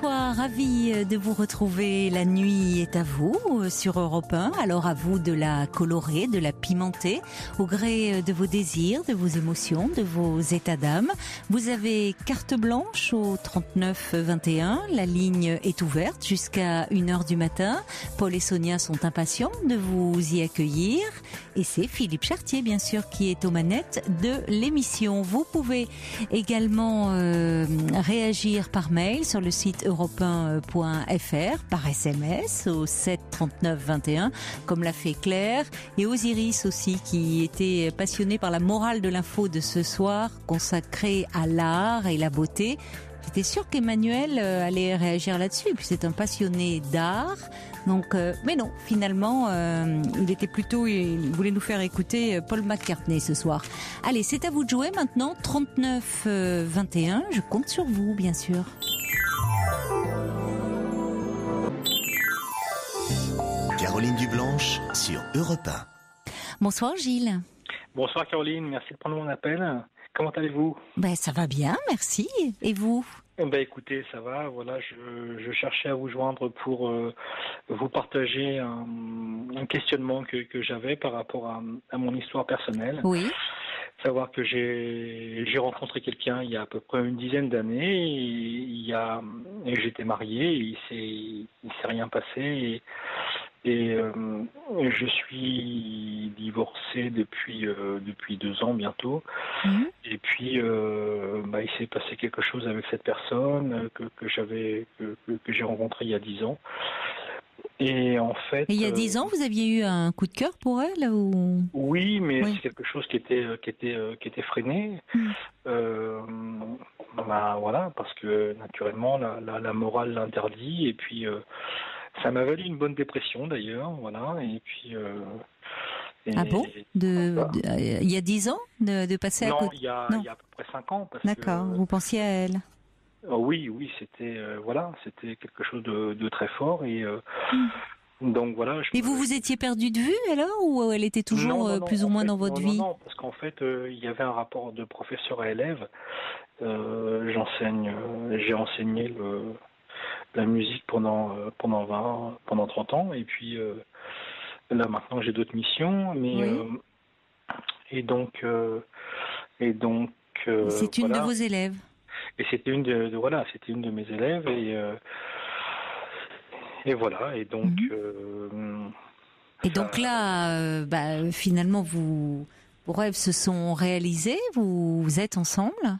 Bonsoir, ravi de vous retrouver. La nuit est à vous sur Europe 1. Alors à vous de la colorer, de la pimenter au gré de vos désirs, de vos émotions, de vos états d'âme. Vous avez carte blanche au 39 21. La ligne est ouverte jusqu'à 1h du matin. Paul et Sonia sont impatients de vous y accueillir. Et c'est Philippe Chartier, bien sûr, qui est aux manettes de l'émission. Vous pouvez également réagir par mail sur le site europe1.fr, par SMS au 7 39 21, comme l'a fait Claire, et Osiris aussi, qui était passionné par la morale de l'info de ce soir, consacrée à l'art et la beauté. J'étais sûre qu'Emmanuel allait réagir là-dessus, puis c'est un passionné d'art. Donc, mais non, finalement, il voulait nous faire écouter Paul McCartney ce soir. Allez, c'est à vous de jouer maintenant, 39 21. Je compte sur vous, bien sûr. Caroline Dublanche sur Europe 1. Bonsoir Gilles. Bonsoir Caroline, merci de prendre mon appel. Comment allez-vous ? Ça va bien, merci. Et vous ? Écoutez, ça va. Voilà, je cherchais à vous joindre pour vous partager un questionnement que j'avais par rapport à mon histoire personnelle. Oui. Savoir que j'ai rencontré quelqu'un il y a à peu près une dizaine d'années. Et j'étais marié. Et il s'est rien passé. Et je suis divorcé depuis 2 ans bientôt. Mmh. Et puis il s'est passé quelque chose avec cette personne que j'ai rencontrée il y a 10 ans. Et en fait. Et il y a 10 ans, vous aviez eu un coup de cœur pour elle ou... Oui, mais c'est quelque chose qui était freiné. Mmh. Voilà, parce que naturellement la morale l'interdit. Et puis ça m'a valu une bonne dépression d'ailleurs, voilà. Et puis. Ah bon ? Il y a 10 ans de passer à côté ? Il y a à peu près 5 ans. D'accord, vous pensiez à elle ? Oui, c'était c'était quelque chose de très fort et donc voilà. Et vous étiez perdu de vue alors ou elle était toujours plus ou moins dans votre vie ? Non, parce qu'en fait il y avait un rapport de professeur à élève. J'ai enseigné la musique pendant 30 ans et puis là maintenant j'ai d'autres missions, mais oui. et donc c'est une de vos élèves. Et c'était une de mes élèves et voilà et donc et donc là finalement vos rêves se sont réalisés, vous êtes ensemble ?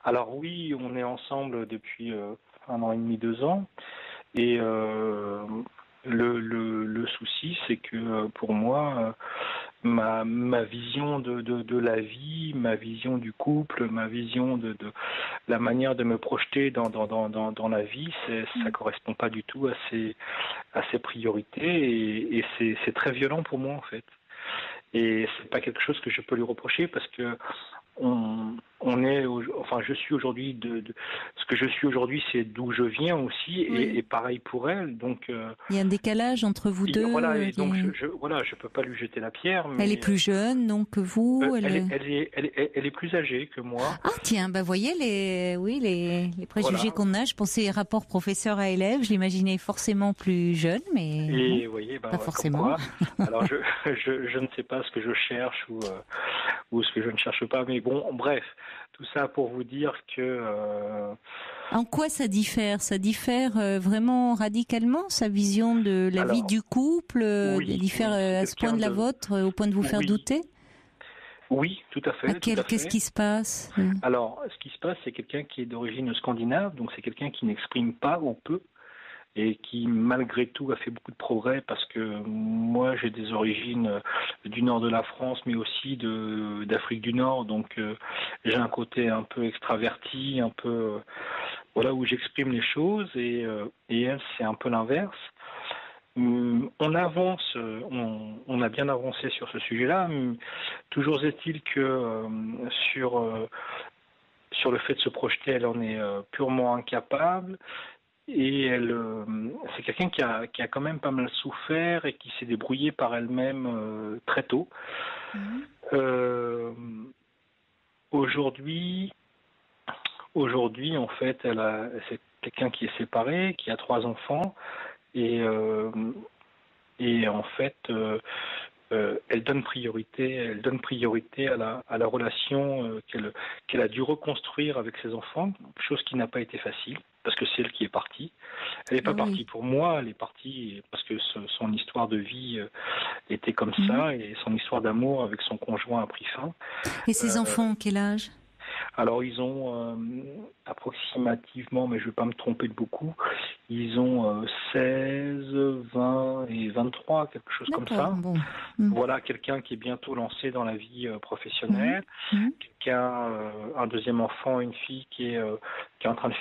Alors oui, on est ensemble depuis 1 an et demi, 2 ans et le souci c'est que pour moi ma vision de la vie, ma vision du couple, ma vision de la manière de me projeter dans la vie, ça correspond pas du tout à ses priorités et c'est très violent pour moi en fait. Et c'est pas quelque chose que je peux lui reprocher parce que je suis aujourd'hui ce que je suis aujourd'hui, c'est d'où je viens aussi et pareil pour elle. Donc il y a un décalage entre vous deux. Voilà, et donc je peux pas lui jeter la pierre. Mais elle est plus jeune donc que vous. Elle est plus âgée que moi. Ah tiens, voyez les préjugés qu'on a. Je pensais rapport professeur à élève, je l'imaginais forcément plus jeune, mais et voyez, pas forcément. Alors je ne sais pas ce que je cherche ou ce que je ne cherche pas, mais bon, bref, tout ça pour vous dire que. En quoi ça diffère ? Ça diffère vraiment radicalement, sa vision de la vie du couple, diffère à ce point de la vôtre, au point de vous faire douter ? Oui, tout à fait. Qu'est-ce qui se passe ? Alors, ce qui se passe, c'est quelqu'un qui est d'origine scandinave, donc c'est quelqu'un qui n'exprime pas ou peu, et qui malgré tout a fait beaucoup de progrès parce que moi j'ai des origines du nord de la France mais aussi d'Afrique du Nord, donc j'ai un côté un peu extraverti, un peu où j'exprime les choses et elle c'est un peu l'inverse. On avance, on a bien avancé sur ce sujet-là, toujours est-il que sur le fait de se projeter, elle en est purement incapable. Et c'est quelqu'un qui a quand même pas mal souffert et qui s'est débrouillée par elle-même très tôt. Aujourd'hui, en fait, quelqu'un qui est séparé, qui a 3 enfants, et en fait, elle donne priorité à la relation qu'elle a dû reconstruire avec ses enfants, chose qui n'a pas été facile, parce que c'est elle qui est partie. Elle n'est pas partie pour moi, elle est partie parce que son histoire de vie était comme ça, et son histoire d'amour avec son conjoint a pris fin. Et ses enfants, quel âge ? Alors ils ont approximativement, mais je ne vais pas me tromper de beaucoup, ils ont 16, 20 et 23, quelque chose comme ça. Bon. Voilà, quelqu'un qui est bientôt lancé dans la vie professionnelle, quelqu'un, un deuxième enfant, une fille qui est en train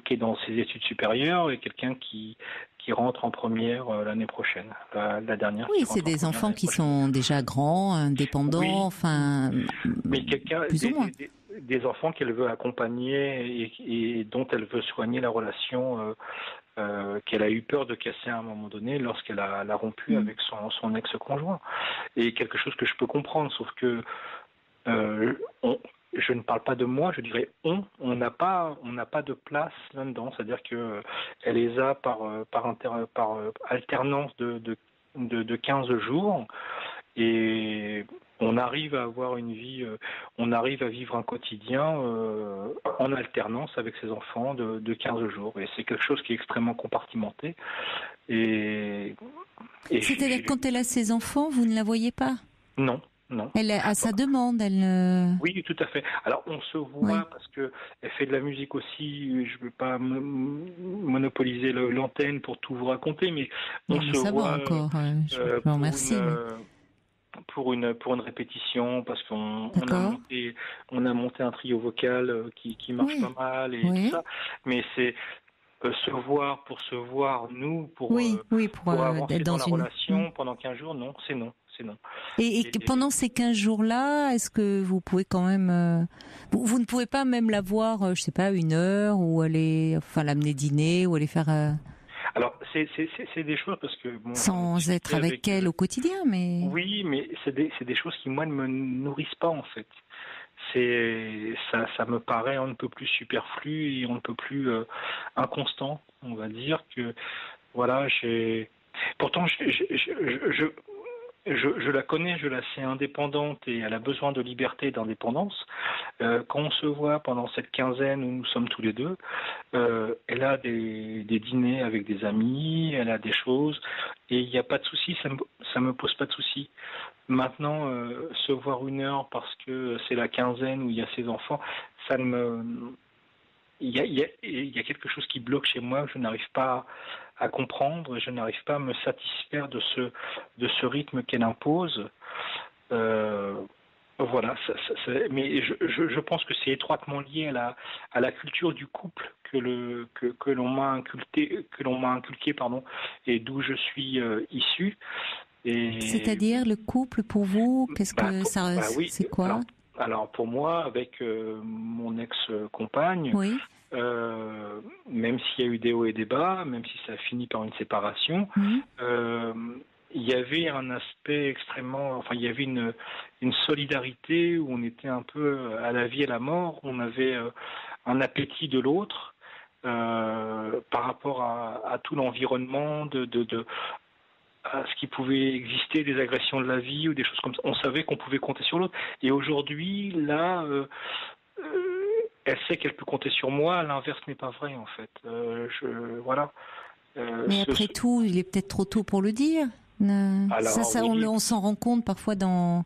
qui est dans ses études supérieures, et quelqu'un qui rentre en première l'année prochaine, la dernière. Oui, c'est des enfants qui sont déjà grands, indépendants, enfin, mais quelqu'un, plus ou moins. Des enfants qu'elle veut accompagner et dont elle veut soigner la relation qu'elle a eu peur de casser à un moment donné lorsqu'elle a rompu avec son ex-conjoint. Et quelque chose que je peux comprendre, sauf que je ne parle pas de moi, je dirais on n'a pas de place là-dedans, c'est-à-dire que elle les a par alternance de 15 jours, et on arrive à avoir une vie, on arrive à vivre un quotidien en alternance avec ses enfants de 15 jours, et c'est quelque chose qui est extrêmement compartimenté. Et c'est-à-dire quand elle a ses enfants, vous ne la voyez pas ? Non. Non. Elle est à sa demande, elle. Oui, tout à fait. Alors on se voit parce que elle fait de la musique aussi. Je ne veux pas monopoliser l'antenne pour tout vous raconter, mais on se ça voit. Va encore. Je vous remercie. Pour une répétition, parce qu'on a monté un trio vocal qui marche pas mal et tout ça. Mais c'est se voir pour se voir, nous, pour avancer dans la relation pendant 15 jours, non, c'est non. Et pendant ces 15 jours-là, est-ce que vous pouvez quand même... Vous ne pouvez pas même la voir, je sais pas, 1 heure, ou l'amener dîner, ou aller faire... Alors, c'est des choses parce que... Bon, sans être avec elle au quotidien, mais... Oui, mais c'est des choses qui, moi, ne me nourrissent pas, en fait. Ça me paraît on ne peut plus superflu et on ne peut plus inconstant, on va dire que... Voilà, pourtant, je la connais, je la sais indépendante, et elle a besoin de liberté et d'indépendance. Quand on se voit pendant cette quinzaine où nous sommes tous les deux, elle a des dîners avec des amis, elle a des choses, et il n'y a pas de souci, ça me pose pas de souci. Maintenant, se voir 1 heure parce que c'est la quinzaine où il y a ses enfants, ça ne me... Il y a quelque chose qui bloque chez moi, je n'arrive pas à comprendre, je n'arrive pas à me satisfaire de ce rythme qu'elle impose. Voilà, mais je pense que c'est étroitement lié à la culture du couple que l'on m'a inculqué, et d'où je suis issu. C'est-à-dire le couple pour vous, qu'est-ce que ça, c'est quoi ? Alors pour moi, avec mon ex-compagne, même s'il y a eu des hauts et des bas, même si ça a fini par une séparation, il y avait un aspect extrêmement... Enfin, il y avait une solidarité où on était un peu à la vie et à la mort. On avait un appétit de l'autre par rapport à tout l'environnement, à ce qui pouvait exister, des agressions de la vie ou des choses comme ça. On savait qu'on pouvait compter sur l'autre. Et aujourd'hui, là, elle sait qu'elle peut compter sur moi. L'inverse n'est pas vrai, en fait. Voilà. Mais après tout, il est peut-être trop tôt pour le dire. Alors, on s'en rend compte parfois en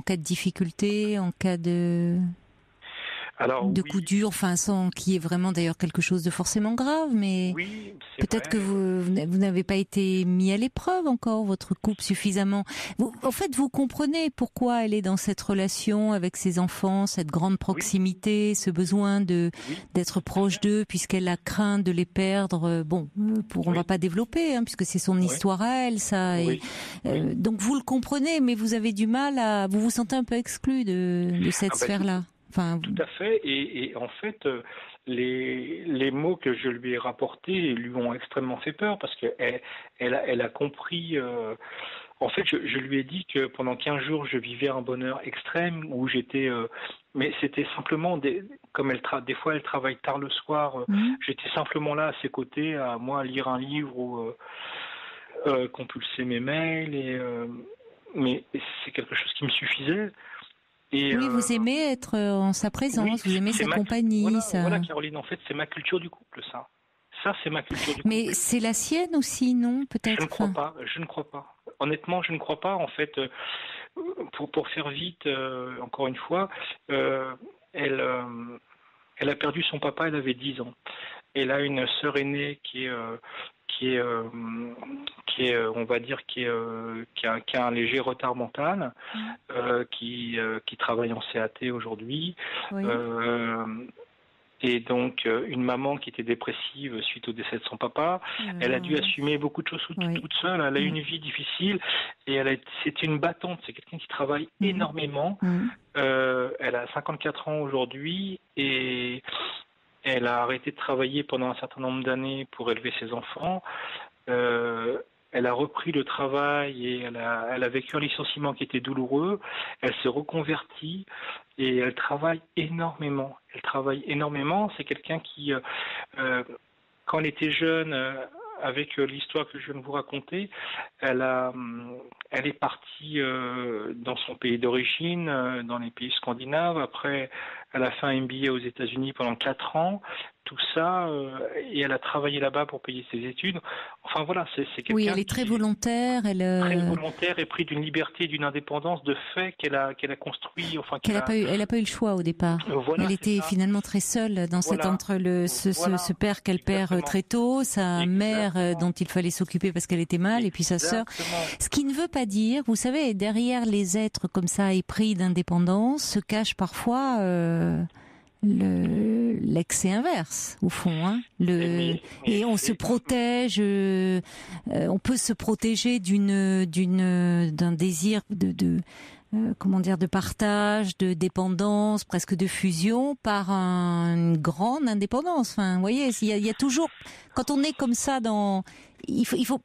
cas de difficulté, en cas de coup dur, enfin sans qu'il y ait vraiment d'ailleurs quelque chose de forcément grave, mais peut-être que vous n'avez pas été mis à l'épreuve encore, votre couple suffisamment. En fait, vous comprenez pourquoi elle est dans cette relation avec ses enfants, cette grande proximité, ce besoin d'être proche d'eux, puisqu'elle a craint de les perdre. On va pas développer, puisque c'est son histoire à elle, ça. Donc vous le comprenez, mais vous avez du mal vous vous sentez un peu exclu de cette sphère-là. Tout à fait, et en fait, les mots que je lui ai rapportés lui ont extrêmement fait peur, parce qu'elle a compris En fait, je lui ai dit que pendant 15 jours, je vivais un bonheur extrême où j'étais. Mais c'était simplement comme des fois elle travaille tard le soir. J'étais simplement là à ses côtés, à moi lire un livre ou compulser mes mails mais c'est quelque chose qui me suffisait. Et, oui, vous aimez être en sa présence, vous aimez sa compagnie. Voilà, Caroline, en fait, c'est ma culture du couple, ça. Ça, c'est ma culture du couple. Mais c'est la sienne aussi, non? Peut-être. Je ne crois pas. Honnêtement, je ne crois pas. En fait, pour faire vite, encore une fois, elle a perdu son papa, elle avait 10 ans. Elle a une sœur aînée qui on va dire, qui a un léger retard mental, qui travaille en CAT aujourd'hui. Oui. Et donc, une maman qui était dépressive suite au décès de son papa, elle a dû assumer beaucoup de choses toute seule. Elle a eu une vie difficile et c'est une battante. C'est quelqu'un qui travaille énormément. Elle a 54 ans aujourd'hui et elle a arrêté de travailler pendant un certain nombre d'années pour élever ses enfants. Elle a repris le travail et elle a vécu un licenciement qui était douloureux. Elle s'est reconvertie et elle travaille énormément. C'est quelqu'un qui, quand elle était jeune, avec l'histoire que je viens de vous raconter, elle est partie dans son pays d'origine, dans les pays scandinaves. Après, elle a fait un MBA aux États-Unis pendant 4 ans. Tout ça, et elle a travaillé là-bas pour payer ses études. Enfin voilà, c'est quelqu'un. Oui, elle est très volontaire. Très volontaire et pris d'une liberté, d'une indépendance de fait qu'elle a construit. Enfin, elle n'a pas eu le choix au départ. Voilà, elle était finalement très seule dans ce père qu'elle perd très tôt, sa mère dont il fallait s'occuper parce qu'elle était mal, et puis sa sœur. Ce qui ne veut pas dire, vous savez, derrière les êtres comme ça épris d'indépendance se cache parfois l'excès inverse au fond, hein. Et on se protège, on peut se protéger d'un désir de partage, de dépendance, presque de fusion par une grande indépendance. Enfin, vous voyez, il y a toujours, quand on est comme ça il faut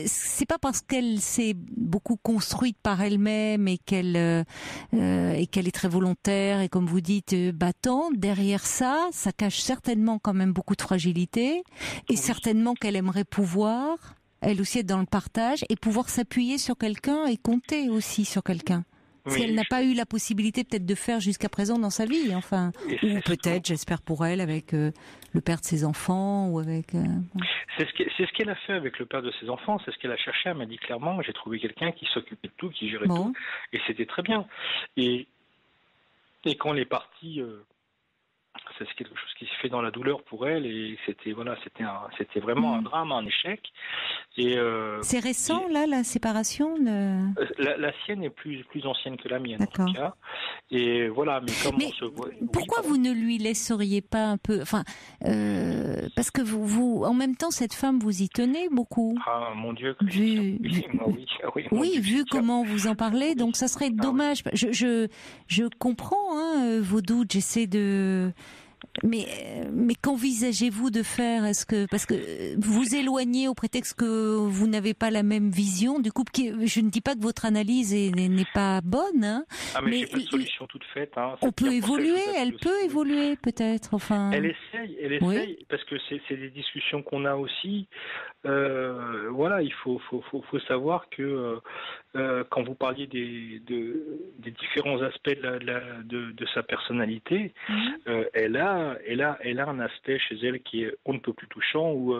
c'est pas parce qu'elle s'est beaucoup construite par elle-même et qu'elle est très volontaire et, comme vous dites, battante. Derrière ça cache certainement quand même beaucoup de fragilité et certainement qu'elle aimerait pouvoir, elle aussi, être dans le partage et pouvoir s'appuyer sur quelqu'un et compter aussi sur quelqu'un. Ce qu'elle n'a pas eu la possibilité peut-être de faire jusqu'à présent dans sa vie, enfin, ou peut-être, j'espère pour elle, avec le père de ses enfants ou avec. C'est ce qu'elle a fait avec le père de ses enfants, c'est ce qu'elle a cherché. Elle m'a dit clairement, j'ai trouvé quelqu'un qui s'occupait de tout, qui gérait tout, et c'était très bien. Et quand elle est partie, c'est quelque chose qui se fait dans la douleur pour elle, et c'était vraiment un drame, un échec. Et c'est récent là, la séparation la sienne est plus ancienne que la mienne. D'accord. En tout cas. Et voilà, mais comme on se voit. Pourquoi vous ne lui laisseriez pas un peu, enfin, parce que vous, en même temps, cette femme, vous y tenez beaucoup. Ah mon Dieu. Vu comment vous en parlez, donc ça serait dommage. Je comprends vos doutes. J'essaie de. Mais qu'envisagez-vous de faire? Parce que vous éloignez au prétexte que vous n'avez pas la même vision du couple, je ne dis pas que votre analyse n'est pas bonne, hein, mais j'ai pas de solution toute faite. Hein. On peut évoluer, elle peut évoluer peut-être. Enfin. Elle essaye, parce que c'est des discussions qu'on a aussi. Voilà, il faut savoir que quand vous parliez des différents aspects de sa personnalité, elle a un aspect chez elle qui est on ne peut plus touchant, où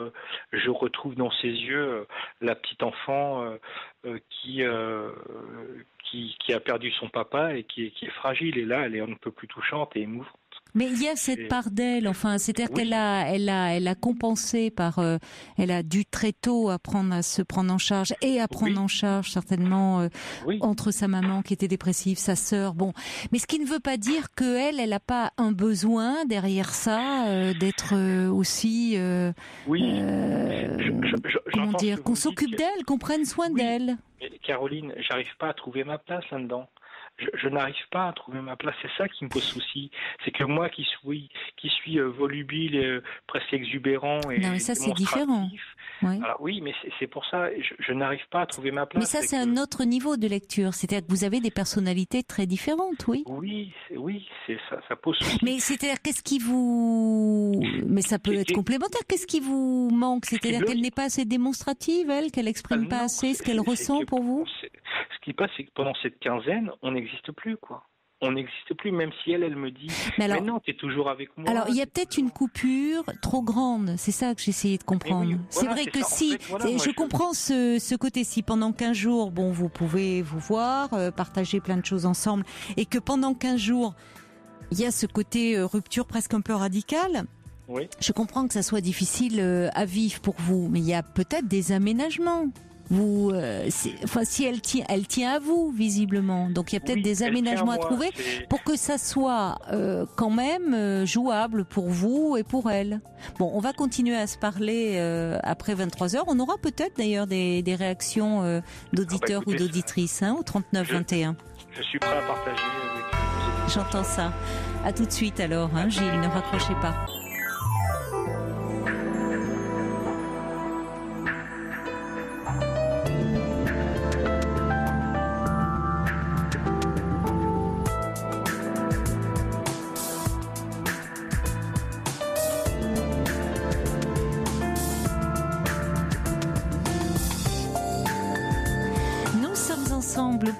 je retrouve dans ses yeux la petite enfant qui a perdu son papa et qui est fragile, et là elle est on ne peut plus touchante et émouvante. Mais il y a cette part d'elle, enfin, c'est-à-dire qu'elle a compensé elle a dû très tôt apprendre à se prendre en charge et à prendre en charge certainement entre sa maman qui était dépressive, sa sœur, bon. Mais ce qui ne veut pas dire qu'elle n'a pas un besoin derrière ça d'être aussi, comment dire, qu'on s'occupe d'elle, qu'on prenne soin d'elle. Mais Caroline, j'arrive pas à trouver ma place là-dedans. Je n'arrive pas à trouver ma place. C'est ça qui me pose souci. C'est que moi qui suis volubile, presque exubérant et non, mais ça c'est différent. Oui. Alors oui, mais c'est pour ça, je n'arrive pas à trouver ma place. Mais ça, c'est un autre niveau de lecture. C'est-à-dire que vous avez des personnalités très différentes, oui. Oui, c'est ça, ça pose souci. Mais c'est-à-dire, qu'est-ce qui vous... Mais ça peut être complémentaire. Qu'est-ce qui vous manque? C'est-à-dire qu'elle n'est pas assez démonstrative, elle, qu'elle exprime pas assez ce qu'elle ressent pour vous? Ce qui passe, c'est que pendant cette quinzaine, on n'existe plus, quoi. On n'existe plus, même si elle me dit mais non, t'es toujours avec moi. Alors, il y a peut-être une coupure trop grande, c'est ça que j'essayais de comprendre. Oui, c'est vrai que si, je comprends ce côté-ci, pendant 15 jours, bon, vous pouvez vous voir, partager plein de choses ensemble, et que pendant 15 jours, il y a ce côté rupture presque un peu radicale. Oui. Je comprends que ça soit difficile à vivre pour vous, mais il y a peut-être des aménagements. Vous, si elle tient à vous visiblement, donc il y a peut-être des aménagements à trouver pour que ça soit quand même jouable pour vous et pour elle. Bon, on va continuer à se parler après 23h. On aura peut-être d'ailleurs des réactions d'auditeurs ou d'auditrices au 39-21. Je suis prêt à partager avec vous. J'entends ça. À tout de suite alors, Gilles, ne raccrochez pas.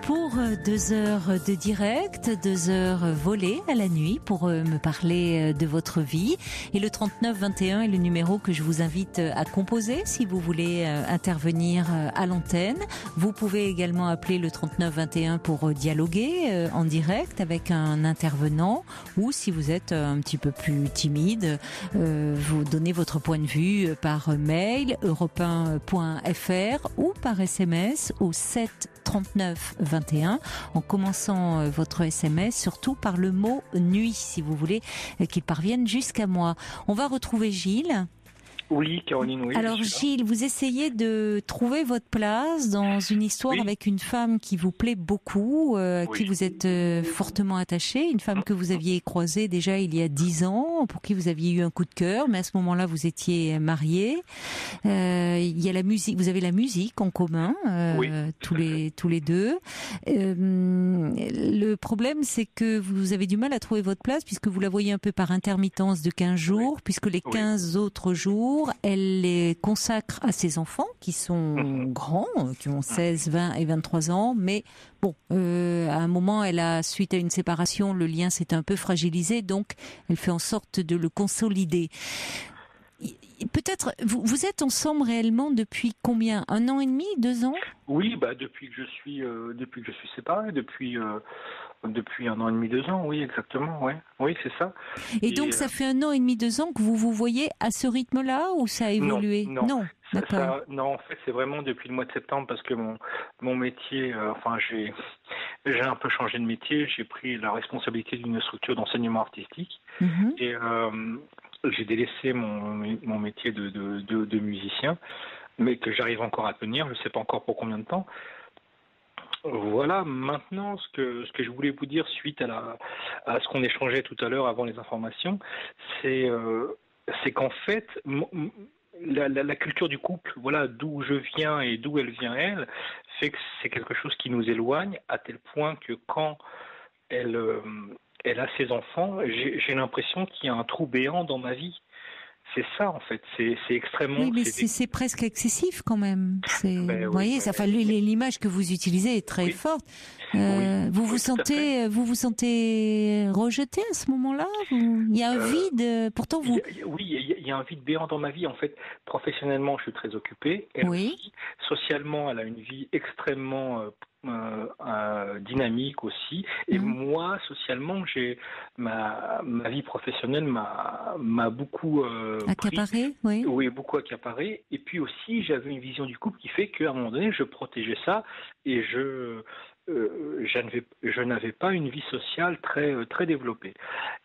Pour 2 heures de direct, 2 heures volées à la nuit pour me parler de votre vie. Et le 39-21 est le numéro que je vous invite à composer si vous voulez intervenir à l'antenne. Vous pouvez également appeler le 39-21 pour dialoguer en direct avec un intervenant, ou si vous êtes un petit peu plus timide, vous donnez votre point de vue par mail europe1.fr ou par SMS au 7 39 21 en commençant votre SMS surtout par le mot nuit si vous voulez qu'il parvienne jusqu'à moi. On va retrouver Gilles. Oui, Caroline, oui. Alors Gilles, vous essayez de trouver votre place dans une histoire avec une femme qui vous plaît beaucoup, à qui vous êtes fortement attaché, une femme que vous aviez croisée déjà il y a 10 ans, pour qui vous aviez eu un coup de cœur, mais à ce moment-là vous étiez mariés. Il y a la musique, vous avez la musique en commun, tous les deux. Le problème, c'est que vous avez du mal à trouver votre place puisque vous la voyez un peu par intermittence de 15 jours, puisque les 15 autres jours, elle les consacre à ses enfants qui sont grands, qui ont 16, 20 et 23 ans, mais bon, à un moment, suite à une séparation, le lien s'est un peu fragilisé, donc elle fait en sorte de le consolider. Peut-être, vous êtes ensemble réellement depuis combien? 1 an et demi, 2 ans? Oui, depuis que je suis séparé, depuis 1 an et demi, 2 ans, oui, exactement, oui, c'est ça. Et donc, ça fait 1 an et demi, 2 ans que vous vous voyez à ce rythme-là, ou ça a évolué? Non. D'accord. Non, en fait, c'est vraiment depuis le mois de septembre parce que mon métier, j'ai un peu changé de métier. J'ai pris la responsabilité d'une structure d'enseignement artistique et j'ai délaissé mon métier de musicien, mais que j'arrive encore à tenir. Je ne sais pas encore pour combien de temps. Voilà, maintenant, ce que je voulais vous dire suite à ce qu'on échangeait tout à l'heure avant les informations, c'est qu'en fait, la culture du couple, voilà, d'où je viens et d'où elle vient elle, fait que c'est quelque chose qui nous éloigne à tel point que quand elle a ses enfants, j'ai l'impression qu'il y a un trou béant dans ma vie. C'est ça en fait, c'est extrêmement. Oui, mais c'est presque excessif quand même. Vous voyez, l'image que vous utilisez est très forte. Vous vous sentez rejeté à ce moment-là? Il y a un vide. Pourtant vous. Il y a un vide béant dans ma vie. En fait, professionnellement, je suis très occupé. Elle aussi, socialement, elle a une vie extrêmement dynamique aussi. Et moi, socialement, ma vie professionnelle m'a beaucoup accaparé, oui, beaucoup accaparé. Et puis aussi, j'avais une vision du couple qui fait qu'à un moment donné, je protégeais ça et je n'avais pas une vie sociale très développée.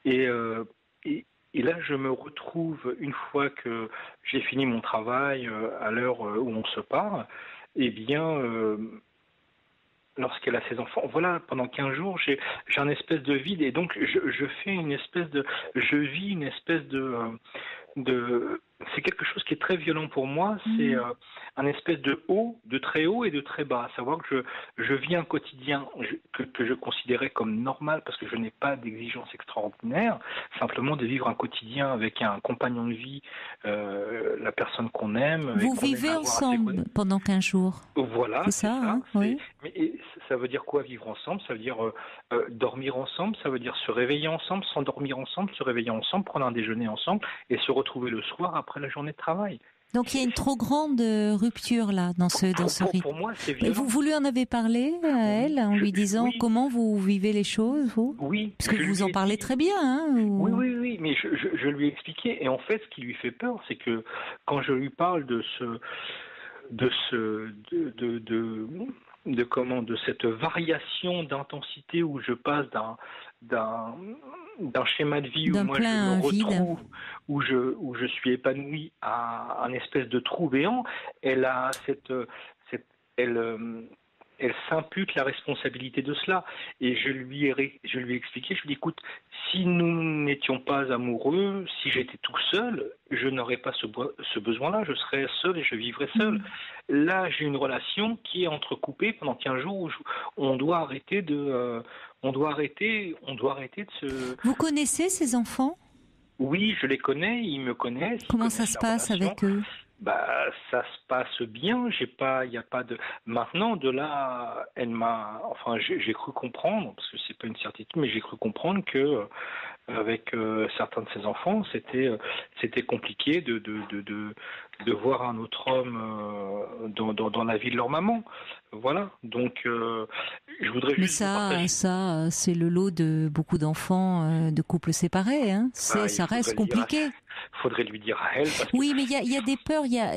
Et là, je me retrouve, une fois que j'ai fini mon travail, à l'heure où on se parle, eh bien, lorsqu'elle a ses enfants, voilà, pendant 15 jours, j'ai un espèce de vide, et donc je vis une espèce c'est quelque chose qui est très violent pour moi. C'est un espèce de haut, de très haut et de très bas. À savoir que je vis un quotidien que je considérais comme normal parce que je n'ai pas d'exigence extraordinaire. Simplement de vivre un quotidien avec un compagnon de vie, la personne qu'on aime. Vous vivez ensemble pendant 15 jours. Voilà, c'est ça. Hein, oui. Mais ça veut dire quoi vivre ensemble? Ça veut dire dormir ensemble, ça veut dire se réveiller ensemble, s'endormir ensemble, se réveiller ensemble, prendre un déjeuner ensemble et se retrouver le soir après la journée de travail. Donc il y a une trop grande rupture là dans ce rythme. Pour moi, c'est violent. Vous lui en avez parlé à elle en lui disant comment vous vivez les choses, vous? Oui. Parce que vous en parlez très bien, hein? Oui, mais je lui ai expliqué. Et en fait, ce qui lui fait peur, c'est que quand je lui parle de cette variation d'intensité où je passe d'un schéma de vie où moi je me retrouve, où je suis épanoui, à un espèce de trou béant, elle s'impute la responsabilité de cela. Et je lui ai expliqué, je lui ai dit, écoute, si nous n'étions pas amoureux, si j'étais tout seul, je n'aurais pas ce besoin-là, je serais seul et je vivrais seul. Là, j'ai une relation qui est entrecoupée pendant 15 jours où on doit arrêter de se... Vous connaissez ces enfants? Oui, je les connais, ils me connaissent. Comment ça se passe avec eux? Ça se passe bien. Il y a pas de. Maintenant, de là, j'ai cru comprendre, parce que c'est pas une certitude, mais j'ai cru comprendre que avec certains de ses enfants, c'était compliqué de voir un autre homme dans la vie de leur maman. Voilà. Donc, je voudrais juste. Mais ça, c'est le lot de beaucoup d'enfants de couples séparés. Hein. Ça reste compliqué. Faudrait lui dire à elle. Oui, mais il y a des peurs. Il y a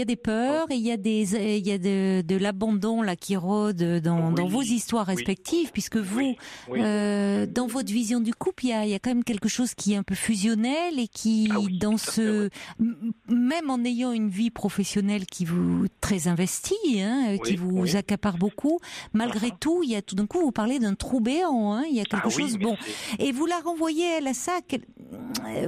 des peurs et il y a de l'abandon là qui rôde dans vos histoires respectives, puisque vous, dans votre vision du couple, il y a quand même quelque chose qui est un peu fusionnel et qui, même en ayant une vie professionnelle qui vous très investie, hein, qui vous accapare beaucoup, malgré tout, il y a tout d'un coup, vous parlez d'un trou béant. Hein, il y a quelque chose. Et vous la renvoyez elle à ça,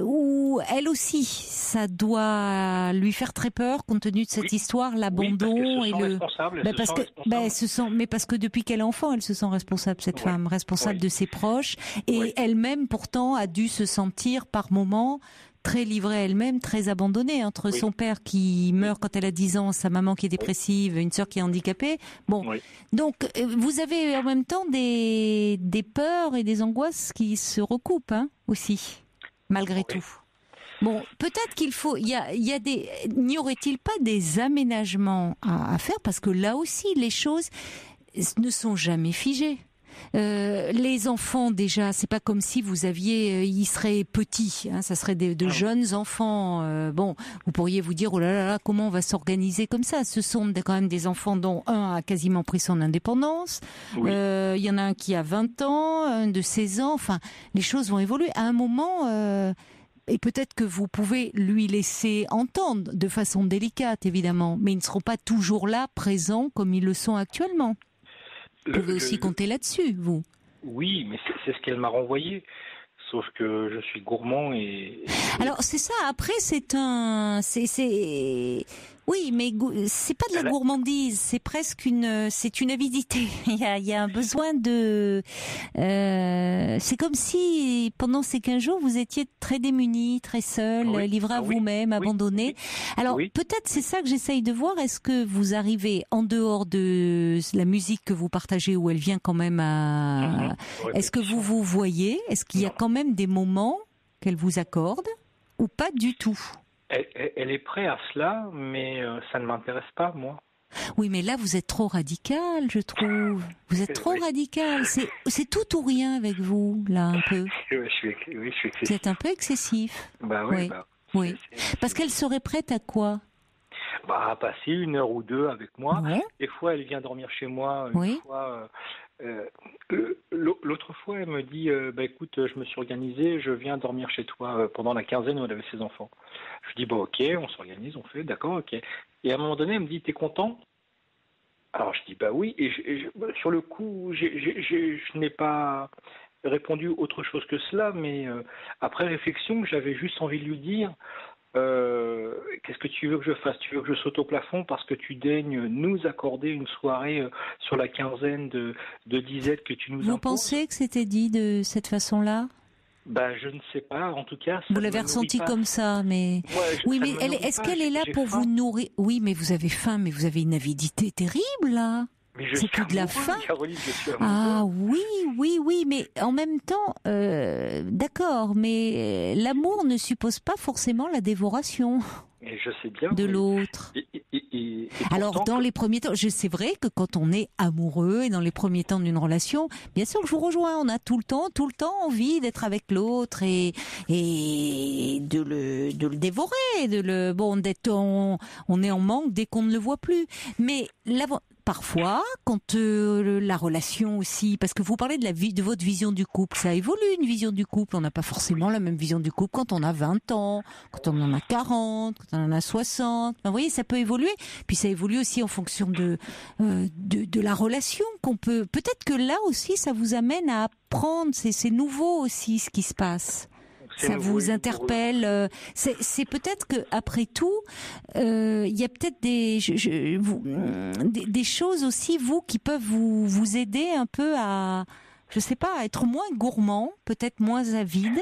où elle aussi, ça doit lui faire très peur compte tenu de cette histoire, l'abandon et le. Mais parce que depuis qu'elle est enfant, elle se sent responsable, cette femme, responsable de ses proches, et elle-même pourtant a dû se sentir par moments très livrée à elle-même, très abandonnée entre son père qui meurt quand elle a 10 ans, sa maman qui est dépressive, une sœur qui est handicapée. Donc vous avez en même temps des peurs et des angoisses qui se recoupent, hein, aussi, malgré tout. Bon, peut-être qu'il faut, n'y aurait-il pas des aménagements à faire, parce que là aussi les choses ne sont jamais figées. Les enfants, déjà, c'est pas comme si vous aviez, ils seraient petits, hein, ça serait de jeunes enfants. Vous pourriez vous dire, oh là là, comment on va s'organiser comme ça? Ce sont quand même des enfants dont un a quasiment pris son indépendance. Il y en a un qui a 20 ans, un de 16 ans. Enfin, les choses vont évoluer. À un moment, et peut-être que vous pouvez lui laisser entendre de façon délicate, évidemment, mais ils ne seront pas toujours là, présents comme ils le sont actuellement. Vous pouvez aussi compter là-dessus, vous. Oui, mais c'est ce qu'elle m'a renvoyé. Sauf que je suis gourmand et... Alors, c'est ça. Après, oui, mais c'est pas de la gourmandise. C'est presque une avidité. Il y a un besoin de... c'est comme si, pendant ces 15 jours, vous étiez très démunis, très seul, livré à vous-même, abandonné. Alors, peut-être c'est ça que j'essaye de voir. Est-ce que vous arrivez, en dehors de la musique que vous partagez, où elle vient quand même à... Est-ce que vous vous voyez? Est-ce qu'il y a quand même des moments qu'elle vous accorde ou pas du tout? Elle est prête à cela, mais ça ne m'intéresse pas, moi. Oui, mais là, vous êtes trop radical, je trouve. Vous êtes trop radical. C'est tout ou rien avec vous, là, un peu. Je suis excessif. Vous êtes un peu excessif. Oui. Parce qu'elle serait prête à quoi? À passer 1 heure ou 2 avec moi. Des fois, elle vient dormir chez moi. Une fois... L'autre fois, elle me dit écoute, je me suis organisé, je viens dormir chez toi pendant la quinzaine où elle avait ses enfants. Je dis ok, on s'organise, on fait, d'accord, ok. Et à un moment donné, elle me dit t'es content? Alors je dis oui. Et sur le coup, je n'ai pas répondu autre chose que cela, mais après réflexion, j'avais juste envie de lui dire qu'est-ce que tu veux que je fasse? Tu veux que je saute au plafond parce que tu daignes nous accorder une soirée sur la quinzaine de disettes que tu nous imposes? Vous pensez que c'était dit de cette façon-là? Ben, je ne sais pas. En tout cas, ça vous l'avez ressenti comme ça, mais oui, mais est-ce qu'elle est là pour vous nourrir? Oui, mais vous avez faim, mais vous avez une avidité terrible là. C'est plus de la faim. Caroline, je suis ah oui, mais en même temps, d'accord, mais l'amour ne suppose pas forcément la dévoration. Et je sais bien. De l'autre. Et alors, dans les premiers temps, c'est vrai que quand on est amoureux et dans les premiers temps d'une relation, bien sûr que je vous rejoins, on a tout le temps envie d'être avec l'autre et de le dévorer, on est en manque dès qu'on ne le voit plus. Mais parfois, quand la relation aussi, parce que vous parlez de votre vision du couple, ça évolue une vision du couple. On n'a pas forcément la même vision du couple quand on a 20 ans, quand on en a 40, quand on en a 60. Vous voyez, ça peut évoluer. Puis ça évolue aussi en fonction de la relation qu'on peut. Peut-être que là aussi, ça vous amène à apprendre. C'est nouveau aussi ce qui se passe. Ça vous interpelle. C'est peut-être que après tout, il y a peut-être des choses aussi qui peuvent vous aider un peu à, je sais pas, à être moins gourmand, peut-être moins avide,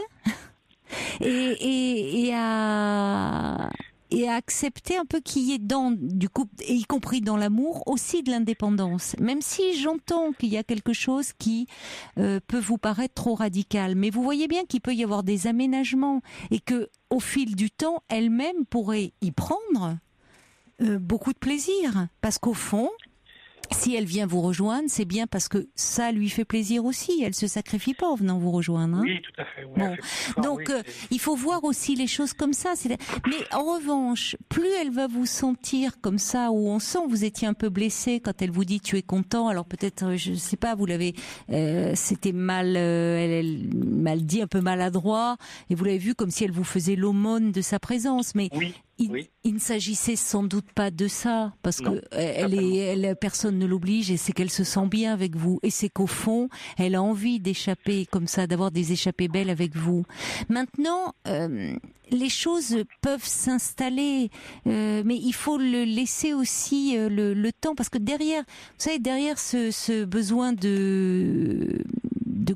et à accepter un peu qu'il y ait dans du couple, et y compris dans l'amour, aussi de l'indépendance. Même si j'entends qu'il y a quelque chose qui peut vous paraître trop radical, mais vous voyez bien qu'il peut y avoir des aménagements et que, au fil du temps, elle-même pourrait y prendre beaucoup de plaisir, parce qu'au fond, si elle vient vous rejoindre, c'est bien parce que ça lui fait plaisir aussi. Elle se sacrifie pas en venant vous rejoindre. Hein. Oui, tout à fait. Oui, bon. Donc, il faut voir aussi les choses comme ça. Mais en revanche, plus elle va vous sentir comme ça, où on sent que vous étiez un peu blessé quand elle vous dit tu es content. Alors peut-être, je sais pas, vous l'avez, c'était mal, elle mal dit, un peu maladroit, et vous l'avez vu comme si elle vous faisait l'aumône de sa présence. Mais il ne s'agissait sans doute pas de ça, parce que personne ne l'oblige, et c'est qu'elle se sent bien avec vous, et c'est qu'au fond, elle a envie d'échapper comme ça, d'avoir des échappées belles avec vous. Maintenant, les choses peuvent s'installer, mais il faut le laisser aussi le temps, parce que derrière, vous savez, derrière ce besoin de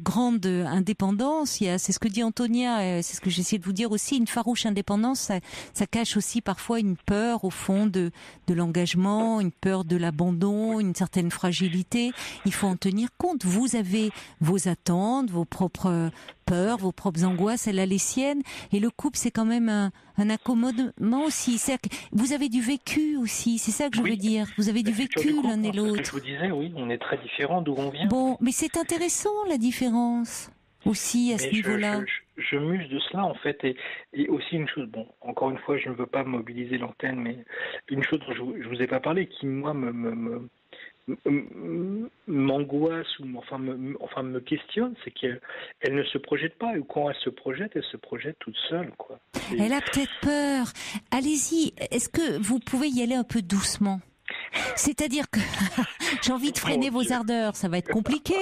grande indépendance, c'est ce que dit Antonia, c'est ce que j'essaie de vous dire aussi, une farouche indépendance, ça cache aussi parfois une peur au fond de l'engagement, une peur de l'abandon, une certaine fragilité. Il faut en tenir compte. Vous avez vos attentes, vos propres peurs, vos propres angoisses, elle a les siennes, et le couple c'est quand même un accommodement aussi. Vous avez du vécu aussi, c'est ça que je veux dire. Vous avez du vécu l'un et l'autre. Je vous disais, oui, on est très différents d'où on vient. Bon, mais c'est intéressant la différence aussi à ce niveau-là. Je muse de cela en fait, et aussi une chose, bon, encore une fois, je ne veux pas mobiliser l'antenne, mais une chose dont je vous ai pas parlé, qui moi m'angoisse ou me questionne, c'est qu'elle ne se projette pas, ou quand elle se projette toute seule, quoi. Elle a peut-être peur. Allez-y, est-ce que vous pouvez y aller un peu doucement? C'est-à-dire que j'ai envie de freiner vos ardeurs, ça va être compliqué.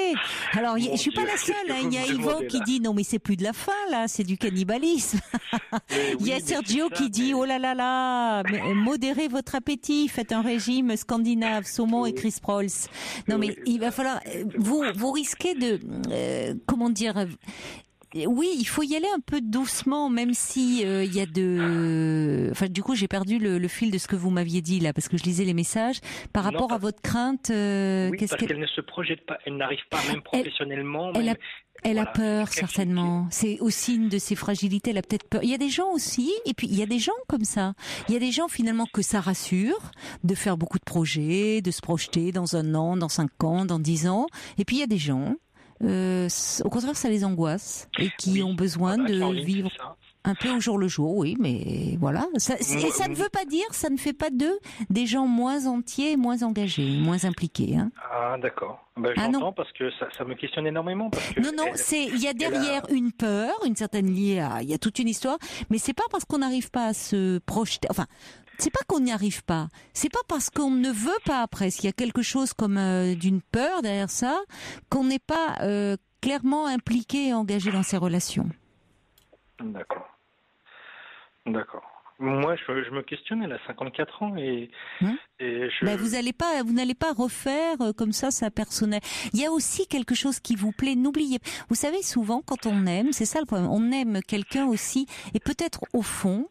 Alors, je suis pas la seule. Il y a Yvan qui dit non, mais c'est plus de la faim là, c'est du cannibalisme. Il y a Sergio qui dit oh là là là, modérez votre appétit, faites un régime scandinave, saumon et Chris Prolls. Non, mais il va falloir. Vous risquez de comment dire. Oui, il faut y aller un peu doucement, même si il y a Enfin, du coup, j'ai perdu le fil de ce que vous m'aviez dit là, parce que je lisais les messages par rapport à votre crainte. Oui, parce qu'elle ne se projette pas, elle n'arrive pas, même professionnellement. Elle a peur, certainement. C'est aussi une de ses fragilités. Elle a peut-être peur. Il y a des gens aussi, et puis il y a des gens comme ça. Il y a des gens finalement que ça rassure de faire beaucoup de projets, de se projeter dans 1 an, dans 5 ans, dans 10 ans. Et puis il y a des gens. Au contraire, ça les angoisse et qui ont besoin de vivre un peu au jour le jour, oui, mais voilà. Et ça ne veut pas dire, ça ne fait pas d'eux des gens moins entiers, moins engagés, moins impliqués. Hein. Ah, d'accord. J'entends parce que ça me questionne énormément. Parce que non, il y a derrière une peur, une certaine liée il y a toute une histoire, mais c'est pas parce qu'on n'arrive pas à se projeter, enfin, c'est pas qu'on n'y arrive pas, c'est pas parce qu'on ne veut pas après, s'il y a quelque chose comme d'une peur derrière ça, qu'on n'est pas clairement impliqué et engagé dans ces relations. D'accord. Moi, je me questionne, elle a 54 ans et vous n'allez pas refaire comme ça sa personnelle. Il y a aussi quelque chose qui vous plaît. N'oubliez pas. Vous savez, souvent, quand on aime, c'est ça le problème. On aime quelqu'un aussi, et peut-être au fond,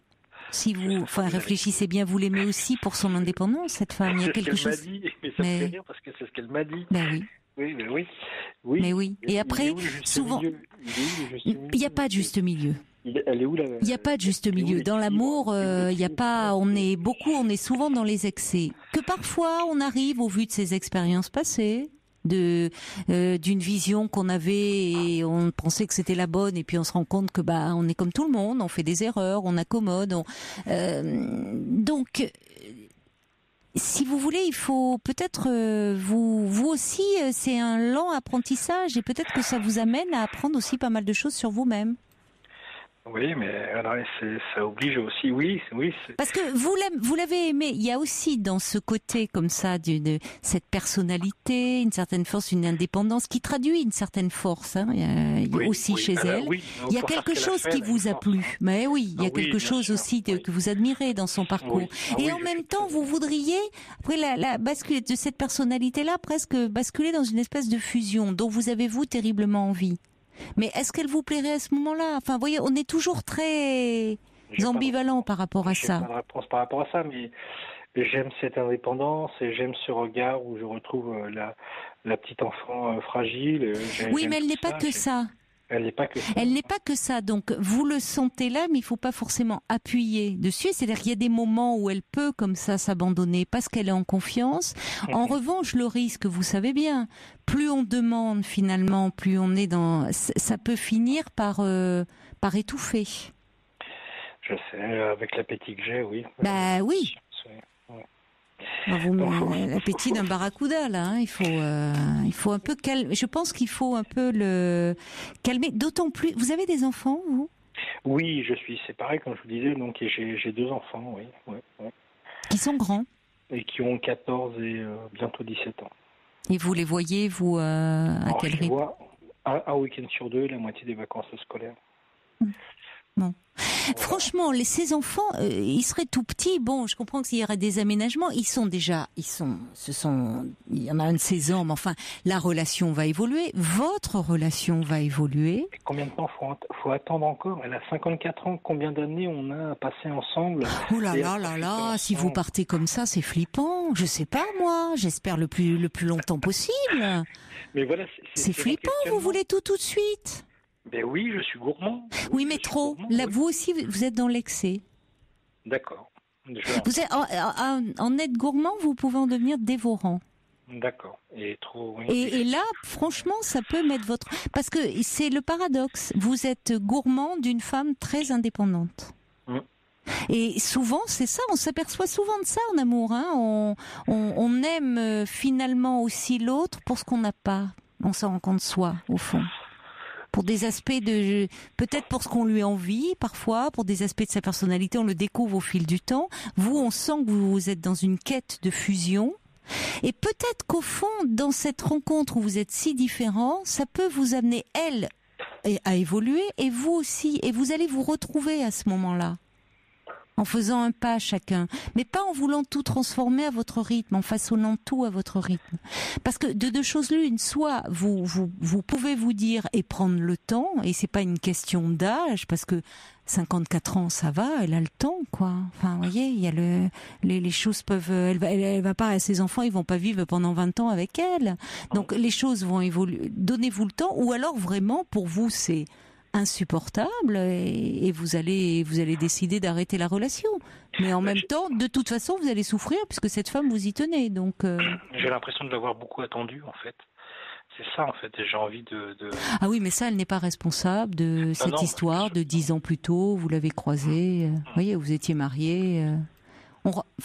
si vous, réfléchissez bien, vous l'aimez aussi pour son indépendance, cette femme. Il y a quelque chose. C'est ce qu'elle m'a dit, mais ça me fait rire parce que c'est ce qu'elle m'a dit. Ben oui. Oui. Et après, souvent, il n'y a pas de juste milieu. Elle est où, il n'y a pas de juste milieu. Dans l'amour, il n'y a pas. On est souvent dans les excès. Que parfois, on arrive au vu de ses expériences passées, d'une vision qu'on avait et on pensait que c'était la bonne, et puis on se rend compte que on est comme tout le monde, on fait des erreurs, on accommode. Donc, si vous voulez, il faut peut-être vous aussi, c'est un lent apprentissage, et peut-être que ça vous amène à apprendre aussi pas mal de choses sur vous-même. Oui, mais alors, ça oblige aussi, oui. Parce que vous l'avez aimé. Il y a aussi dans ce côté comme ça de cette personnalité, une certaine force, une indépendance qui traduit une certaine force. Aussi chez elle. Il y a quelque chose qui vous a plu. Mais oui, il y a quelque chose aussi que vous admirez dans son parcours. Et en même temps, vous voudriez, après la bascule de cette personnalité-là, presque basculer dans une espèce de fusion dont vous avez terriblement envie. Mais est-ce qu'elle vous plairait à ce moment-là ? Enfin, vous voyez, on est toujours très ambivalent par rapport à ça. Je n'ai pas de réponse par rapport à ça, mais j'aime cette indépendance et j'aime ce regard où je retrouve la petite enfant fragile. Oui, mais elle n'est pas que ça. Elle n'est pas que ça. Elle n'est pas que ça. Donc, vous le sentez là, mais il ne faut pas forcément appuyer dessus. C'est-à-dire qu'il y a des moments où elle peut, comme ça, s'abandonner parce qu'elle est en confiance. En revanche, le risque, vous savez bien, plus on demande finalement, plus on est dans... Ça peut finir par étouffer. Je sais, avec l'appétit que j'ai, oui. Oui. L'appétit d'un barracuda, là. Il faut un peu calmer. Je pense qu'il faut un peu le calmer. D'autant plus. Vous avez des enfants, vous ? Oui, je suis séparé, comme je vous disais. Donc, j'ai 2 enfants, oui. Qui sont grands ? Et qui ont 14 et bientôt 17 ans. Et vous les voyez, vous, à quel rythme ? Je vois un week-end sur 2, la moitié des vacances scolaires. Bon. Franchement, ces enfants, ils seraient tout petits. Bon, je comprends qu'il y aurait des aménagements. Il y en a un de 16 ans, mais enfin, la relation va évoluer. Votre relation va évoluer. Et combien de temps faut attendre encore ? Elle a 54 ans. Combien d'années on a passé ensemble ? Oh là là, si vous partez comme ça, c'est flippant. Je sais pas, moi. J'espère le plus longtemps possible. Mais voilà, c'est flippant. Vous voulez tout de suite ? Ben oui, je suis gourmand. Oui, mais trop. Là, vous aussi, vous êtes dans l'excès. D'accord. Vous êtes en être gourmand, vous pouvez en devenir dévorant. D'accord. Et trop. Oui. Et là, franchement, ça peut mettre votre. Parce que c'est le paradoxe. Vous êtes gourmand d'une femme très indépendante. Et souvent, c'est ça. On s'aperçoit souvent de ça en amour. On aime finalement aussi l'autre pour ce qu'on n'a pas. On s'en rend compte soi, au fond. Pour des aspects peut-être pour ce qu'on lui envie parfois, pour des aspects de sa personnalité, on le découvre au fil du temps. Vous, on sent que vous êtes dans une quête de fusion. Et peut-être qu'au fond, dans cette rencontre où vous êtes si différents, ça peut vous amener, elle, à évoluer, et vous aussi. Et vous allez vous retrouver à ce moment-là. En faisant un pas chacun, mais pas en voulant tout transformer à votre rythme, en façonnant tout à votre rythme. Parce que de 2 choses l'une, soit vous pouvez vous dire et prendre le temps, et c'est pas une question d'âge, parce que 54 ans, ça va, elle a le temps, quoi. Enfin, vous voyez, il y a les choses peuvent, elle va pas, ses enfants, ils vont pas vivre pendant 20 ans avec elle. Donc les choses vont évoluer. Donnez-vous le temps, ou alors vraiment pour vous c'est insupportable et vous allez décider d'arrêter la relation. Mais en même temps, de toute façon, vous allez souffrir puisque cette femme vous y tenez. Donc j'ai l'impression de l'avoir beaucoup attendue en fait. C'est ça en fait. J'ai envie de. Ah oui, mais ça, elle n'est pas responsable de cette histoire de 10 ans plus tôt. Vous l'avez croisée. Vous voyez, vous étiez mariés.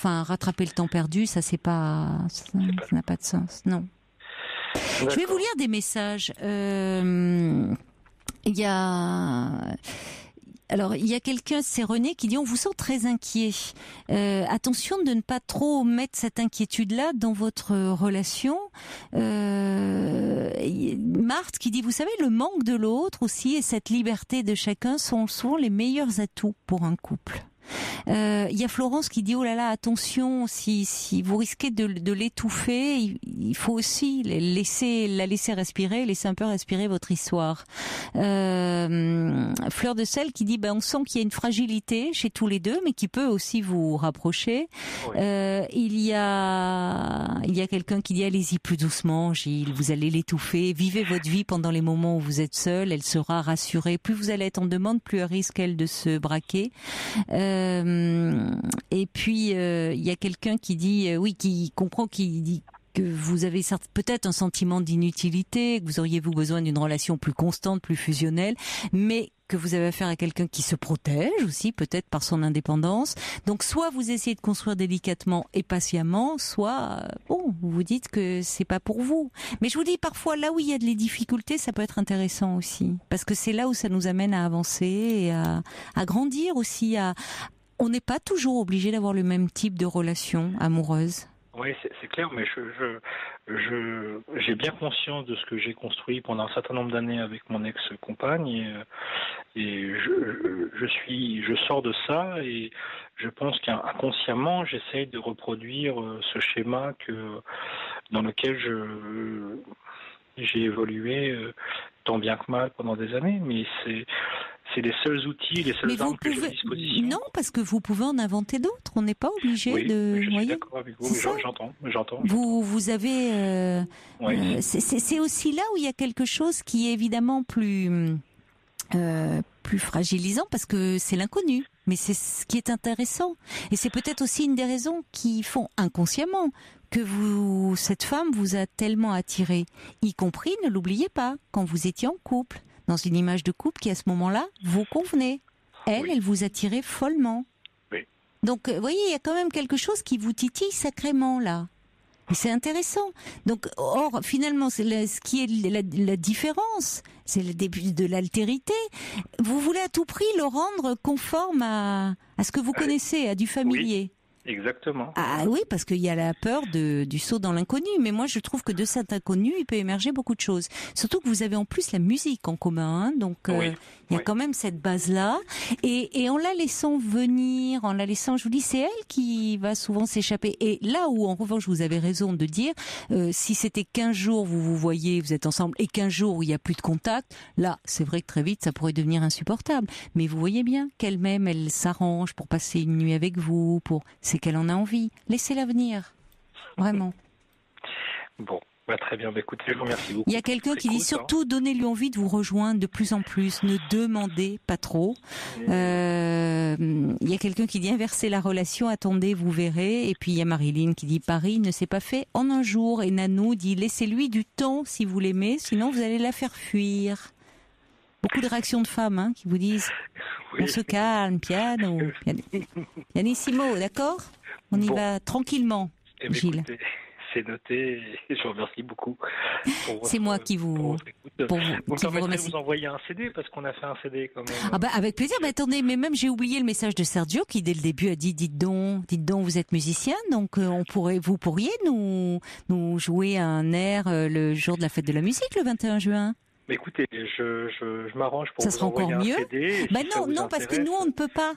Rattraper le temps perdu, ça n'a pas de sens. Non. D'accord. Je vais vous lire des messages. Il y a Alors, il y a quelqu'un, c'est René, qui dit on vous sent très inquiet. Attention de ne pas trop mettre cette inquiétude-là dans votre relation. Marthe qui dit, vous savez, le manque de l'autre aussi et cette liberté de chacun sont souvent les meilleurs atouts pour un couple. Il y a Florence qui dit oh là là, attention, si vous risquez de l'étouffer, il faut aussi la laisser respirer, laisser un peu respirer votre histoire. Fleur de Sel qui dit on sent qu'il y a une fragilité chez tous les deux, mais qui peut aussi vous rapprocher. Oui. Il y a quelqu'un qui dit allez-y plus doucement, Gilles, vous allez l'étouffer, vivez votre vie pendant les moments où vous êtes seul, elle sera rassurée. Plus vous allez être en demande, plus elle risque elle de se braquer. Et puis il y a quelqu'un qui dit qui comprend, qui dit que vous avez peut-être un sentiment d'inutilité, que vous auriez-vous besoin d'une relation plus constante, plus fusionnelle, mais que vous avez affaire à quelqu'un qui se protège aussi, peut-être par son indépendance. Donc soit vous essayez de construire délicatement et patiemment, soit vous vous dites que c'est pas pour vous. Mais je vous dis, parfois là où il y a des difficultés, ça peut être intéressant aussi, parce que c'est là où ça nous amène à avancer et à grandir aussi. On n'est pas toujours obligé d'avoir le même type de relation amoureuse. Oui, c'est clair, mais j'ai bien conscience de ce que j'ai construit pendant un certain nombre d'années avec mon ex-compagne et je sors de ça et je pense qu'inconsciemment j'essaye de reproduire ce schéma dans lequel j'ai évolué tant bien que mal pendant des années, mais c'est les seuls outils, les seules armes que j'ai à disposition. Non, parce que vous pouvez en inventer d'autres. On n'est pas obligé de. Je suis d'accord avec vous. J'entends. Vous avez. C'est aussi là où il y a quelque chose qui est évidemment plus fragilisant parce que c'est l'inconnu. Mais c'est ce qui est intéressant. Et c'est peut-être aussi une des raisons qui font inconsciemment que cette femme vous a tellement attiré. Y compris, ne l'oubliez pas, quand vous étiez en couple. Dans une image de couple qui, à ce moment-là, vous convenait. Elle vous attirait follement. Oui. Donc, vous voyez, il y a quand même quelque chose qui vous titille sacrément, là. Et c'est intéressant. Donc, finalement, ce qui est la différence, c'est le début de l'altérité. Vous voulez à tout prix le rendre conforme à ce que vous connaissez, à du familier. Oui. Exactement. Ah oui, parce qu'il y a la peur du saut dans l'inconnu. Mais moi, je trouve que de cet inconnu, il peut émerger beaucoup de choses. Surtout que vous avez en plus la musique en commun, hein, donc il y a quand même cette base-là. Et en la laissant venir, je vous dis, c'est elle qui va souvent s'échapper. Et là où, en revanche, vous avez raison de dire, si c'était 15 jours, vous voyez, vous êtes ensemble, et 15 jours où il n'y a plus de contact, là, c'est vrai que très vite, ça pourrait devenir insupportable. Mais vous voyez bien qu'elle-même, elle s'arrange pour passer une nuit avec vous, c'est qu'elle en a envie. Laissez-la venir. Vraiment. Bon, très bien. Écoutez, je vous remercie beaucoup. Il y a quelqu'un qui dit surtout, donnez-lui envie de vous rejoindre de plus en plus. Ne demandez pas trop. Il y a quelqu'un qui dit inversez la relation, attendez, vous verrez. Et puis il y a Marilyn qui dit Paris ne s'est pas fait en un jour. Et Nanou dit laissez-lui du temps si vous l'aimez, sinon vous allez la faire fuir. Beaucoup de réactions de femmes qui vous disent on se calme, pianissimo, d'accord? On y va tranquillement, Gilles. Écoutez, c'est noté, je vous remercie beaucoup. C'est moi qui vous remercie. Vous envoyer un CD parce qu'on a fait un CD quand même. Avec plaisir. Attendez, mais même j'ai oublié le message de Sergio qui dès le début a dit dites donc, vous êtes musicien, donc vous pourriez nous jouer un air le jour de la fête de la musique le 21 juin. Mais écoutez, je m'arrange pour ça vous sera envoyer encore mieux. un CD. Non, parce que nous on ne peut pas.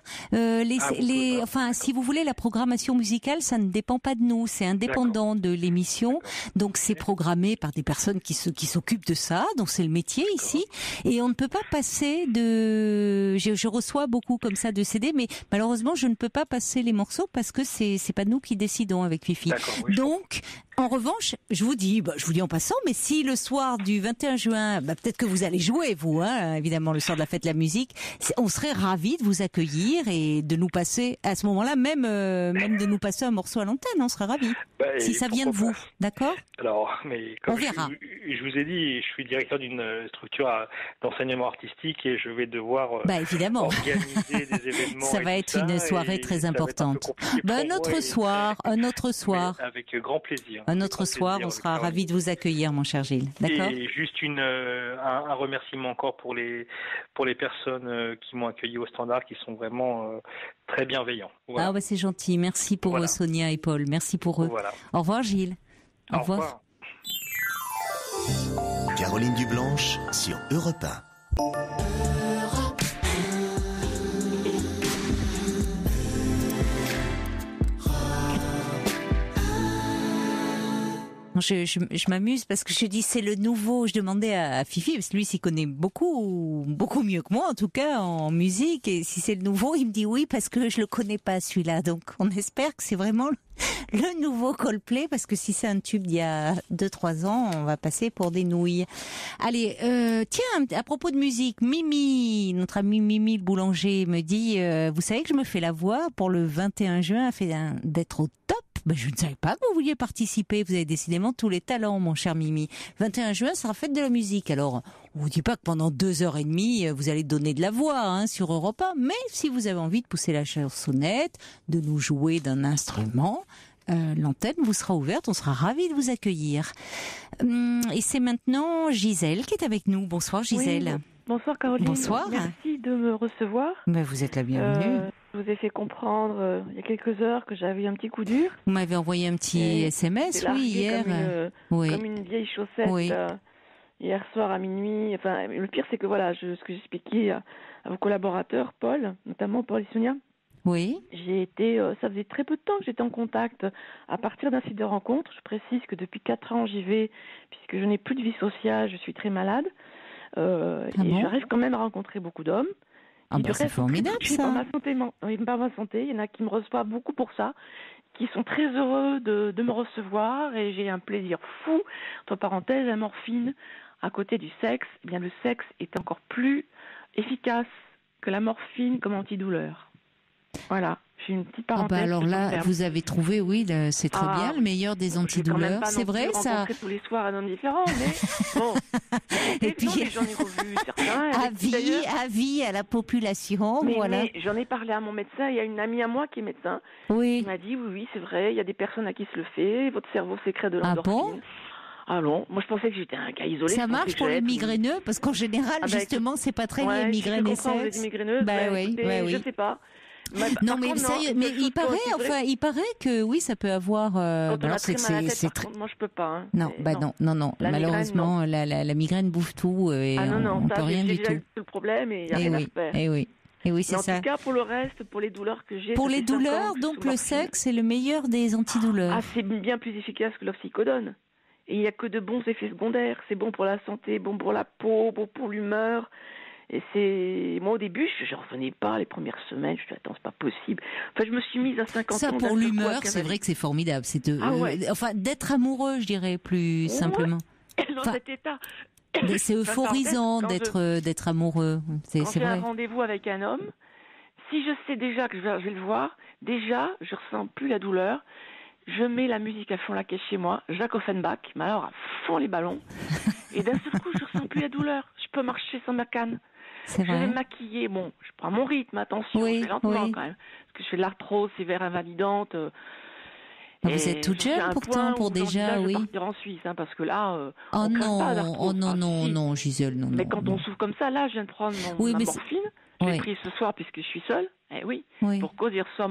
Si vous voulez, la programmation musicale, ça ne dépend pas de nous, c'est indépendant de l'émission. Donc c'est programmé par des personnes qui s'occupent de ça, donc c'est le métier ici. Et on ne peut pas passer je reçois beaucoup comme ça de CD, mais malheureusement je ne peux pas passer les morceaux parce que c'est pas nous qui décidons avec Fifi. Oui, donc en revanche, je vous dis en passant, mais si le soir du 21 juin, peut-être que vous allez jouer, vous, évidemment, le soir de la fête de la musique, on serait ravis de vous accueillir et de nous passer, à ce moment-là, même de nous passer un morceau à l'antenne, on serait ravis. Si ça vient de vous, d'accord? Alors, mais comme on verra. Je vous ai dit, je suis directeur d'une structure d'enseignement artistique et je vais devoir évidemment. organiser des événements. Ça va être une soirée très importante. Un autre soir. Mais avec grand plaisir. un autre soir, on sera ravis de vous accueillir, mon cher Gilles. D'accord ? Et juste un remerciement encore pour les personnes qui m'ont accueilli au Standard, qui sont vraiment très bienveillants. Voilà. Ah, c'est gentil. Merci pour eux, Sonia et Paul. Merci pour eux. Voilà. Au revoir, Gilles. Au revoir. Caroline Dublanche sur Europe 1. Je m'amuse parce que je dis c'est le nouveau. Je demandais à Fifi parce que lui s'y connaît beaucoup mieux que moi en tout cas en musique, et si c'est le nouveau, il me dit oui parce que je le connais pas celui-là. Donc on espère que c'est vraiment le nouveau Coldplay, parce que si c'est un tube d'il y a 2-3 ans, on va passer pour des nouilles. Allez, tiens, à propos de musique, Mimi, notre ami Mimi le boulanger me dit, vous savez que je me fais la voix pour le 21 juin, afin d'être au top. Ben, je ne savais pas que vous vouliez participer. Vous avez décidément tous les talents, mon cher Mimi. 21 juin, ça sera fête de la musique. Alors, on vous dit pas que pendant 2h30, vous allez donner de la voix sur Europe 1. Mais si vous avez envie de pousser la chansonnette, de nous jouer d'un instrument, l'antenne vous sera ouverte. On sera ravis de vous accueillir. Et c'est maintenant Gisèle qui est avec nous. Bonsoir Gisèle. Oui, bonsoir Caroline. Bonsoir. Merci de me recevoir. Ben, vous êtes la bienvenue. Je vous ai fait comprendre il y a quelques heures que j'avais un petit coup dur. Vous m'avez envoyé un petit SMS, oui, hier. Comme une vieille chaussette hier soir à minuit. Enfin, le pire, c'est que voilà, ce que j'expliquais à vos collaborateurs, Paul, notamment Paul et Sonia. Oui. J'ai été, ça faisait très peu de temps que j'étais en contact à partir d'un site de rencontre. Je précise que depuis 4 ans, j'y vais puisque je n'ai plus de vie sociale, je suis très malade. Et j'arrive quand même à rencontrer beaucoup d'hommes. C'est formidable ça. Par ma santé, il y en a qui me reçoivent beaucoup pour ça, qui sont très heureux de me recevoir, et j'ai un plaisir fou. Entre parenthèses, la morphine à côté du sexe, eh bien le sexe est encore plus efficace que la morphine comme antidouleur. Voilà. J'ai une petite parenthèse. Alors là, vous avez trouvé, oui, c'est très bien, le meilleur des antidouleurs. C'est vrai, ça. Tous les soirs un homme différent, mais bon. Et puis, j'en ai revu certains. Avis à la population, voilà. Mais j'en ai parlé à mon médecin. Il y a une amie à moi qui est médecin. Oui. Il m'a dit, oui, c'est vrai, il y a des personnes à qui se le fait. Votre cerveau sécrète de l'endorphine. Ah bon? Ah non, moi je pensais que j'étais un cas isolé. Ça marche pour les migraineux, parce qu'en général, justement, c'est pas très lié, migraine et sexe. Les migraineuse, oui. Je sais pas. Non, mais sérieux, mais il paraît que oui, ça peut avoir. Alors c'est très. Moi, je peux pas. Non. Malheureusement, la migraine bouffe tout et on peut rien du tout. C'est le problème et il y a rien à faire. Et oui, c'est ça. En tout cas, pour le reste, pour les douleurs que j'ai. Pour les douleurs, donc le sexe est le meilleur des antidouleurs. Ah, c'est bien plus efficace que l'oxycodone. Et il n'y a que de bons effets secondaires. C'est bon pour la santé, bon pour la peau, bon pour l'humeur. Et moi au début, je ne revenais pas les premières semaines. Je me suis dit, attends, c'est pas possible. Enfin, je me suis mise à 50 ans. Ça, pour l'humeur, c'est vrai que c'est formidable. C'est d'être amoureux, je dirais, plus simplement. Dans cet état. C'est euphorisant d'être amoureux. C'est vrai. Quand j'ai un vrai. rendez-vous avec un homme, si je sais déjà que je vais le voir, déjà, je ressens plus la douleur. Je mets la musique à fond la caisse chez moi, Jacques Offenbach, mais alors à fond les ballons. Et d'un seul coup, je ressens plus la douleur. Je peux marcher sans ma canne. Je vais me maquiller. Bon, je prends mon rythme, attention, je fais lentement quand même. Parce que je fais de l'arthrose sévère invalidante. Vous êtes toute jeune pourtant pour déjà, je vais partir en Suisse, parce que là, non, Gisèle, non. Mais quand on souffre comme ça, là, je viens de prendre ma morphine. Je l'ai prise ce soir puisque je suis seule. Pour cause, hier soir,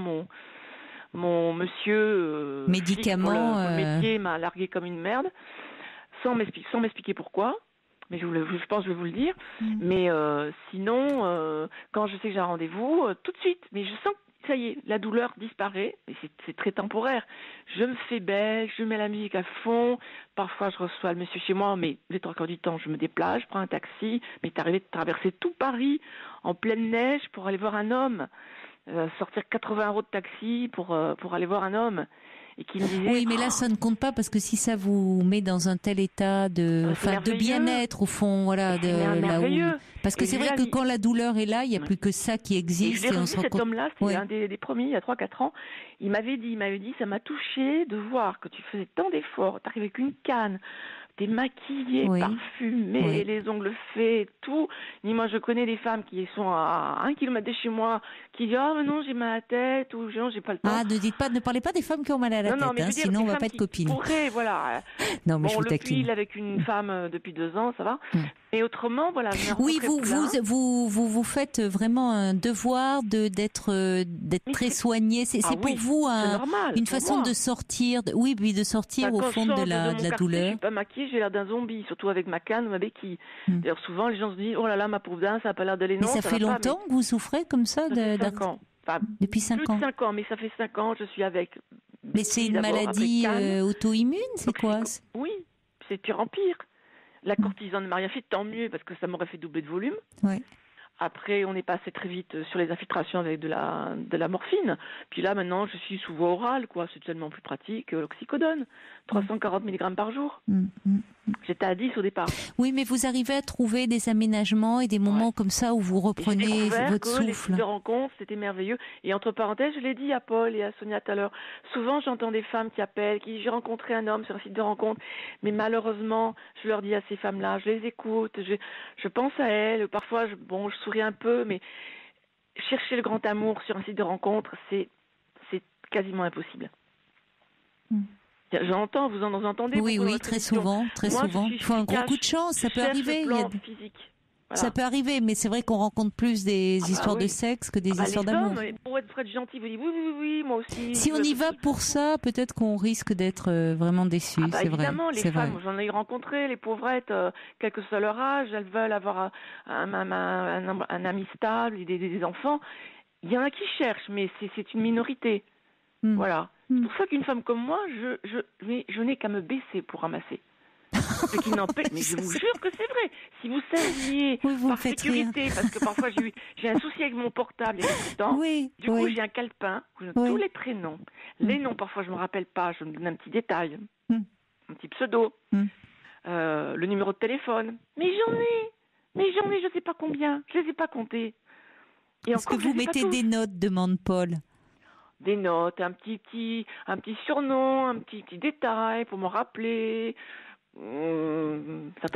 mon monsieur médicament pour le métier m'a largué comme une merde, sans m'expliquer pourquoi. Mais je pense que je vais vous le dire. Mais sinon, quand je sais que j'ai un rendez-vous, tout de suite. Mais je sens que ça y est, la douleur disparaît. Et c'est très temporaire. Je me fais belle, je mets la musique à fond. Parfois, je reçois le monsieur chez moi, mais les 3 quarts du temps, je me déplace, je prends un taxi. Mais t'es arrivé de traverser tout Paris en pleine neige pour aller voir un homme. Sortir 80 € de taxi pour aller voir un homme et qui me disait oui, mais là ça ne compte pas parce que si ça vous met dans un tel état de bien-être au fond, voilà, parce que c'est vrai que quand la douleur est là, il n'y a plus que ça qui existe. Et on se rend compte. Cet homme-là, c'était un des premiers il y a 3-4 ans. Il m'avait dit, ça m'a touché de voir que tu faisais tant d'efforts, t'arrivais avec une canne, j'étais maquillée, parfumée, les ongles faits, tout. Ni moi, je connais des femmes qui sont à 1 kilomètre de chez moi, qui disent mais non, j'ai mal à la tête, ou non, j'ai pas le temps. Ah, ne parlez pas des femmes qui ont mal à la tête, mais hein, sinon on va pas être copines. Voilà. Non, mais je vous le taquine. fil avec une femme depuis 2 ans, ça va. Et autrement, voilà. Oui, vous faites vraiment un devoir d'être très soigné. C'est pour vous une façon de sortir, de sortir au fond de la douleur. Je suis pas maquillée, j'ai l'air d'un zombie, surtout avec ma canne ou ma béquille. D'ailleurs, souvent, les gens se disent, oh là là, ma pauvre dame, ça a pas l'air d'aller. Mais ça fait longtemps que vous souffrez comme ça? Ça fait 5 ans. Enfin, depuis 5 ans. Plus de 5 ans, mais ça fait 5 ans, je suis avec. Mais c'est une maladie auto-immune, c'est quoi? Oui, c'est de pire en pire. La cortisone ne m'a rien fait, tant mieux, parce que ça m'aurait fait doubler de volume. Ouais. Après, on est passé très vite sur les infiltrations avec de la morphine. Puis là, maintenant, je suis sous voie orale, quoi. C'est tellement plus pratique. L'oxycodone, 340 mg par jour. J'étais à 10 au départ. Oui, mais vous arrivez à trouver des aménagements et des moments comme ça où vous reprenez votre souffle. Les sites de rencontre, c'était merveilleux. Et entre parenthèses, je l'ai dit à Paul et à Sonia tout à l'heure. Souvent, j'entends des femmes qui appellent, qui disent j'ai rencontré un homme sur un site de rencontre, mais malheureusement, je leur dis à ces femmes-là, je les écoute, je pense à elles. Parfois, je souris un peu, mais chercher le grand amour sur un site de rencontre, c'est quasiment impossible. J'entends, vous en entendez? Oui, très souvent. Il faut un gros coup de chance, ça peut arriver. Physique. Voilà. Ça peut arriver, mais c'est vrai qu'on rencontre plus des histoires de sexe que des histoires d'amour. Pour être gentil, vous dites oui, moi aussi. Si on y va pour ça, peut-être qu'on risque d'être vraiment déçus, c'est vrai. Évidemment, les femmes, j'en ai rencontré, les pauvrettes, quel que soit leur âge, elles veulent avoir un ami stable, des enfants. Il y en a qui cherchent, mais c'est une minorité. Voilà. C'est pour ça qu'une femme comme moi, je n'ai qu'à me baisser pour ramasser. Ce qui n'empêche, mais je vous jure que c'est vrai. Si vous saviez par sécurité, parce que parfois j'ai un souci avec mon portable il y a quelque temps, du coup j'ai un calepin où je note tous les prénoms. Les noms, parfois je ne me rappelle pas, je me donne un petit détail, un petit pseudo, le numéro de téléphone. Mais j'en ai, je ne sais pas combien, je ne les ai pas comptés. Est-ce que vous mettez des notes, demande Paul? Des notes, un petit surnom, un petit détail pour me rappeler.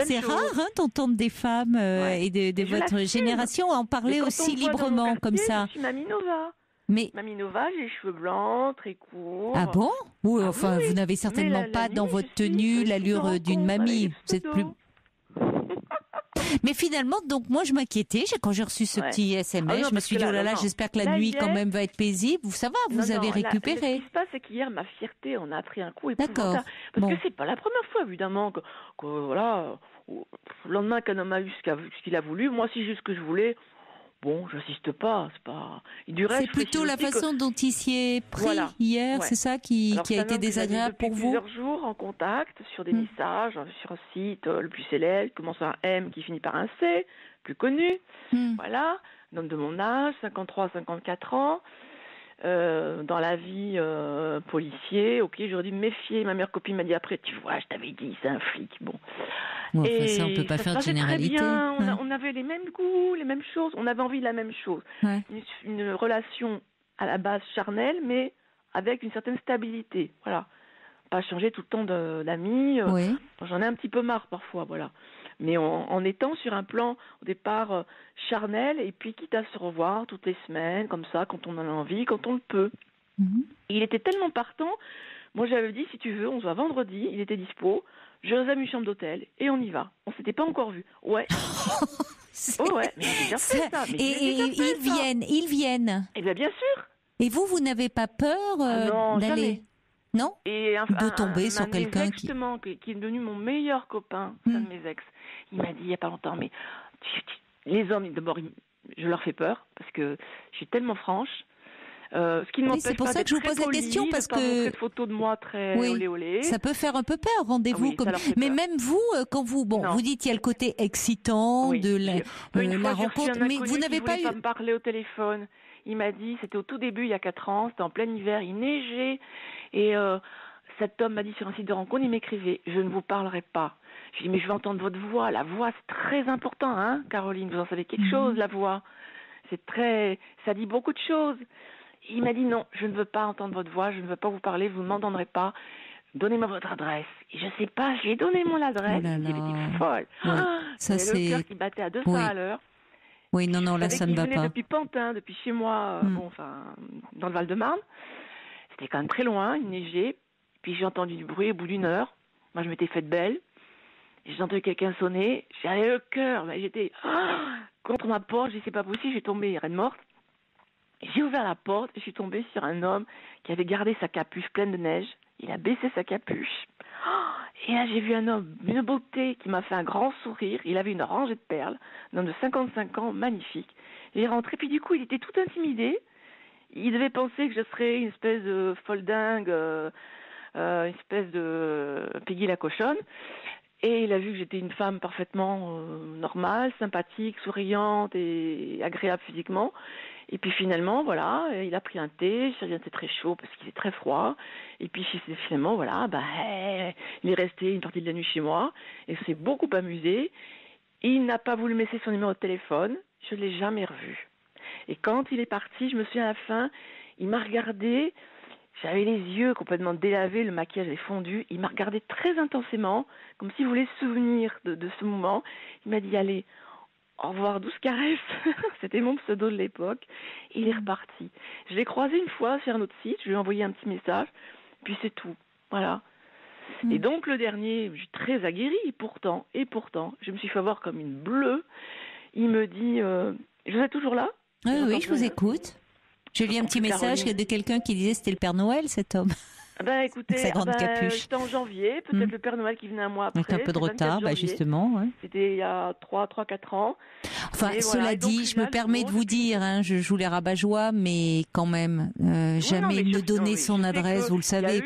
C'est rare d'entendre des femmes et de votre génération en parler aussi librement comme ça. Je suis Mamie Nova. Mamie Nova, j'ai les cheveux blancs, très courts. Ah bon? Oui, enfin, vous n'avez certainement pas dans votre tenue l'allure d'une mamie. Vous êtes plus... Mais finalement, donc moi je m'inquiétais quand j'ai reçu ce petit SMS, je me suis dit oh là là, j'espère que la nuit quand même va être paisible. Ça va, vous avez récupéré. Ce qui se passe, c'est qu'hier ma fierté en a pris un coup épouvantable. Parce que c'est pas la première fois évidemment que voilà, le lendemain qu'un homme a eu ce qu'il a voulu, moi si j'ai ce que je voulais. Bon, j'insiste pas, c'est pas. C'est plutôt la façon dont il s'y est pris hier, c'est ça qui a été désagréable pour vous? Plusieurs jours en contact sur des messages, sur un site le plus célèbre, qui commence à un M qui finit par un C, plus connu. Voilà, un homme de mon âge, 53-54 ans. Dans la vie policier, j'aurais dû me méfier. Ma meilleure copine m'a dit après, tu vois, je t'avais dit, c'est un flic. Bon. Et ça, on peut pas faire de généralité. Très bien. On avait les mêmes goûts, les mêmes choses. On avait envie de la même chose. Une relation à la base charnelle, mais avec une certaine stabilité. Voilà. Pas changer tout le temps d'amis. J'en ai un petit peu marre parfois, voilà. Mais en étant sur un plan au départ charnel, et puis quitte à se revoir toutes les semaines, comme ça, quand on en a envie, quand on le peut. Il était tellement partant. Moi, j'avais dit, si tu veux, on se voit vendredi. Il était dispo. Je réserve une chambre d'hôtel et on y va. On s'était pas encore vus. Ouais. Mais j'ai déjà fait ça. Mais ils viennent. Eh bien sûr. Et vous n'avez pas peur d'aller jamais. Non. Et de tomber sur quelqu'un qui est devenu mon meilleur copain, un de mes ex. Il m'a dit il y a pas longtemps, mais les hommes, d'abord, je leur fais peur parce que je suis tellement franche. Ce qui ne m'empêche c'est pour ça que je vous pose la question parce que des photos de moi très olé. Ça peut faire un peu peur, rendez-vous mais même vous quand vous vous dites il y a le côté excitant de la rencontre, mais vous n'avez pas eu me parler au téléphone. Il m'a dit, c'était au tout début il y a 4 ans, c'était en plein hiver, il neigeait et cet homme m'a dit sur un site de rencontre, il m'écrivait, je ne vous parlerai pas. Je lui ai dit mais je veux entendre votre voix, la voix c'est très important Caroline, vous en savez quelque chose, la voix. Ça dit beaucoup de choses. Il m'a dit non, je ne veux pas entendre votre voix, je ne veux pas vous parler, vous ne m'entendrez pas. donnez-moi votre adresse. Et je sais pas, je lui ai donné mon adresse. Oh là là. Il était folle. Ouais. Ça, j'avais le cœur qui battait à 200 à l'heure. Oui, non, là, ça ne va pas. Il venait pas. depuis Pantin, depuis chez moi, dans le Val-de-Marne. C'était quand même très loin, il neigeait. Puis j'ai entendu du bruit au bout d'une heure. Moi, je m'étais faite belle. J'ai entendu quelqu'un sonner. J'avais le cœur, mais j'étais contre ma porte. Je dis, c'est pas possible, j'ai tombé raide morte. J'ai ouvert la porte et je suis tombée sur un homme qui avait gardé sa capuche pleine de neige. Il a baissé sa capuche. Et là, j'ai vu un homme d'une beauté qui m'a fait un grand sourire. Il avait une rangée de perles, un homme de 55 ans, magnifique. J'ai rentré, puis du coup, il était tout intimidé. Il devait penser que je serais une espèce de folle dingue, une espèce de Peggy la cochonne. Et il a vu que j'étais une femme parfaitement normale, sympathique, souriante et agréable physiquement. Et puis finalement, voilà, il a pris un thé, c'est très chaud parce qu'il est très froid. Et puis finalement, voilà, il est resté une partie de la nuit chez moi et s'est beaucoup amusé. Il n'a pas voulu me laisser son numéro de téléphone, je ne l'ai jamais revu. Et quand il est parti, je me souviens à la fin, il m'a regardé, j'avais les yeux complètement délavés, le maquillage est fondu. Il m'a regardé très intensément, comme s'il voulait se souvenir de ce moment. Il m'a dit, allez, au revoir, douce caresse. C'était mon pseudo de l'époque. Il est reparti. Je l'ai croisé une fois sur un autre site, je lui ai envoyé un petit message, puis c'est tout. Voilà. Et donc le dernier, je suis très aguerrie, et pourtant, je me suis fait avoir comme une bleue. Il me dit, je suis toujours là? Oui, je vous écoute. J'ai lu un petit message de quelqu'un qui disait que c'était le Père Noël, cet homme. Écoutez, sa grande capuche. C'était en janvier, peut-être le Père Noël qui venait un mois après. Avec un peu de retard, justement. Ouais. C'était il y a 3-4 ans. Enfin, cela dit, je me permets de vous dire, je joue les rabat-joie, mais quand même, jamais ne donner son adresse, vous le savez,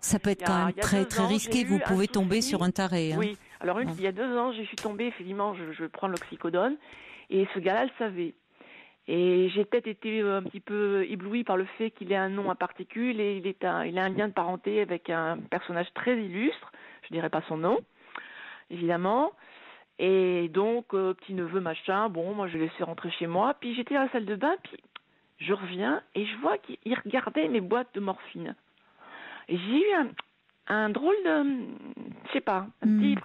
ça peut être quand même très très risqué, vous pouvez tomber sur un taré. Oui, alors il y a 2 ans, je suis tombée, effectivement, je prends l'oxycodone, et ce gars-là le savait. Et j'ai peut-être été un petit peu éblouie par le fait qu'il ait un nom à particules et il a un lien de parenté avec un personnage très illustre, je dirais pas son nom, évidemment. Et donc, petit-neveu, machin, moi je l'ai laissé rentrer chez moi, puis j'étais à la salle de bain, puis je reviens et je vois qu'il regardait mes boîtes de morphine. Et j'ai eu un drôle de, je sais pas, petite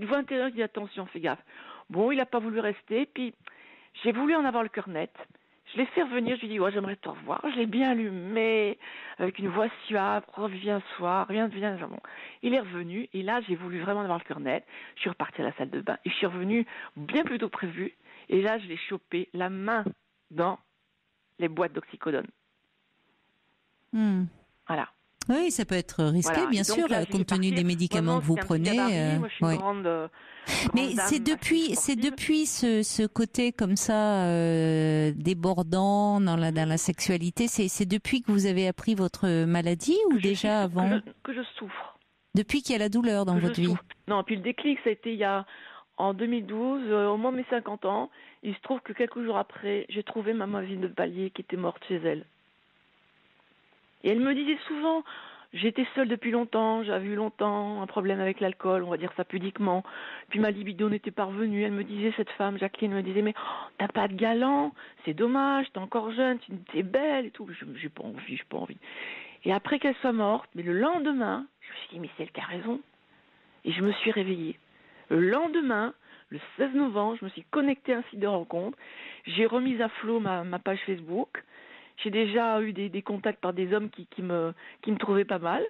voix intérieure qui dit attention, fais gaffe. Bon, il n'a pas voulu rester, puis j'ai voulu en avoir le cœur net. Je l'ai fait revenir, je lui ai dit, j'aimerais te revoir. Je l'ai bien allumé, avec une voix suave, reviens ce soir, viens. Bon. Il est revenu, et là, j'ai voulu vraiment en avoir le cœur net. Je suis repartie à la salle de bain, et je suis revenue bien plus tôt prévu. Et là, je l'ai chopé la main dans les boîtes d'oxycodone. Voilà. Oui, ça peut être risqué, bien sûr, compte tenu des médicaments que vous prenez. Moi, je suis une grande mais c'est depuis ce côté comme ça débordant dans la sexualité, c'est depuis que vous avez appris votre maladie ou déjà avant que je souffre. Depuis qu'il y a la douleur dans votre vie. Non, puis le déclic, ça a été en 2012, au moment de mes 50 ans. Il se trouve que quelques jours après, j'ai trouvé ma voisine de palier qui était morte chez elle. Et elle me disait souvent, j'étais seule depuis longtemps, j'avais eu longtemps un problème avec l'alcool, on va dire ça pudiquement. Puis ma libido n'était pas revenue. Elle me disait, cette femme, Jacqueline, me disait, mais t'as pas de galant, c'est dommage, t'es encore jeune, t'es belle et tout. J'ai pas envie. Et après qu'elle soit morte, mais le lendemain, je me suis dit, mais c'est elle qui a raison. Et je me suis réveillée. Le lendemain, le 16 novembre, je me suis connectée à un site de rencontre. J'ai remis à flot ma page Facebook. J'ai déjà eu des contacts par des hommes qui me trouvaient pas mal.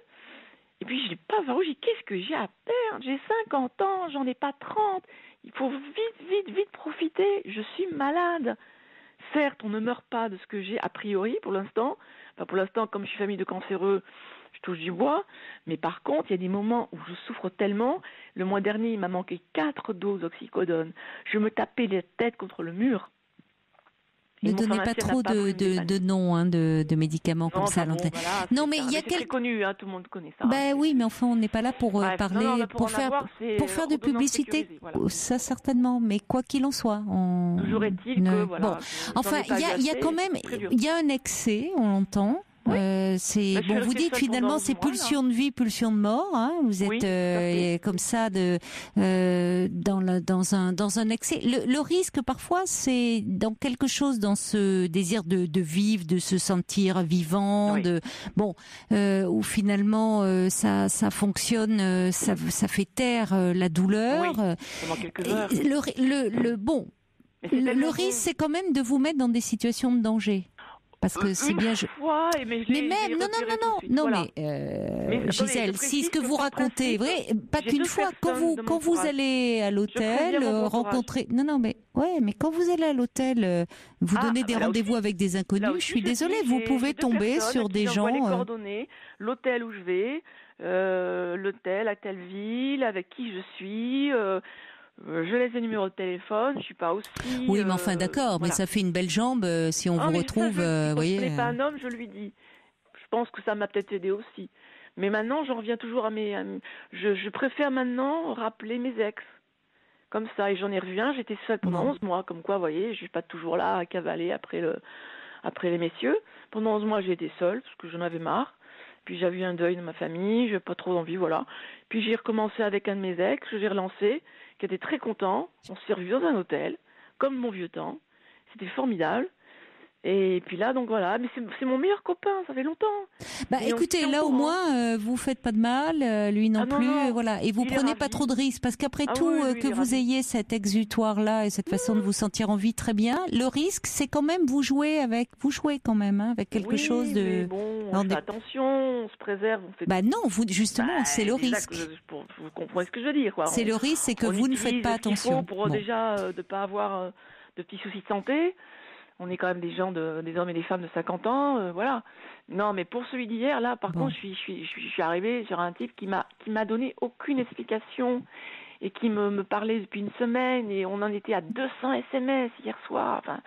Et puis, je n'ai pas varu, qu'est-ce que j'ai à perdre? J'ai 50 ans, j'en ai pas 30. Il faut vite profiter. Je suis malade. Certes, on ne meurt pas de ce que j'ai a priori pour l'instant. Enfin, pour l'instant, comme je suis famille de cancéreux, je touche du bois. Mais par contre, il y a des moments où je souffre tellement. Le mois dernier, il m'a manqué 4 doses d'oxycodone. Je me tapais la tête contre le mur. Ne donnez pas trop de noms de médicaments comme ça à l'antenne. Voilà, non, mais il y a c'est très connu, tout le monde connaît ça. Oui, mais enfin, on n'est pas là pour parler, pour faire de publicité. Voilà. Ça certainement, mais quoi qu'il en soit, toujours est-il que voilà. Bon, enfin, il y a quand même, il y a un excès, on l'entend. c'est Bah, je bon. suis Vous restée dites seule finalement, pendant c'est 11 mois, là. pulsion de vie, pulsion de mort. Hein, vous êtes Oui, tout à fait. comme ça dans un excès. Le risque parfois, c'est dans quelque chose, dans ce désir de vivre, de se sentir vivant, Oui. où finalement ça fonctionne, ça fait taire la douleur. Oui, pendant quelques heures. Le Mais c'est tellement risque, bon. c'est quand même de vous mettre dans des situations de danger. Parce que c'est bien. Une fois, mais je Mais l'ai même, non, repéré tout de suite. non, Voilà. mais attendez, Gisèle, je si précise ce que que vous par racontez est vrai, principe, pas j'ai qu'une 2 fois, personnes de mon quand vous entourage. allez à l'hôtel, préviens mon entourage. rencontrer, mais quand vous allez à l'hôtel, vous donnez des là rendez-vous aussi- avec des là inconnus, aussi, je suis dis, désolée, vous j'ai pouvez 2 tomber personnes à sur qui des j'envoie les gens, coordonnées, l'hôtel où je vais, l'hôtel à telle ville, avec qui je suis, je laisse des numéros de téléphone, je suis pas aussi... oui, mais enfin d'accord, mais voilà. ça fait une belle jambe si on Ah, vous mais ça, retrouve, je le dis. Quand voyez. je connais pas un homme, je lui dis. Je pense que ça m'a peut-être aidé aussi. Mais maintenant, j'en reviens toujours à mes... Je préfère maintenant rappeler mes ex. Comme ça, et j'en ai revu un, j'étais seule pendant Bon. 11 mois. Comme quoi, vous voyez, je suis pas toujours là à cavaler après les messieurs. Pendant 11 mois, j'ai été seule, parce que j'en avais marre. Puis j'avais eu un deuil de ma famille, j'ai pas trop envie, voilà. Puis j'ai recommencé avec un de mes ex, que j'ai relancé, qui était très content. On s'est revus dans un hôtel, comme mon vieux temps. C'était formidable. Et puis là, donc voilà, mais c'est mon meilleur copain, ça fait longtemps. Bah Et on écoutez, se tient au là au courant. moins vous faites pas de mal, lui non Ah non, plus, non, et voilà, et vous il est prenez pas ravi. trop de risques parce qu'après Ah tout oui, oui, que il est vous ravi. ayez cet exutoire là et cette façon de vous sentir en vie très bien, le risque c'est quand même vous jouez quand même avec quelque Oui, chose mais de bon, dans on des- fait attention, on se préserve, on fait... Bah non, vous justement, c'est le déjà risque. vous comprenez ce que je veux dire, quoi. C'est le risque, c'est que On vous ne faites utilise pas ce qu'il faut attention. pour Bon. déjà de pas avoir de petits soucis de santé. On est quand même des gens, des hommes et des femmes de 50 ans, voilà. Non, mais pour celui d'hier, là, par Bon. contre, je suis arrivée sur un type qui m'a donné aucune explication et qui me parlait depuis une semaine et on en était à 200 SMS hier soir. Enfin,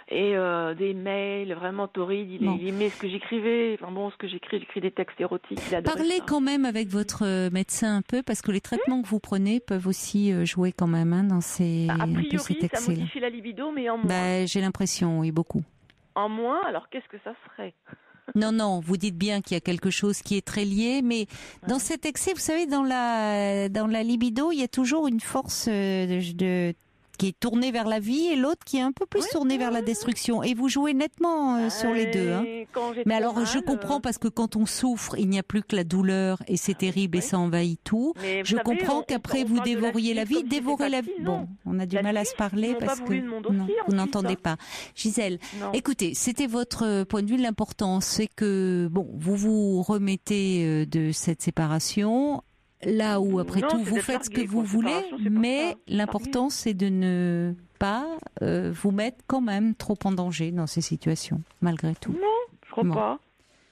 et des mails vraiment torrides. Bon. Il aimait ce que j'écrivais. Enfin bon, ce que j'écris des textes érotiques. Il adorait Parlez ça. quand même avec votre médecin un peu parce que les traitements que vous prenez peuvent aussi jouer quand même dans ces A un peu priori, cet ça excès. modifie la libido, mais en moins. Bah, j'ai l'impression, oui, beaucoup. En moins, alors qu'est-ce que ça serait? Non, vous dites bien qu'il y a quelque chose qui est très lié, mais dans cet excès, vous savez, dans la libido, il y a toujours une force qui est tournée vers la vie et l'autre qui est un peu plus tournée vers la destruction. Et vous jouez nettement sur les deux. Hein. Quand j'ai Mais trop alors, je mal, comprends parce que quand on souffre, il n'y a plus que la douleur et c'est terrible et oui. ça envahit tout. Mais vous Je savez, comprends qu'après on vous parle de dévoriez la l'acide vie, comme si dévorez c'était la vie. facile, Bon, non. on a du La mal à Suisse, se parler ils m'ont parce pas que voulu de mon dossier non, en vous Suisse, n'entendez hein. pas. Gisèle, Non. écoutez, c'était votre point de vue. L'important, c'est que bon, vous vous remettez de cette séparation. Là où, après Non, tout, c'est vous d'être faites ce que largué, vous quoi. voulez, Séparation, c'est pas mais ça. l'important, c'est de ne pas vous mettre quand même trop en danger dans ces situations, malgré tout. Non, je crois Bon. pas.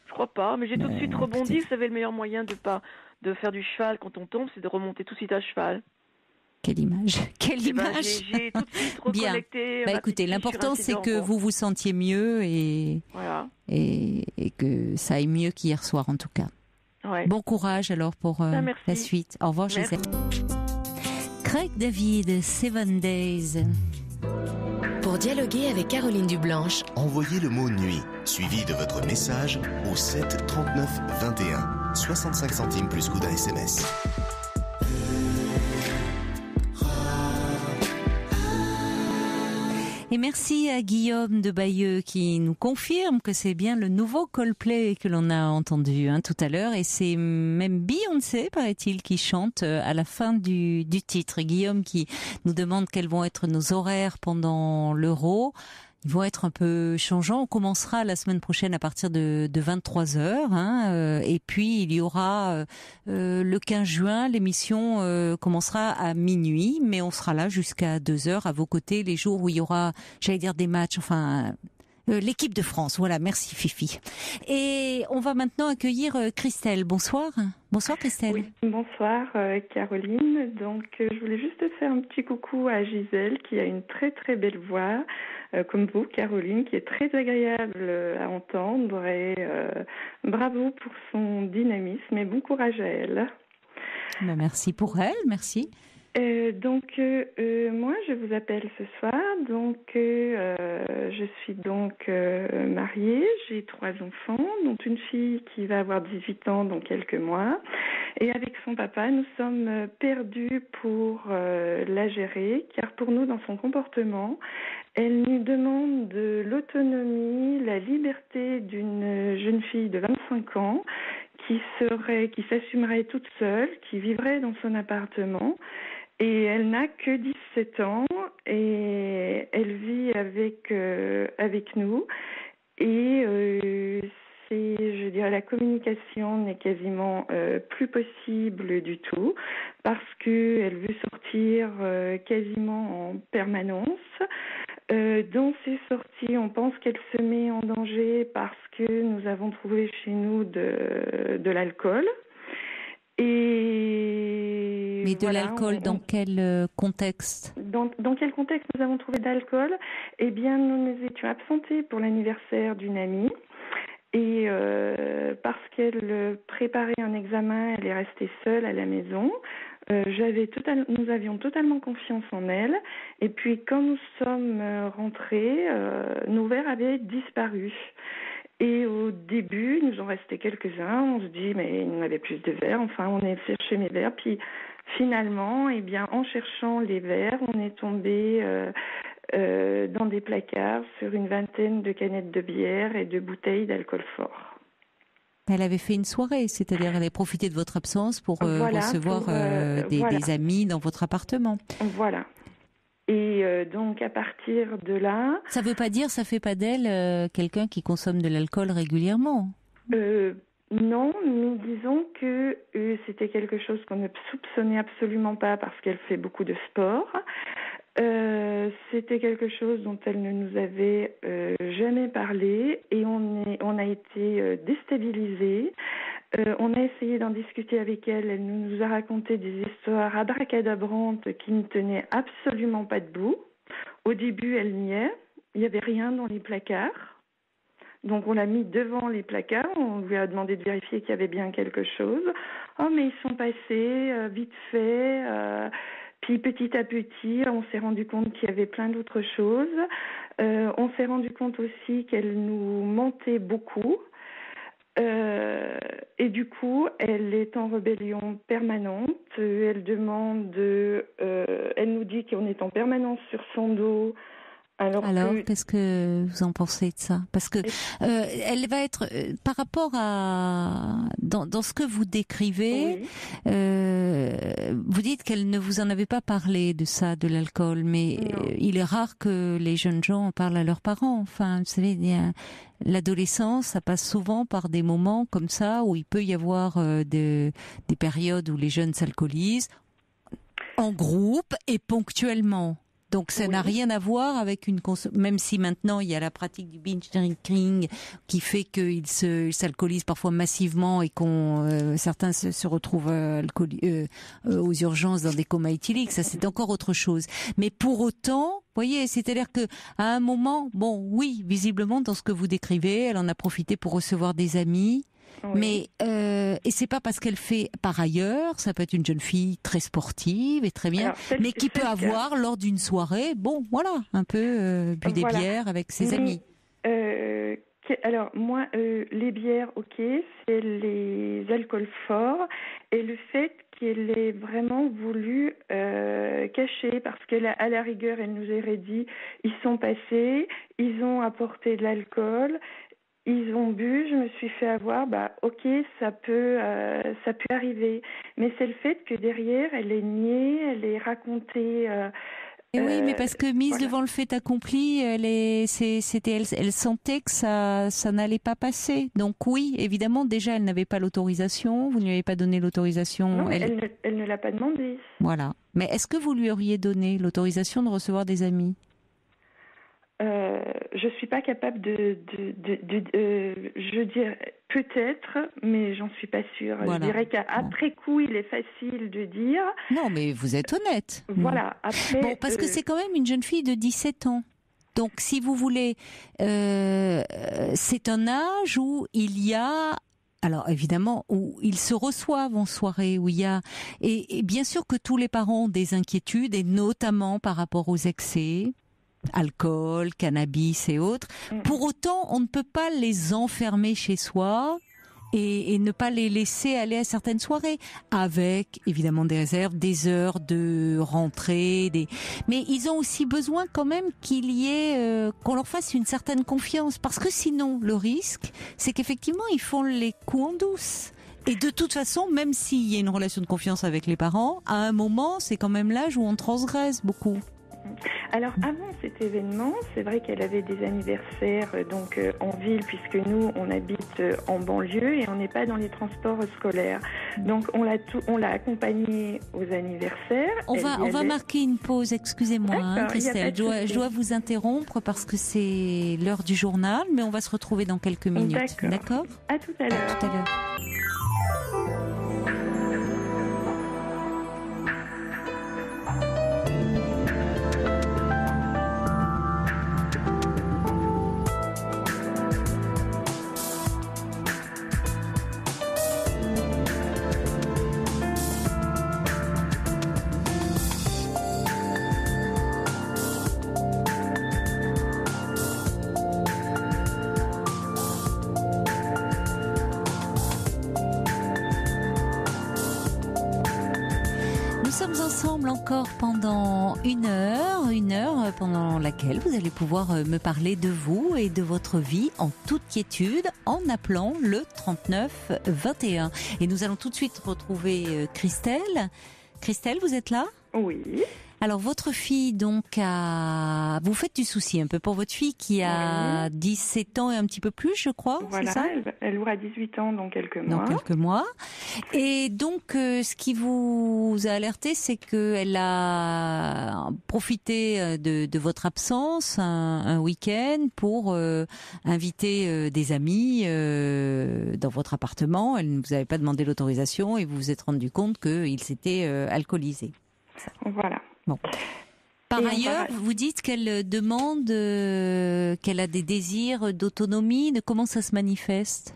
Je crois pas, mais j'ai tout de suite écoutez. rebondi. Vous savez, le meilleur moyen de faire du cheval quand on tombe, c'est de remonter tout de suite à cheval. Quelle image, quelle Eh ben, image. j'ai tout de suite Bien. reconnecté. Bah ma écoutez, petite fille l'important sur un c'est site que de vous vous sentiez mieux et que ça aille mieux qu'hier soir en tout cas. Ouais. Bon courage alors pour merci. la suite. Au revoir Merci. Gisèle. Craig David, 7 Days. Pour dialoguer avec Caroline Dublanche, Envoyez le mot nuit, suivi de votre message au 7 39 21. 65 centimes plus coût d'un SMS. Et merci à Guillaume de Bayeux qui nous confirme que c'est bien le nouveau Coldplay que l'on a entendu tout à l'heure. Et c'est même Beyoncé, paraît-il, qui chante à la fin du titre. Guillaume qui nous demande quels vont être nos horaires pendant l'Euro. Ils vont être un peu changeants. On commencera la semaine prochaine à partir de 23h. Et puis, il y aura le 15 juin, l'émission commencera à minuit. Mais on sera là jusqu'à 2h à vos côtés les jours où il y aura, j'allais dire, des matchs. Enfin, l'équipe de France. Voilà, merci Fifi. Et on va maintenant accueillir Christelle. Bonsoir. Bonsoir Christelle. Oui, bonsoir Caroline. Donc je voulais juste faire un petit coucou à Gisèle qui a une très très belle voix, comme vous Caroline, qui est très agréable à entendre et bravo pour son dynamisme et bon courage à elle. Ben, merci pour elle, merci. Moi, je vous appelle ce soir. Je suis mariée. J'ai 3 enfants, dont une fille qui va avoir 18 ans dans quelques mois. Et avec son papa, nous sommes perdus pour la gérer, car pour nous, dans son comportement, elle nous demande de l'autonomie, la liberté d'une jeune fille de 25 ans qui s'assumerait toute seule, qui vivrait dans son appartement. Et elle n'a que 17 ans et elle vit avec nous. Et la communication n'est quasiment plus possible du tout parce qu'elle veut sortir quasiment en permanence. Dans ces sorties, on pense qu'elle se met en danger parce que nous avons trouvé chez nous de l'alcool. Mais de l'alcool, dans quel contexte ? Dans quel contexte nous avons trouvé de l'alcool ? Eh bien, nous nous étions absentés pour l'anniversaire d'une amie. Et parce qu'elle préparait un examen, elle est restée seule à la maison. Nous avions totalement confiance en elle. Et puis, quand nous sommes rentrés, nos verres avaient disparu. Et au début, il nous en restait quelques-uns. On se dit, mais il y en avait plus de verres. Enfin, on a cherché mes verres. Puis finalement, en cherchant les verres, on est tombé dans des placards sur une vingtaine de canettes de bière et de bouteilles d'alcool fort. Elle avait fait une soirée, c'est-à-dire elle avait profité de votre absence pour recevoir des amis dans votre appartement. Voilà. Et donc, à partir de là... Ça veut pas dire, ça fait pas d'elle quelqu'un qui consomme de l'alcool régulièrement. Non, nous disons que c'était quelque chose qu'on ne soupçonnait absolument pas parce qu'elle fait beaucoup de sport. C'était quelque chose dont elle ne nous avait jamais parlé et on a été déstabilisés. On a essayé d'en discuter avec elle. Elle nous a raconté des histoires abracadabrantes qui ne tenaient absolument pas debout. Au début, elle niait. Il n'y avait rien dans les placards. Donc, on l'a mis devant les placards. On lui a demandé de vérifier qu'il y avait bien quelque chose. Oh, mais ils sont passés vite fait. Puis, petit à petit, on s'est rendu compte qu'il y avait plein d'autres choses. On s'est rendu compte aussi qu'elle nous mentait beaucoup. Et du coup, elle est en rébellion permanente. Elle nous dit qu'on est en permanence sur son dos. Alors, qu'est-ce que vous en pensez de ça ? Parce que elle va être par rapport à dans ce que vous décrivez, vous dites qu'elle ne vous en avait pas parlé de ça, de l'alcool, mais il est rare que les jeunes gens en parlent à leurs parents. Enfin, vous savez, l'adolescence, ça passe souvent par des moments comme ça où il peut y avoir des périodes où les jeunes s'alcoolisent en groupe et ponctuellement. Donc ça n'a rien à voir avec même si maintenant il y a la pratique du binge drinking qui fait qu'ils s'alcoolisent parfois massivement et certains se retrouvent aux urgences dans des comas éthyliques, ça c'est encore autre chose. Mais pour autant, vous voyez, c'est-à-dire que à un moment, visiblement dans ce que vous décrivez, elle en a profité pour recevoir des amis. Oui. Mais et c'est pas parce qu'elle fait par ailleurs, ça peut être une jeune fille très sportive et très bien, mais qui peut avoir lors d'une soirée, un peu bu des bières avec ses amis. Alors moi, les bières, c'est les alcools forts et le fait qu'elle ait vraiment voulu cacher parce qu'à la rigueur, elle nous aurait dit, ils sont passés, ils ont apporté de l'alcool. Ils ont bu, je me suis fait avoir, ça peut arriver. Mais c'est le fait que derrière, elle est niée, elle est racontée... oui, mais parce que mise devant le fait accompli, elle sentait que ça n'allait pas passer. Donc oui, évidemment, déjà, elle n'avait pas l'autorisation, vous ne lui avez pas donné l'autorisation. Non, elle ne l'a pas demandé. Voilà. Mais est-ce que vous lui auriez donné l'autorisation de recevoir des amis ? Je suis pas capable je dirais peut-être, mais j'en suis pas sûre. Voilà. Je dirais qu'après coup, il est facile de dire. Non, mais vous êtes honnête. Voilà. Après, parce que c'est quand même une jeune fille de 17 ans. Donc, si vous voulez, c'est un âge où il y a Alors évidemment, où ils se reçoivent en soirée, où il y a et bien sûr que tous les parents ont des inquiétudes et notamment par rapport aux excès, alcool, cannabis et autres. Pour autant, on ne peut pas les enfermer chez soi. Et ne pas les laisser aller à certaines soirées, avec évidemment des réserves, des heures de rentrée, mais ils ont aussi besoin quand même qu'il y ait, qu'on leur fasse une certaine confiance, parce que sinon le risque, c'est qu'effectivement ils font les coups en douce. Et de toute façon, même s'il y a une relation de confiance avec les parents, à un moment, c'est quand même l'âge où on transgresse beaucoup. Alors avant cet événement, c'est vrai qu'elle avait des anniversaires en ville, puisque nous on habite en banlieue et on n'est pas dans les transports scolaires. Donc on l'a accompagnée aux anniversaires. On va marquer une pause, excusez-moi Christelle, je dois vous interrompre parce que c'est l'heure du journal, mais on va se retrouver dans quelques minutes. D'accord ? À tout à l'heure. À tout à l'heure. Nous sommes ensemble encore pendant une heure pendant laquelle vous allez pouvoir me parler de vous et de votre vie en toute quiétude en appelant le 39 21. Et nous allons tout de suite retrouver Christelle. Christelle, vous êtes là ? Oui. Alors votre fille vous faites du souci un peu pour votre fille qui a 17 ans et un petit peu plus, je crois, voilà, c'est ça ? Elle aura 18 ans dans quelques mois. Et donc ce qui vous a alerté, c'est qu'elle a profité de votre absence un week-end pour inviter des amis dans votre appartement. Elle ne vous avait pas demandé l'autorisation et vous vous êtes rendu compte qu'il s'était alcoolisé. Voilà. Bon. Par ailleurs, vous dites qu'elle demande, qu'elle a des désirs d'autonomie. Comment ça se manifeste ?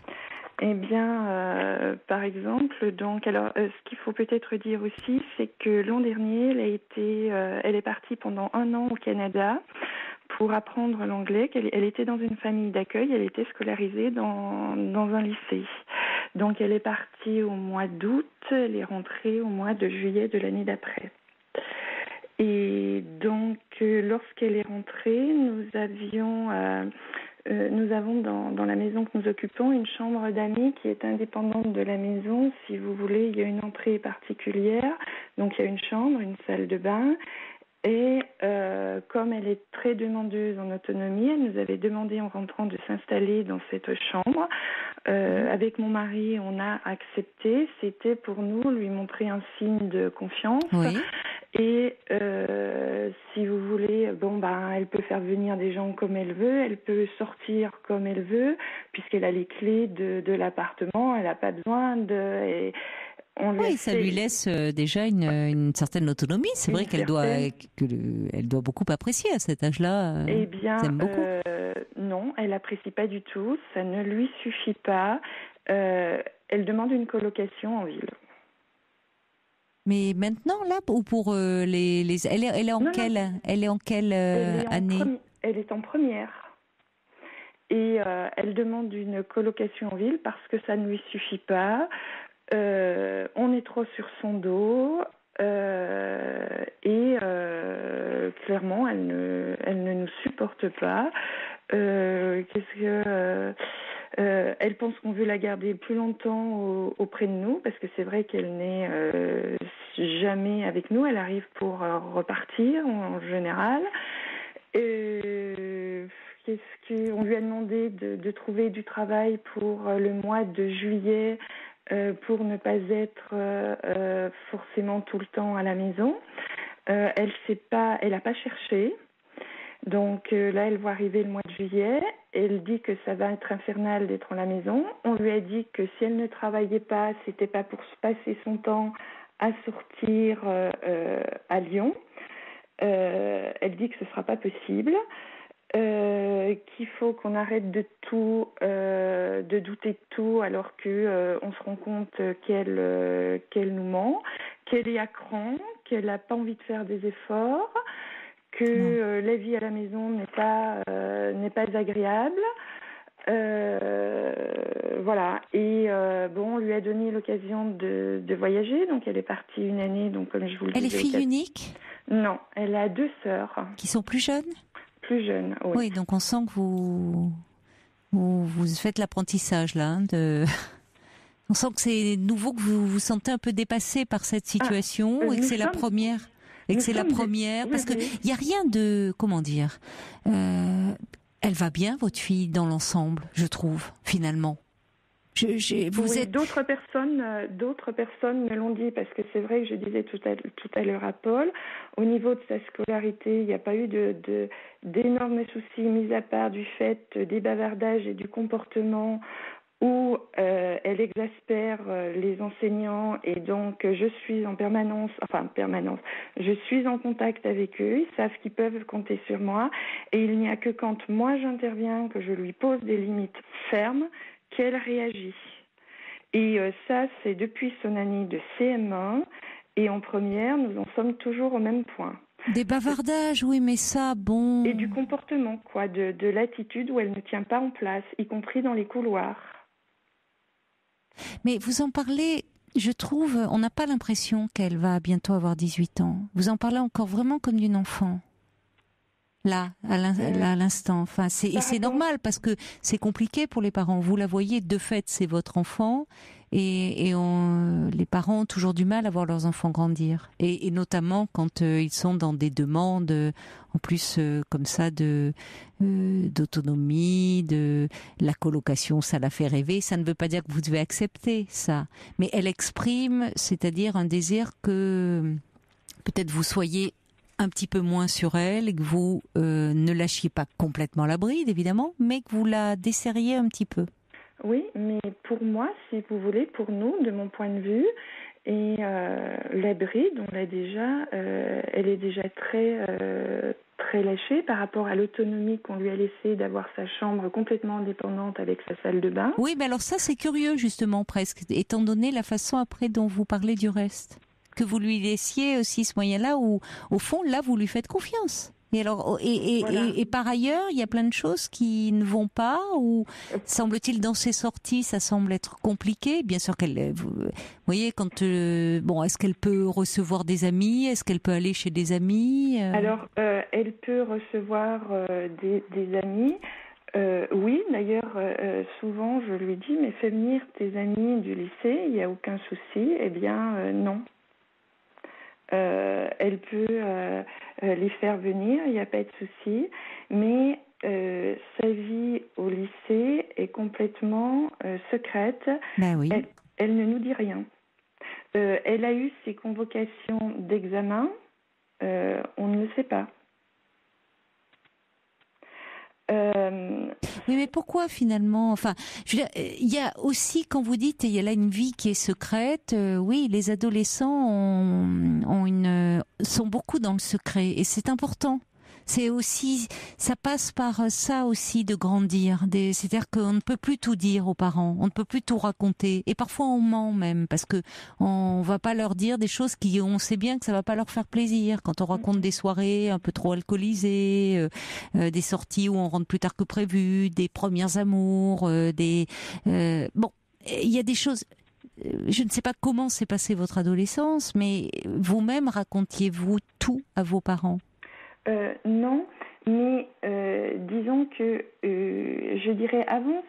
Eh bien, par exemple, ce qu'il faut peut-être dire aussi, c'est que l'an dernier, elle est partie pendant 1 an au Canada pour apprendre l'anglais. Elle était dans une famille d'accueil, elle était scolarisée dans un lycée. Donc, elle est partie au mois d'août, elle est rentrée au mois de juillet de l'année d'après. Et donc, lorsqu'elle est rentrée, nous avons dans la maison que nous occupons une chambre d'amis qui est indépendante de la maison. Si vous voulez, il y a une entrée particulière. Donc, il y a une chambre, une salle de bain. Et comme elle est très demandeuse en autonomie, elle nous avait demandé en rentrant de s'installer dans cette chambre. Avec mon mari, on a accepté. C'était pour nous lui montrer un signe de confiance. Oui. Et si vous voulez, elle peut faire venir des gens comme elle veut, elle peut sortir comme elle veut, puisqu'elle a les clés de l'appartement, elle n'a pas besoin de... ça lui laisse déjà une certaine autonomie. C'est vrai qu'elle doit beaucoup apprécier à cet âge-là. Eh bien, non, elle n'apprécie pas du tout. Ça ne lui suffit pas. Elle demande une colocation en ville. Mais maintenant, là, ou pour elle est en quelle année ? Elle est en première. Et elle demande une colocation en ville parce que ça ne lui suffit pas. On est trop sur son dos et clairement elle ne nous supporte pas. Elle pense qu'on veut la garder plus longtemps auprès de nous, parce que c'est vrai qu'elle n'est jamais avec nous. Elle arrive pour repartir en général. On lui a demandé de trouver du travail pour le mois de juillet, pour ne pas être forcément tout le temps à la maison. Elle n'a pas cherché. Donc là, elle voit arriver le mois de juillet. Elle dit que ça va être infernal d'être à la maison. On lui a dit que si elle ne travaillait pas, c'était pas pour passer son temps à sortir à Lyon. Elle dit que ce sera pas possible. qu'il faut qu'on arrête de douter de tout, alors que on se rend compte qu'elle nous ment, qu'elle est à cran, qu'elle n'a pas envie de faire des efforts, que la vie à la maison n'est pas agréable. Voilà. Et on lui a donné l'occasion de voyager, donc elle est partie une année. Donc comme je vous le disais. Elle est fille unique ? Non, elle a 2 sœurs. Qui sont plus jeunes ? Plus jeune, oui. Oui, donc on sent que vous faites l'apprentissage là. On sent que c'est nouveau, que vous vous sentez un peu dépassé par cette situation et que c'est la première. Parce que il y a rien de, comment dire, elle va bien votre fille dans l'ensemble, je trouve finalement. D'autres personnes me l'ont dit, parce que c'est vrai que je disais tout à l'heure à Paul, au niveau de sa scolarité, il n'y a pas eu d'énormes soucis, mis à part du fait des bavardages et du comportement où elle exaspère les enseignants, et donc je suis je suis en contact avec eux, ils savent qu'ils peuvent compter sur moi, et il n'y a que quand moi j'interviens, que je lui pose des limites fermes, qu'elle réagit. Et ça, c'est depuis son année de CM1, et en première, nous en sommes toujours au même point. Des bavardages, oui, mais ça, bon... Et du comportement, quoi, de l'attitude où elle ne tient pas en place, y compris dans les couloirs. Mais vous en parlez, je trouve, on n'a pas l'impression qu'elle va bientôt avoir 18 ans. Vous en parlez encore vraiment comme d'une enfant. Là, à l'instant. Enfin, et c'est normal parce que c'est compliqué pour les parents. Vous la voyez, de fait, c'est votre enfant. Et les parents ont toujours du mal à voir leurs enfants grandir. Et notamment quand ils sont dans des demandes, en plus comme ça, d'autonomie, de la colocation, ça la fait rêver. Ça ne veut pas dire que vous devez accepter ça. Mais elle exprime, c'est-à-dire un désir que peut-être vous soyez un petit peu moins sur elle et que vous ne lâchiez pas complètement la bride, évidemment, mais que vous la desserriez un petit peu. Oui, mais pour moi, si vous voulez, pour nous, de mon point de vue, et la bride, elle est déjà très lâchée par rapport à l'autonomie qu'on lui a laissée d'avoir sa chambre complètement indépendante avec sa salle de bain. Oui, mais alors ça, c'est curieux, justement, presque, étant donné la façon après dont vous parlez du reste. Que vous lui laissiez aussi ce moyen-là où, au fond, là, vous lui faites confiance. Et alors, voilà. et par ailleurs, il y a plein de choses qui ne vont pas, ou semble-t-il dans ses sorties, ça semble être compliqué. Bien sûr vous voyez, quand est-ce qu'elle peut recevoir des amis? Est-ce qu'elle peut aller chez des amis? Alors, elle peut recevoir des amis. Oui, d'ailleurs, souvent, je lui dis, mais fais venir tes amis du lycée, il n'y a aucun souci. Eh bien, non. Elle peut les faire venir, il n'y a pas de souci, mais sa vie au lycée est complètement secrète. Ben oui. Elle ne nous dit rien. Elle a eu ses convocations d'examen, on ne le sait pas. Oui, mais pourquoi finalement? Enfin, je veux dire, il y a aussi, quand vous dites, il y a là une vie qui est secrète. Oui, les adolescents sont beaucoup dans le secret, et c'est important. C'est aussi, ça passe par ça aussi de grandir. C'est-à-dire qu'on ne peut plus tout dire aux parents, on ne peut plus tout raconter, et parfois on ment même parce que on va pas leur dire des choses on sait bien que ça va pas leur faire plaisir. Quand on raconte des soirées un peu trop alcoolisées, des sorties où on rentre plus tard que prévu, des premiers amours, il y a des choses. Je ne sais pas comment s'est passée votre adolescence, mais vous-même racontiez-vous tout à vos parents? Non, mais disons que je dirais avant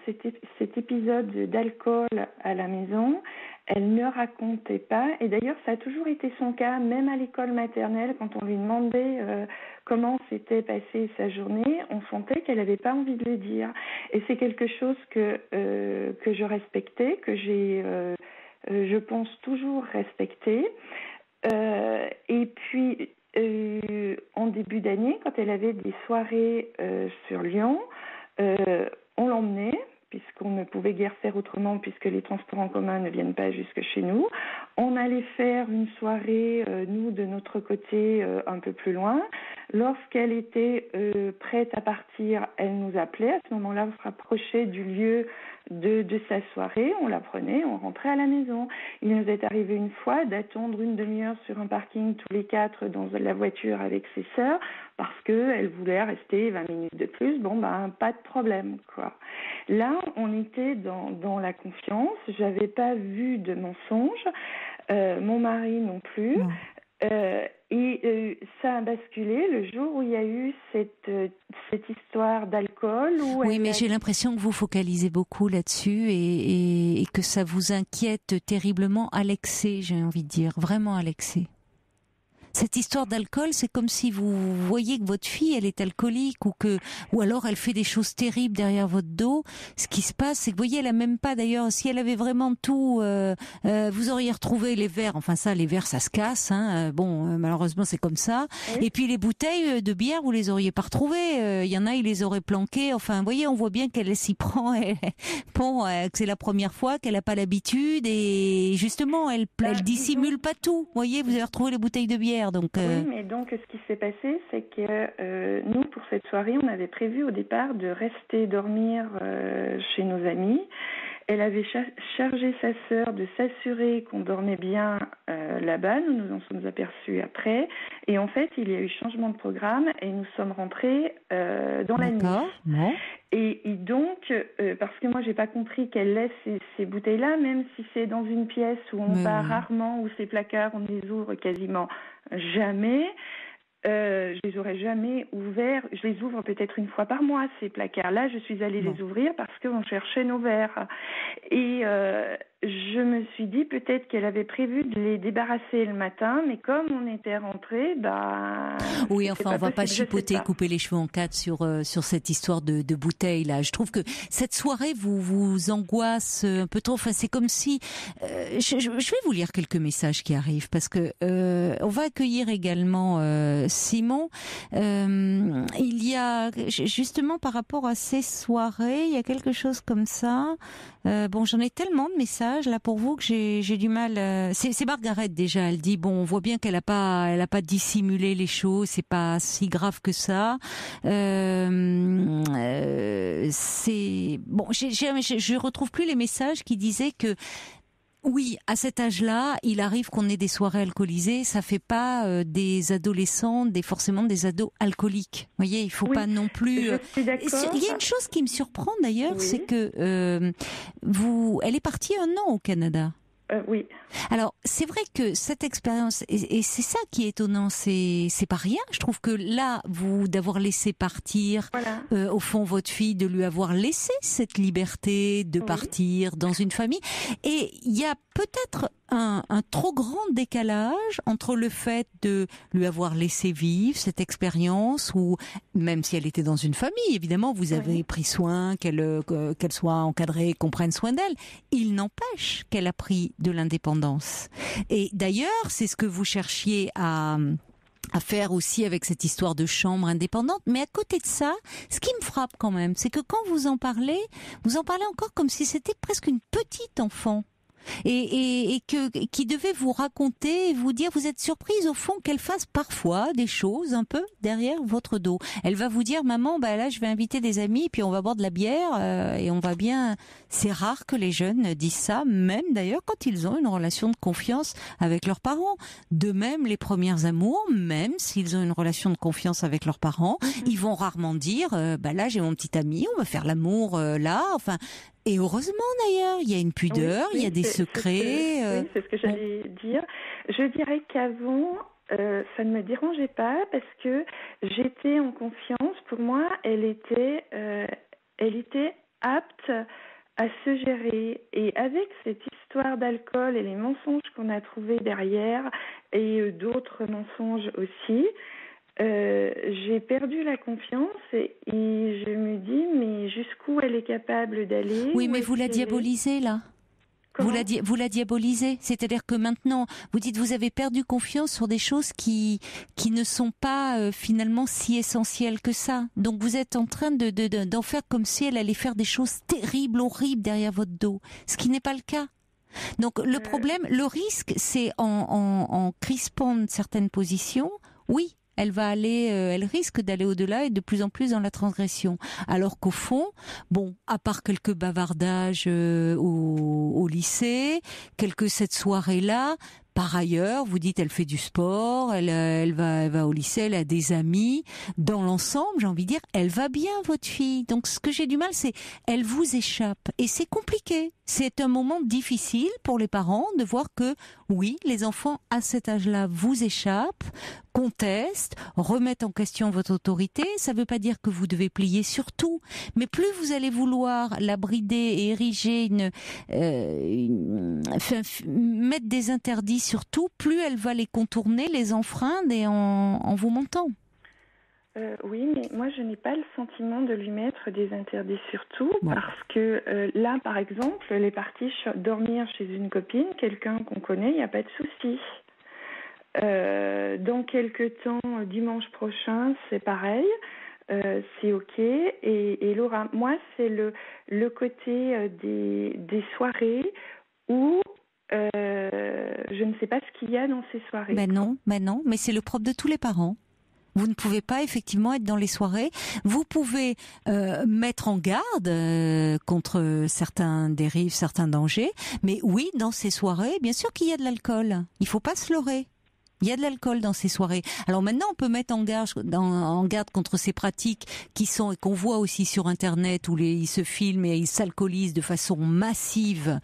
cet épisode d'alcool à la maison, elle ne racontait pas, et d'ailleurs ça a toujours été son cas, même à l'école maternelle, quand on lui demandait comment s'était passée sa journée, on sentait qu'elle n'avait pas envie de le dire. Et c'est quelque chose que je respectais, que j'ai, je pense, toujours respecté. Et puis, en début d'année, quand elle avait des soirées sur Lyon, on l'emmenait puisqu'on ne pouvait guère faire autrement, puisque les transports en commun ne viennent pas jusque chez nous. On allait faire une soirée, nous, de notre côté, un peu plus loin. Lorsqu'elle était prête à partir, elle nous appelait. À ce moment-là, on se rapprochait du lieu de sa soirée. On la prenait, on rentrait à la maison. Il nous est arrivé une fois d'attendre une demi-heure sur un parking tous les 4 dans la voiture avec ses sœurs parce qu'elle voulait rester 20 minutes de plus. Bon, pas de problème, quoi. Là, on était dans la confiance. J'avais pas vu de mensonge. Mon mari non plus. Non. Ça a basculé le jour où il y a eu cette histoire d'alcool. Oui, mais j'ai l'impression que vous focalisez beaucoup là-dessus et que ça vous inquiète terriblement à l'excès, j'ai envie de dire, vraiment à l'excès. Cette histoire d'alcool, c'est comme si vous voyez que votre fille, elle est alcoolique ou alors elle fait des choses terribles derrière votre dos. Ce qui se passe, c'est que vous voyez, elle a même pas d'ailleurs, si elle avait vraiment tout, vous auriez retrouvé les verres. Enfin ça, les verres, ça se casse. Hein. Malheureusement, c'est comme ça. Oui. Et puis les bouteilles de bière, vous les auriez pas retrouvées. Il y en a, ils les auraient planquées. Enfin, vous voyez, on voit bien qu'elle s'y prend. Que c'est la première fois, qu'elle a pas l'habitude et justement, elle dissimule pas tout. Vous voyez, vous avez retrouvé les bouteilles de bière. Donc, Oui, mais donc ce qui s'est passé, c'est que nous, pour cette soirée, on avait prévu au départ de rester dormir chez nos amis. Elle avait chargé sa sœur de s'assurer qu'on dormait bien là-bas. Nous nous en sommes aperçus après. Et en fait, il y a eu changement de programme et nous sommes rentrés dans la nuit. Non. Et donc, parce que moi, j'ai pas compris qu'elle laisse ces bouteilles-là, même si c'est dans une pièce où on va rarement, où ces placards, on les ouvre quasiment jamais. Je les aurais jamais ouverts. Je les ouvre peut-être une fois par mois, ces placards-là. Je suis allée les ouvrir parce qu'on cherchait nos verres. Et je me suis dit peut-être qu'elle avait prévu de les débarrasser le matin, mais comme on était rentrés, oui, enfin, on va pas chipoter, couper les cheveux en quatre sur cette histoire de bouteille là. Je trouve que cette soirée vous angoisse un peu trop. Enfin, c'est comme si je vais vous lire quelques messages qui arrivent parce que on va accueillir également Simon. Il y a justement par rapport à ces soirées, il y a quelque chose comme ça. J'en ai tellement de messages là pour vous que j'ai du mal. C'est Margaret déjà. Elle dit on voit bien qu'elle a pas dissimulé les choses. C'est pas si grave que ça. C'est bon. Je retrouve plus les messages qui disaient que oui, à cet âge-là, il arrive qu'on ait des soirées alcoolisées. Ça fait pas des adolescents, forcément des ados alcooliques. Vous voyez, il faut pas non plus. Je suis d'accord. Il y a une chose qui me surprend d'ailleurs, c'est que elle est partie 1 an au Canada. Oui. Alors, c'est vrai que cette expérience, et c'est ça qui est étonnant, c'est pas rien. Je trouve que là, d'avoir laissé partir, au fond, votre fille, de lui avoir laissé cette liberté de partir dans une famille. Et il y a peut-être un trop grand décalage entre le fait de lui avoir laissé vivre cette expérience, ou même si elle était dans une famille, évidemment, vous avez pris soin qu'elle soit encadrée, qu'on prenne soin d'elle. Il n'empêche qu'elle a pris de l'indépendance. Et d'ailleurs, c'est ce que vous cherchiez à faire aussi avec cette histoire de chambre indépendante. Mais à côté de ça, ce qui me frappe quand même, c'est que quand vous en parlez encore comme si c'était presque une petite enfant. Et qui devait vous raconter et vous dire, vous êtes surprise au fond qu'elle fasse parfois des choses un peu derrière votre dos. Elle va vous dire, maman, là je vais inviter des amis puis on va boire de la bière et on va bien. C'est rare que les jeunes disent ça, même d'ailleurs quand ils ont une relation de confiance avec leurs parents. De même, les premiers amours, même s'ils ont une relation de confiance avec leurs parents, ils vont rarement dire, là j'ai mon petit ami, on va faire l'amour là. Enfin. Et heureusement d'ailleurs, il y a une pudeur, il y a des secrets. Oui, c'est ce que j'allais dire. Je dirais qu'avant, ça ne me dérangeait pas parce que j'étais en confiance. Pour moi, elle était apte à se gérer. Et avec cette histoire d'alcool et les mensonges qu'on a trouvés derrière et d'autres mensonges aussi, j'ai perdu la confiance et je me dis mais jusqu'où elle est capable d'aller. Oui, mais vous la diabolisez là. Vous la diabolisez. C'est-à-dire que maintenant, vous dites vous avez perdu confiance sur des choses qui ne sont pas finalement si essentielles que ça. Donc vous êtes en train d'en faire comme si elle allait faire des choses terribles, horribles derrière votre dos. Ce qui n'est pas le cas. Donc le problème, le risque, c'est en crispant certaines positions, oui, elle risque d'aller au-delà et de plus en plus dans la transgression. Alors qu'au fond, bon, à part quelques bavardages au lycée, cette soirée-là, par ailleurs, vous dites elle fait du sport, elle va au lycée, elle a des amis. Dans l'ensemble, j'ai envie de dire, elle va bien votre fille. Donc ce que j'ai du mal, c'est elle vous échappe et c'est compliqué. C'est un moment difficile pour les parents de voir que oui, les enfants à cet âge-là vous échappent, contestent, remettent en question votre autorité. Ça ne veut pas dire que vous devez plier sur tout, mais plus vous allez vouloir la brider et ériger mettre des interdits sur tout, plus elle va les contourner, les enfreindre et en vous mentant. Oui, mais moi je n'ai pas le sentiment de lui mettre des interdits sur tout, parce que là, par exemple, elle est partie dormir chez une copine, quelqu'un qu'on connaît, il n'y a pas de souci. Dans quelques temps, dimanche prochain, c'est pareil. C'est ok. Et Laura, moi, c'est le côté des soirées où je ne sais pas ce qu'il y a dans ces soirées. Ben non, mais c'est le propre de tous les parents. Vous ne pouvez pas effectivement être dans les soirées. Vous pouvez mettre en garde contre certains dérives, certains dangers. Mais oui, dans ces soirées, bien sûr qu'il y a de l'alcool. Il ne faut pas se leurrer. Il y a de l'alcool dans ces soirées. Alors maintenant, on peut mettre en garde contre ces pratiques qui sont et qu'on voit aussi sur Internet où ils se filment et ils s'alcoolisent de façon massive,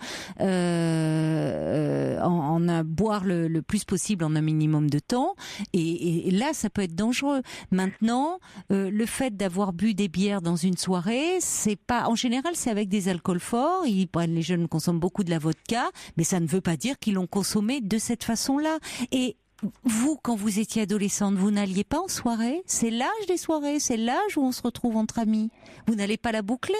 boire le plus possible en un minimum de temps. Et là, ça peut être dangereux. Maintenant, le fait d'avoir bu des bières dans une soirée, c'est pas. En général, c'est avec des alcools forts. Les jeunes consomment beaucoup de la vodka, mais ça ne veut pas dire qu'ils l'ont consommé de cette façon-là. Et vous, quand vous étiez adolescente, vous n'alliez pas en soirée? C'est l'âge des soirées, c'est l'âge où on se retrouve entre amis. Vous n'allez pas la boucler,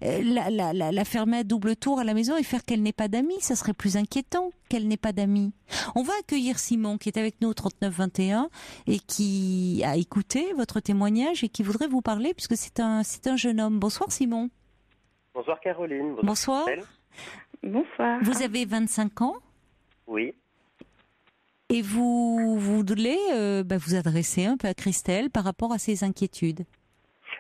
la fermer à double tour à la maison et faire qu'elle n'ait pas d'amis. Ça serait plus inquiétant qu'elle n'ait pas d'amis. On va accueillir Simon qui est avec nous au 3921 et qui a écouté votre témoignage et qui voudrait vous parler puisque c'est un jeune homme. Bonsoir Simon. Bonsoir Caroline. Bonsoir. Bonsoir. Vous avez 25 ans? Oui. Et vous voulez vous adresser un peu à Christelle par rapport à ses inquiétudes?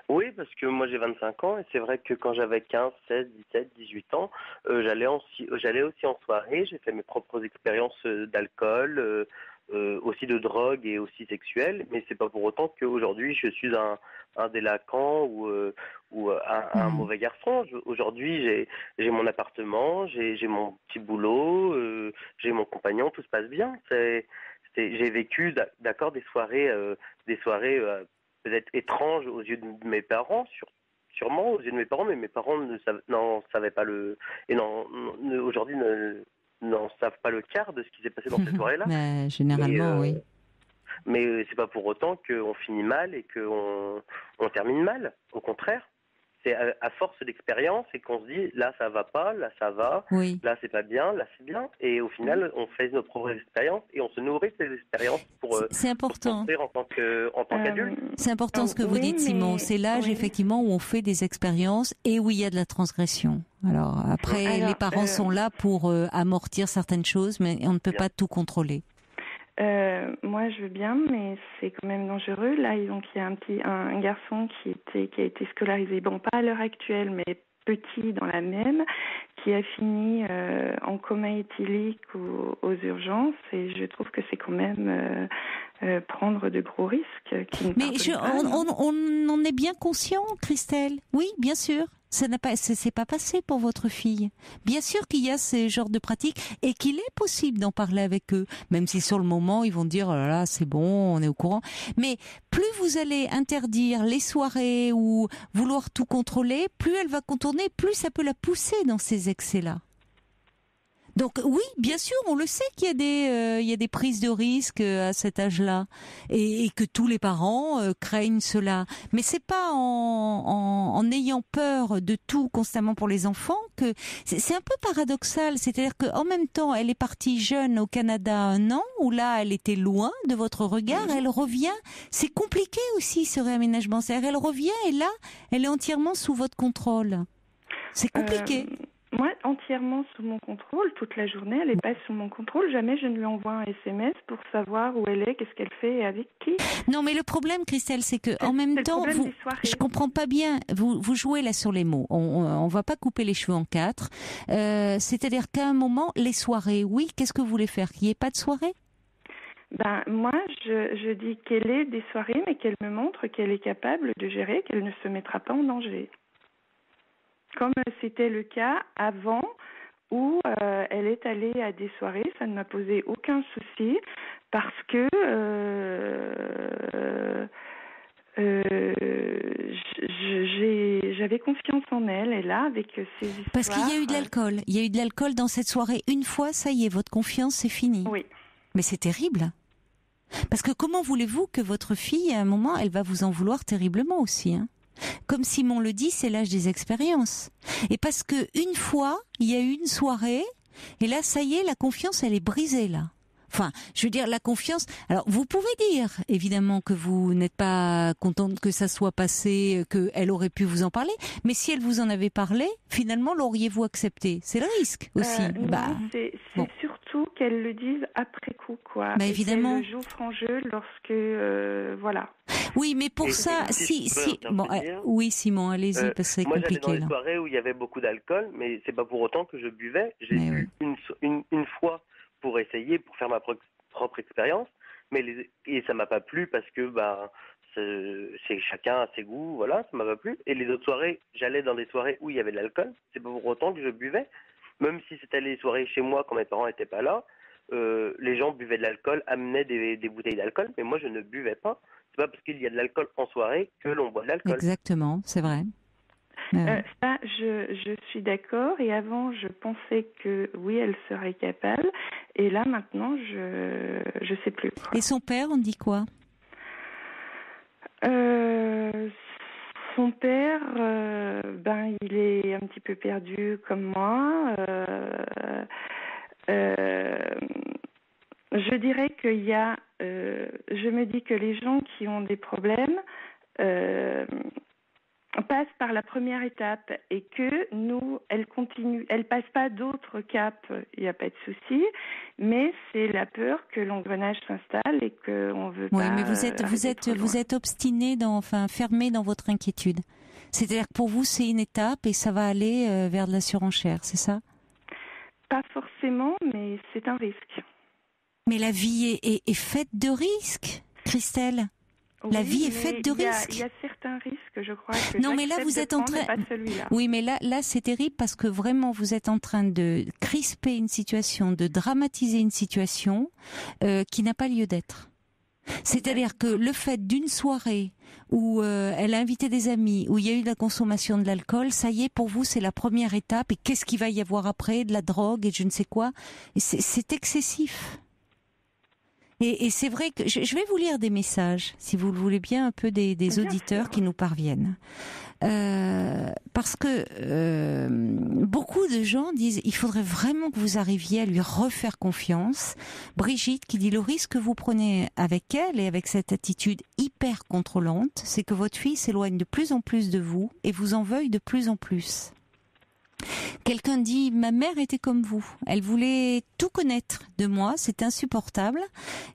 Oui, parce que moi j'ai 25 ans et c'est vrai que quand j'avais 15, 16, 17, 18 ans, j'allais aussi en soirée, j'ai fait mes propres expériences d'alcool, aussi de drogue et aussi sexuelle, mais c'est pas pour autant qu'aujourd'hui je suis un délinquant ou un mauvais garçon. Aujourd'hui j'ai mon appartement, j'ai mon petit boulot, j'ai mon compagnon, tout se passe bien. J'ai vécu d'accord des soirées peut-être étranges aux yeux de mes parents, sûrement aux yeux de mes parents, mais mes parents n'en savaient pas aujourd'hui n'en savent pas le quart de ce qui s'est passé dans cette soirée-là. Mais généralement, oui. Mais c'est pas pour autant qu'on finit mal et qu'on termine mal. Au contraire, c'est à force d'expérience et qu'on se dit là ça va pas, là ça va, oui. Là c'est pas bien, là c'est bien. Et au final, on fait nos propres expériences et on se nourrit de ces expériences pour c'est important. Pour en tant qu'adulte. C'est important ce que vous dites, Simon. C'est l'âge effectivement où on fait des expériences et où il y a de la transgression. Alors après, les parents sont là pour amortir certaines choses, mais on ne peut pas tout contrôler. Moi, je veux bien, mais c'est quand même dangereux. Là, donc, il y a un garçon qui a été scolarisé, bon, pas à l'heure actuelle, mais petit dans la même, qui a fini en coma éthylique aux urgences, et je trouve que c'est quand même prendre de gros risques. Mais on en est bien conscient, Christelle. Oui, bien sûr. Ça s'est pas passé pour votre fille. Bien sûr qu'il y a ces genres de pratiques et qu'il est possible d'en parler avec eux, même si sur le moment ils vont dire oh là là c'est bon, on est au courant. Mais plus vous allez interdire les soirées ou vouloir tout contrôler, plus elle va contourner, plus ça peut la pousser dans ces excès-là. Donc oui, bien sûr, on le sait qu'il y a des prises de risques à cet âge-là et que tous les parents craignent cela. Mais c'est pas en ayant peur de tout constamment pour les enfants que c'est un peu paradoxal. C'est-à-dire qu'en même temps, elle est partie jeune au Canada 1 an, où là, elle était loin de votre regard. Elle revient. C'est compliqué aussi ce réaménagement. C'est-à-dire, elle revient et là, elle est entièrement sous votre contrôle. C'est compliqué. Moi, entièrement sous mon contrôle, toute la journée, elle n'est pas sous mon contrôle. Jamais je ne lui envoie un SMS pour savoir où elle est, qu'est-ce qu'elle fait et avec qui. Non, mais le problème, Christelle, c'est que en même temps, je comprends pas bien. Vous jouez là sur les mots. On va pas couper les cheveux en quatre. C'est-à-dire qu'à un moment, les soirées, oui. Qu'est-ce que vous voulez faire? Qu'il n'y ait pas de soirée? Moi, je dis qu'elle ait des soirées, mais qu'elle me montre qu'elle est capable de gérer, qu'elle ne se mettra pas en danger. Comme c'était le cas avant où elle est allée à des soirées, ça ne m'a posé aucun souci parce que j'avais confiance en elle et là avec ces histoires... Parce qu'il y a eu de l'alcool. Il y a eu de l'alcool dans cette soirée. Une fois, ça y est, votre confiance, c'est fini. Oui. Mais c'est terrible. Parce que comment voulez-vous que votre fille, à un moment, elle va vous en vouloir terriblement aussi, hein? Comme Simon le dit, c'est l'âge des expériences. Et parce que une fois, il y a eu une soirée, et là, ça y est, la confiance, elle est brisée, là. Enfin, je veux dire, la confiance... Alors, vous pouvez dire, évidemment, que vous n'êtes pas contente que ça soit passé, qu'elle aurait pu vous en parler, mais si elle vous en avait parlé, finalement, l'auriez-vous accepté? C'est le risque, aussi. Non, c'est surtout qu'elle le dise après coup, quoi. Évidemment. Qu'elle joue franc jeu lorsque... voilà. Oui, mais pour ça, oui, Simon, allez-y, parce que c'est moi, compliqué. Moi, j'allais dans là. des soirées où il y avait beaucoup d'alcool, mais c'est pas pour autant que je buvais. J'ai bu une fois pour essayer, pour faire ma propre expérience, et ça m'a pas plu parce que c'est chacun a ses goûts, voilà, ça m'a pas plu. Et les autres soirées, j'allais dans des soirées où il y avait de l'alcool, c'est pas pour autant que je buvais. Même si c'était les soirées chez moi quand mes parents étaient pas là, les gens buvaient de l'alcool, amenaient des bouteilles d'alcool, mais moi je ne buvais pas. C'est pas parce qu'il y a de l'alcool en soirée que l'on boit de l'alcool. Exactement, c'est vrai. Ça, je suis d'accord. Et avant, je pensais que oui, elle serait capable. Et là, maintenant, je sais plus. Et son père, on dit quoi? Son père, il est un petit peu perdu comme moi. Je dirais qu'il y a... je me dis que les gens qui ont des problèmes passent par la première étape et que nous, elle passe pas d'autres caps, il n'y a pas de souci, mais c'est la peur que l'engrenage s'installe et qu'on veut pas... Oui, mais vous êtes obstiné, fermé dans votre inquiétude. C'est-à-dire que pour vous, c'est une étape et ça va aller vers de la surenchère, c'est ça? Pas forcément, mais c'est un risque. Mais la vie est faite de risques, Christelle. La vie est faite de risques. Il y a certains risques, je crois. Que non, mais là, vous êtes en train... Oui, mais là, c'est terrible parce que vraiment, vous êtes en train de crisper une situation, de dramatiser une situation qui n'a pas lieu d'être. C'est-à-dire que le fait d'une soirée où elle a invité des amis, où il y a eu de la consommation de l'alcool, ça y est, pour vous, c'est la première étape. Et qu'est-ce qu'il va y avoir après? De la drogue et je ne sais quoi. Et c'est excessif. Et c'est vrai que je vais vous lire des messages, si vous le voulez bien, un peu des auditeurs qui nous parviennent. Parce que beaucoup de gens disent il faudrait vraiment que vous arriviez à lui refaire confiance. Brigitte qui dit le risque que vous prenez avec elle et avec cette attitude hyper contrôlante, c'est que votre fille s'éloigne de plus en plus de vous et vous en veuille de plus en plus. Quelqu'un dit ma mère était comme vous, elle voulait tout connaître de moi, c'est insupportable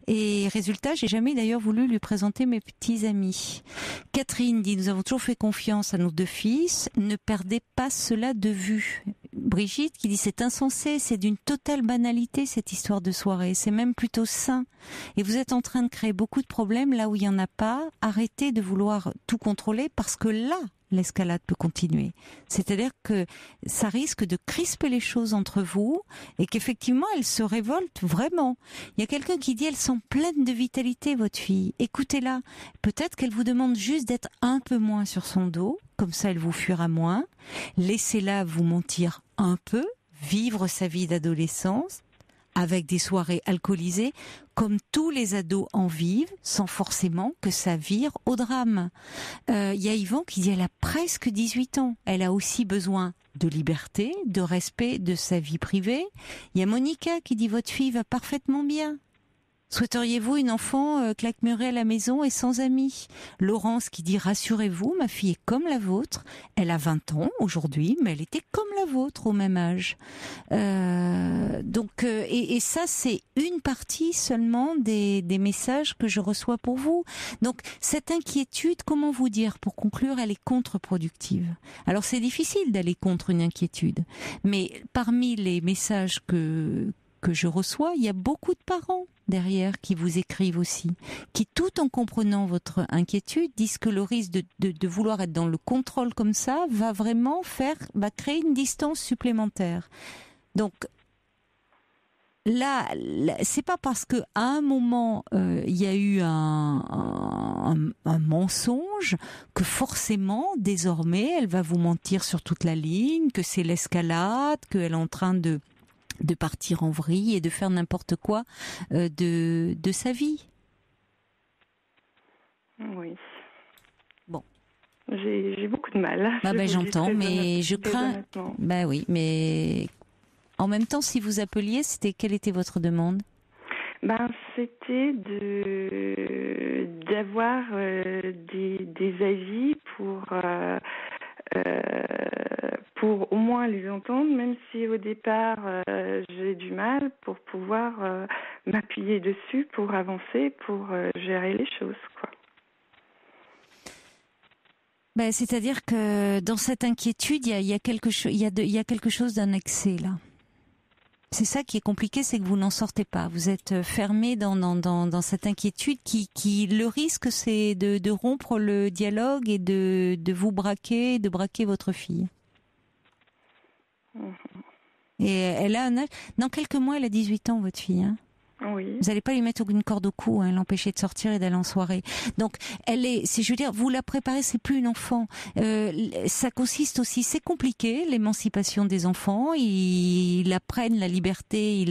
et résultat j'ai jamais d'ailleurs voulu lui présenter mes petits amis. Catherine dit nous avons toujours fait confiance à nos deux fils, ne perdez pas cela de vue. Brigitte qui dit c'est insensé, c'est d'une totale banalité cette histoire de soirée, c'est même plutôt sain et vous êtes en train de créer beaucoup de problèmes là où il n'y en a pas, arrêtez de vouloir tout contrôler parce que là l'escalade peut continuer. C'est-à-dire que ça risque de crisper les choses entre vous et qu'effectivement, elle se révolte vraiment. Il y a quelqu'un qui dit, elle sent pleine de vitalité, votre fille. Écoutez-la. Peut-être qu'elle vous demande juste d'être un peu moins sur son dos. Comme ça, elle vous fuira moins. Laissez-la vous mentir un peu. vivre sa vie d'adolescence avec des soirées alcoolisées, comme tous les ados en vivent, sans forcément que ça vire au drame. Il y a Yvan qui dit elle a presque 18 ans. Elle a aussi besoin de liberté, de respect de sa vie privée. Il y a Monica qui dit votre fille va parfaitement bien. Souhaiteriez-vous une enfant claquemurée à la maison et sans amis? Laurence qui dit rassurez-vous, ma fille est comme la vôtre. Elle a 20 ans aujourd'hui, mais elle était comme la vôtre au même âge. Et ça, c'est une partie seulement des messages que je reçois pour vous. Donc, cette inquiétude, comment vous dire, pour conclure, elle est contre-productive. Alors, c'est difficile d'aller contre une inquiétude, mais parmi les messages que je reçois, il y a beaucoup de parents derrière qui vous écrivent aussi, qui tout en comprenant votre inquiétude disent que le risque de vouloir être dans le contrôle comme ça va vraiment créer une distance supplémentaire. Donc là c'est pas parce que à un moment il y a eu un mensonge que forcément désormais elle va vous mentir sur toute la ligne, que c'est l'escalade, qu'elle est en train de partir en vrille et de faire n'importe quoi de sa vie. Oui. Bon. J'ai beaucoup de mal. J'entends, mais je crains. Oui, mais en même temps, si vous appeliez, quelle était votre demande? C'était d'avoir des avis pour au moins les entendre, même si au départ j'ai du mal, pour pouvoir m'appuyer dessus, pour avancer, pour gérer les choses, quoi. C'est-à-dire que dans cette inquiétude, il y a quelque chose d'un excès là. C'est ça qui est compliqué, c'est que vous n'en sortez pas. Vous êtes fermé dans cette inquiétude qui le risque, c'est de rompre le dialogue et de vous braquer, de braquer votre fille. Et elle a un âge. Dans quelques mois, elle a 18 ans, votre fille. Hein. Oui. Vous n'allez pas lui mettre une corde au cou, l'empêcher de sortir et d'aller en soirée. Donc, vous la préparez, c'est plus une enfant. Ça consiste aussi, c'est compliqué, l'émancipation des enfants. Ils apprennent la liberté.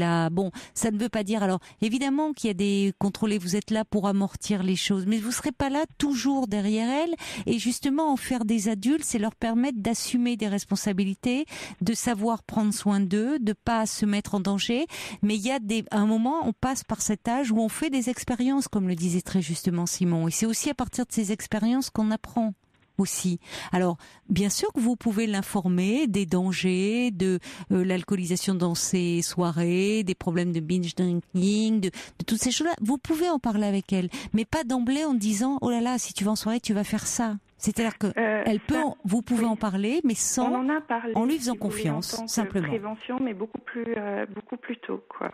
Ça ne veut pas dire. Alors, évidemment qu'il y a des contrôlés. Vous êtes là pour amortir les choses, mais vous serez pas là toujours derrière elle. Et justement, en faire des adultes, c'est leur permettre d'assumer des responsabilités, de savoir prendre soin d'eux, de pas se mettre en danger. Mais il y a à un moment, on passe par cet âge où on fait des expériences, comme le disait très justement Simon. Et c'est aussi à partir de ces expériences qu'on apprend aussi. Alors, bien sûr que vous pouvez l'informer des dangers de l'alcoolisation dans ces soirées, des problèmes de binge drinking, de toutes ces choses-là. Vous pouvez en parler avec elle, mais pas d'emblée en disant « Oh là là, si tu vas en soirée, tu vas faire ça ». C'est-à-dire que vous pouvez en parler, mais en lui faisant confiance, simplement. Prévention, mais beaucoup plus tôt, quoi.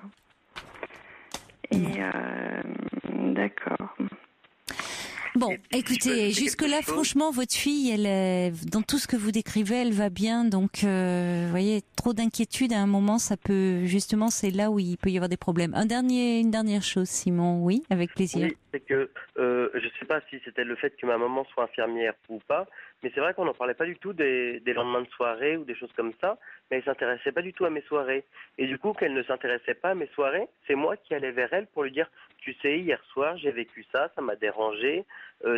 Et d'accord. Bon, écoutez, jusque-là, franchement, votre fille, dans tout ce que vous décrivez, elle va bien. Donc, vous voyez, trop d'inquiétude à un moment, ça peut, justement, c'est là où il peut y avoir des problèmes. Une dernière chose, Simon, oui, avec plaisir. Oui, c'est que, je sais pas si c'était le fait que ma maman soit infirmière ou pas, mais c'est vrai qu'on n'en parlait pas du tout des lendemains de soirée ou des choses comme ça, mais elle s'intéressait pas du tout à mes soirées. Et du coup, qu'elle ne s'intéressait pas à mes soirées, c'est moi qui allais vers elle pour lui dire « Tu sais, hier soir, j'ai vécu ça, ça m'a dérangé. »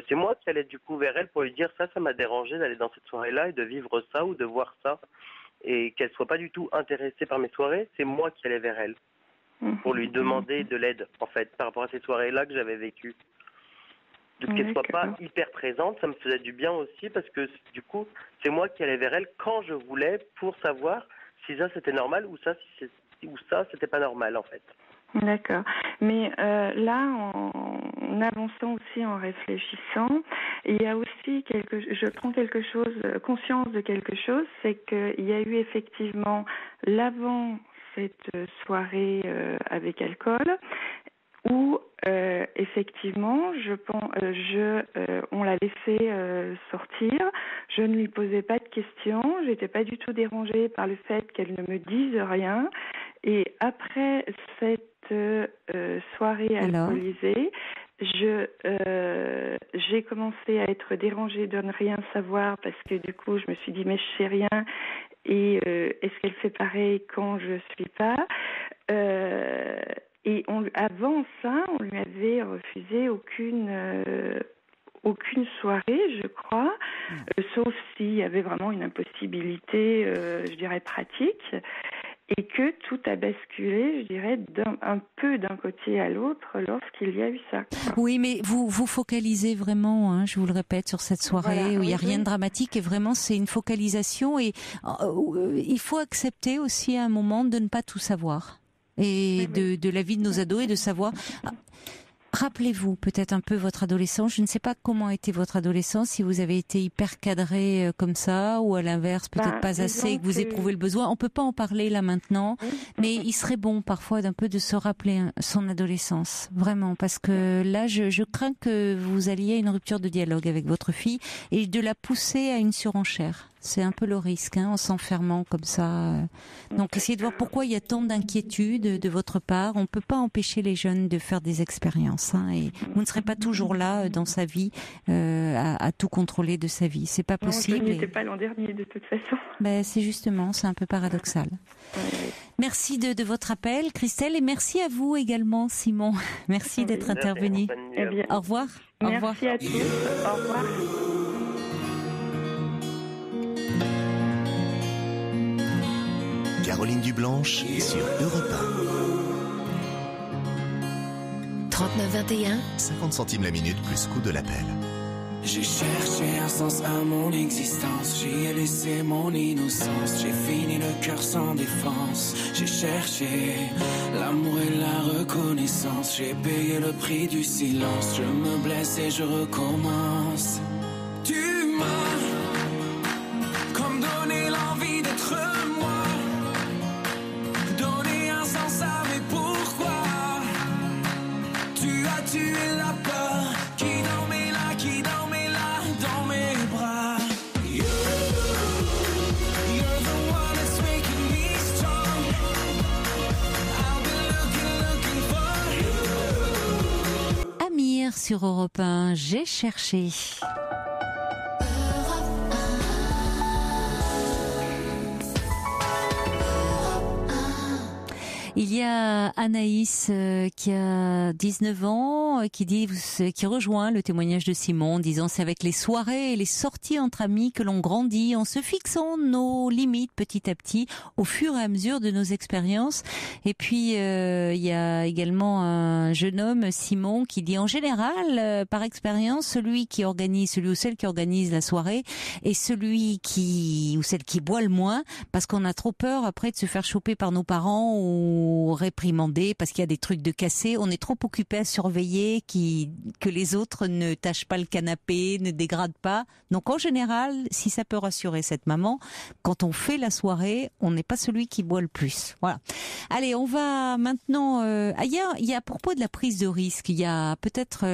C'est moi qui allais du coup vers elle pour lui dire « Ça m'a dérangé d'aller dans cette soirée-là et de vivre ça ou de voir ça. » Et qu'elle soit pas du tout intéressée par mes soirées, c'est moi qui allais vers elle pour lui demander de l'aide, en fait, par rapport à ces soirées-là que j'avais vécues. De qu'elle soit pas hyper présente, ça me faisait du bien aussi parce que du coup, c'est moi qui allais vers elle quand je voulais pour savoir si ça c'était normal ou ça c'était pas normal en fait. D'accord. Mais là, en avançant aussi, en réfléchissant, il y a aussi je prends conscience de quelque chose, c'est qu'il y a eu effectivement l'avant cette soirée avec alcool, où effectivement, on l'a laissé sortir. Je ne lui posais pas de questions. J'étais pas du tout dérangée par le fait qu'elle ne me dise rien. Et après cette soirée alcoolisée, J'ai commencé à être dérangée de ne rien savoir parce que du coup, je me suis dit, mais je sais rien. Et est-ce qu'elle fait pareil quand je suis pas Et avant ça, on lui avait refusé aucune soirée, je crois, sauf s'il y avait vraiment une impossibilité, je dirais, pratique. Et que tout a basculé, je dirais, un peu d'un côté à l'autre lorsqu'il y a eu ça. Oui, mais vous focalisez vraiment, hein, je vous le répète, sur cette soirée où il n'y a rien de dramatique et vraiment c'est une focalisation et il faut accepter aussi à un moment de ne pas tout savoir et de la vie de nos ados et de savoir... Rappelez-vous peut-être un peu votre adolescence. Je ne sais pas comment était votre adolescence, si vous avez été hyper cadré comme ça, ou à l'inverse, peut-être pas assez, et que vous éprouvez le besoin. On peut pas en parler là maintenant, mais il serait bon parfois d'un peu de se rappeler son adolescence, vraiment, parce que là, je crains que vous alliez à une rupture de dialogue avec votre fille et de la pousser à une surenchère. C'est un peu le risque, hein, en s'enfermant comme ça. Donc, essayez de voir pourquoi il y a tant d'inquiétudes de votre part. On ne peut pas empêcher les jeunes de faire des expériences. Hein, et vous ne serez pas toujours là dans sa vie, à tout contrôler de sa vie. C'est pas possible. Non, je n'étais pas l'an dernier de toute façon. Ben, c'est un peu paradoxal. Merci de votre appel, Christelle, et merci à vous également, Simon. Merci d'être intervenu. Au revoir. Merci à tous. Au revoir. Caroline Dublanche sur Europe 1. 39-21. 50 centimes la minute plus coût de l'appel. J'ai cherché un sens à mon existence, j'y ai laissé mon innocence, j'ai fini le cœur sans défense, j'ai cherché l'amour et la reconnaissance, j'ai payé le prix du silence, je me blesse et je recommence. Tu m'as comme donné l'envie d'être moi, donné un sens à mes pourquoi, tu as tué la peur qui dormait là, qui dormait là dans mes bras. You're the one that's making me strong. I've been looking for you. Amir sur Europe 1, j'ai cherché. Il y a Anaïs qui a 19 ans, qui rejoint le témoignage de Simon en disant c'est avec les soirées et les sorties entre amis que l'on grandit en se fixant nos limites petit à petit au fur et à mesure de nos expériences. Et puis il y a également un jeune homme, Simon, qui dit en général, par expérience, celui ou celle qui organise la soirée est celui ou celle qui boit le moins parce qu'on a trop peur après de se faire choper par nos parents ou réprimander parce qu'il y a des trucs de cassés. On est trop occupé à surveiller que les autres ne tâchent pas le canapé, ne dégradent pas. Donc en général, si ça peut rassurer cette maman, quand on fait la soirée, on n'est pas celui qui boit le plus. Voilà. Allez, on va maintenant... il y a à propos de la prise de risque, il y a peut-être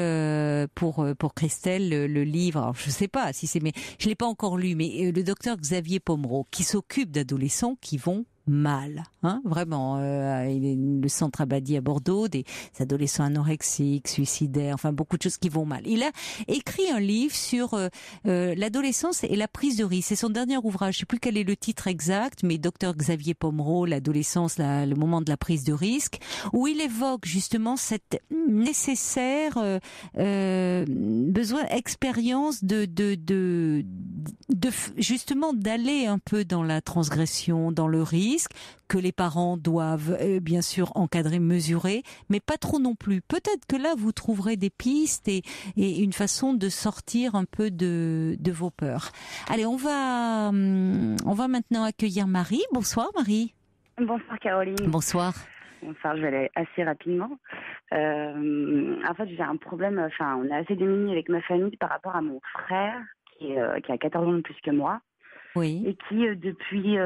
pour Christelle le livre, alors je sais pas si c'est... mais je l'ai pas encore lu, mais le docteur Xavier Pomereau qui s'occupe d'adolescents qui vont mal, hein, vraiment. Il est le centre Abadi à Bordeaux, des adolescents anorexiques, suicidaires, enfin beaucoup de choses qui vont mal. Il a écrit un livre sur l'adolescence et la prise de risque. C'est son dernier ouvrage. Je sais plus quel est le titre exact, mais Docteur Xavier Pomereau, l'adolescence, le moment de la prise de risque, où il évoque justement cette nécessaire besoin, expérience de justement d'aller un peu dans la transgression, dans le risque, que les parents doivent bien sûr encadrer, mesurer, mais pas trop non plus. Peut-être que là vous trouverez des pistes et une façon de sortir un peu de vos peurs. Allez, on va maintenant accueillir Marie. Bonsoir Marie. Bonsoir Caroline. Bonsoir. Bonsoir, je vais aller assez rapidement. En fait, j'ai un problème, on est assez démunis avec ma famille par rapport à mon frère qui a 14 ans de plus que moi. Oui. Et qui, depuis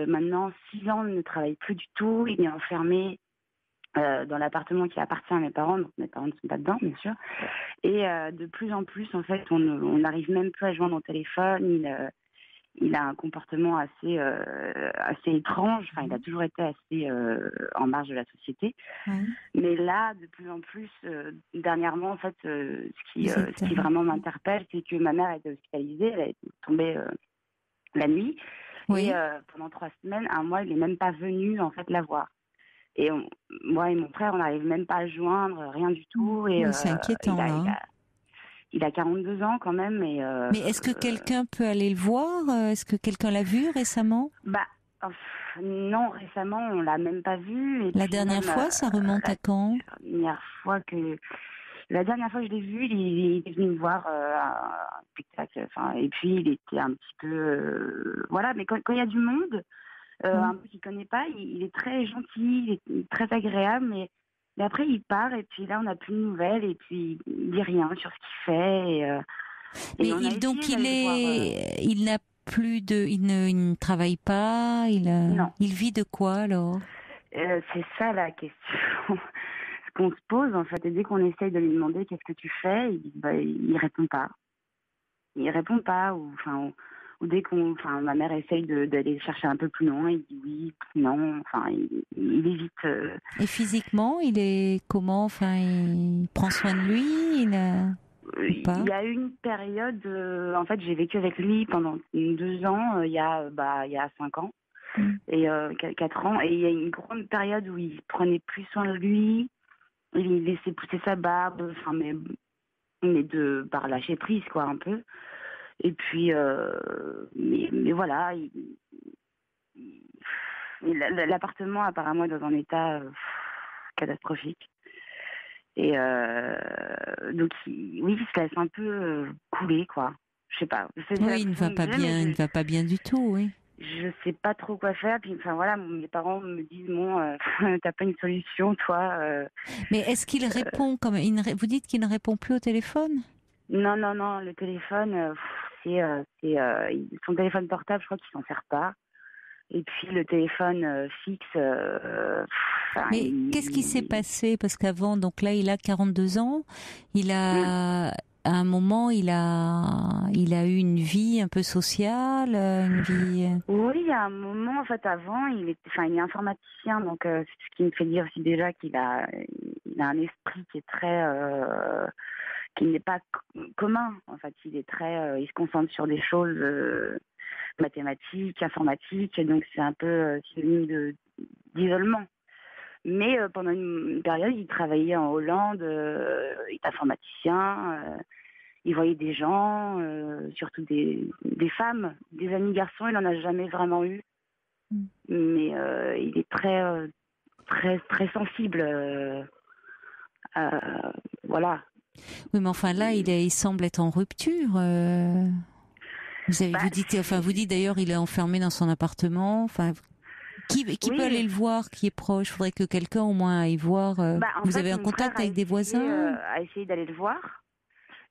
maintenant 6 ans, ne travaille plus du tout. Il est enfermé dans l'appartement qui appartient à mes parents. Donc mes parents ne sont pas dedans, bien sûr. Et de plus en plus, en fait, on n'arrive même plus à joindre au téléphone. il a un comportement assez étrange. Enfin, il a toujours été assez en marge de la société. Mais là, de plus en plus, dernièrement, en fait, ce qui vraiment m'interpelle, c'est que ma mère a été hospitalisée. Elle est tombée la nuit. Et pendant 3 semaines, 1 mois, il n'est même pas venu en fait la voir. Et moi et mon frère, on n'arrive même pas à le joindre, rien du tout. Et c'est inquiétant, il a 42 ans quand même. Mais est-ce que quelqu'un peut aller le voir? Est-ce que quelqu'un l'a vu récemment? Non, récemment, on l'a même pas vu. Et la dernière fois, ça remonte à quand? La dernière fois que je l'ai vu, il est venu me voir un spectacle. Et puis, il était un petit peu... voilà, mais quand il y a du monde, un peu qu'il ne connaît pas, il est très gentil, il est très agréable, mais après, il part, et puis là, on n'a plus de nouvelles, et puis il dit rien sur ce qu'il fait. Il n'a plus de... Il ne travaille pas, il vit de quoi, alors? C'est ça, la question qu'on se pose, en fait. Et dès qu'on essaye de lui demander qu'est-ce que tu fais, il répond pas. Il répond pas, ou dès ma mère essaye d'aller chercher un peu plus loin, il dit oui, non, il évite. Et physiquement, il est comment? Il prend soin de lui, il y a eu une période, en fait, j'ai vécu avec lui pendant 2 ans, il y a 5 ans, et 4 ans, et il y a une grande période où il prenait plus soin de lui, il laissait pousser sa barbe, mais par lâcher prise, quoi, un peu. Et puis, mais voilà, l'appartement apparemment est dans un état catastrophique. Et donc, il se laisse un peu couler, quoi. Je sais pas. Oui, il ne va pas bien du tout, oui. Je sais pas trop quoi faire. Puis, voilà, mes parents me disent, bon, t'as pas une solution, toi. Mais est-ce qu'il répond comme vous dites qu'il ne répond plus au téléphone? Non, le téléphone, son téléphone portable, je crois qu'il s'en sert pas. Et puis le téléphone fixe. Mais qu'est-ce qui s'est passé? Parce qu'avant, donc là, il a 42 ans. À un moment, il a eu une vie un peu sociale, une vie. Oui, à un moment, en fait, avant, il est informaticien, donc c'est ce qui me fait dire aussi déjà qu'il a un esprit qui est très, qui n'est pas commun. En fait, il il se concentre sur des choses mathématiques, informatiques, donc c'est un peu synonyme d'isolement. Mais pendant une période, il travaillait en Hollande, il est informaticien, il voyait des gens, surtout des femmes, des amis garçons, il n'en a jamais vraiment eu. Mais il est très, très, très sensible. Voilà. Oui, mais enfin là, il semble être en rupture. Vous dites d'ailleurs, il est enfermé dans son appartement. Qui peut aller le voir, qui est proche? Il faudrait que quelqu'un au moins aille voir. Vous avez un contact avec des voisins? A essayé d'aller le voir,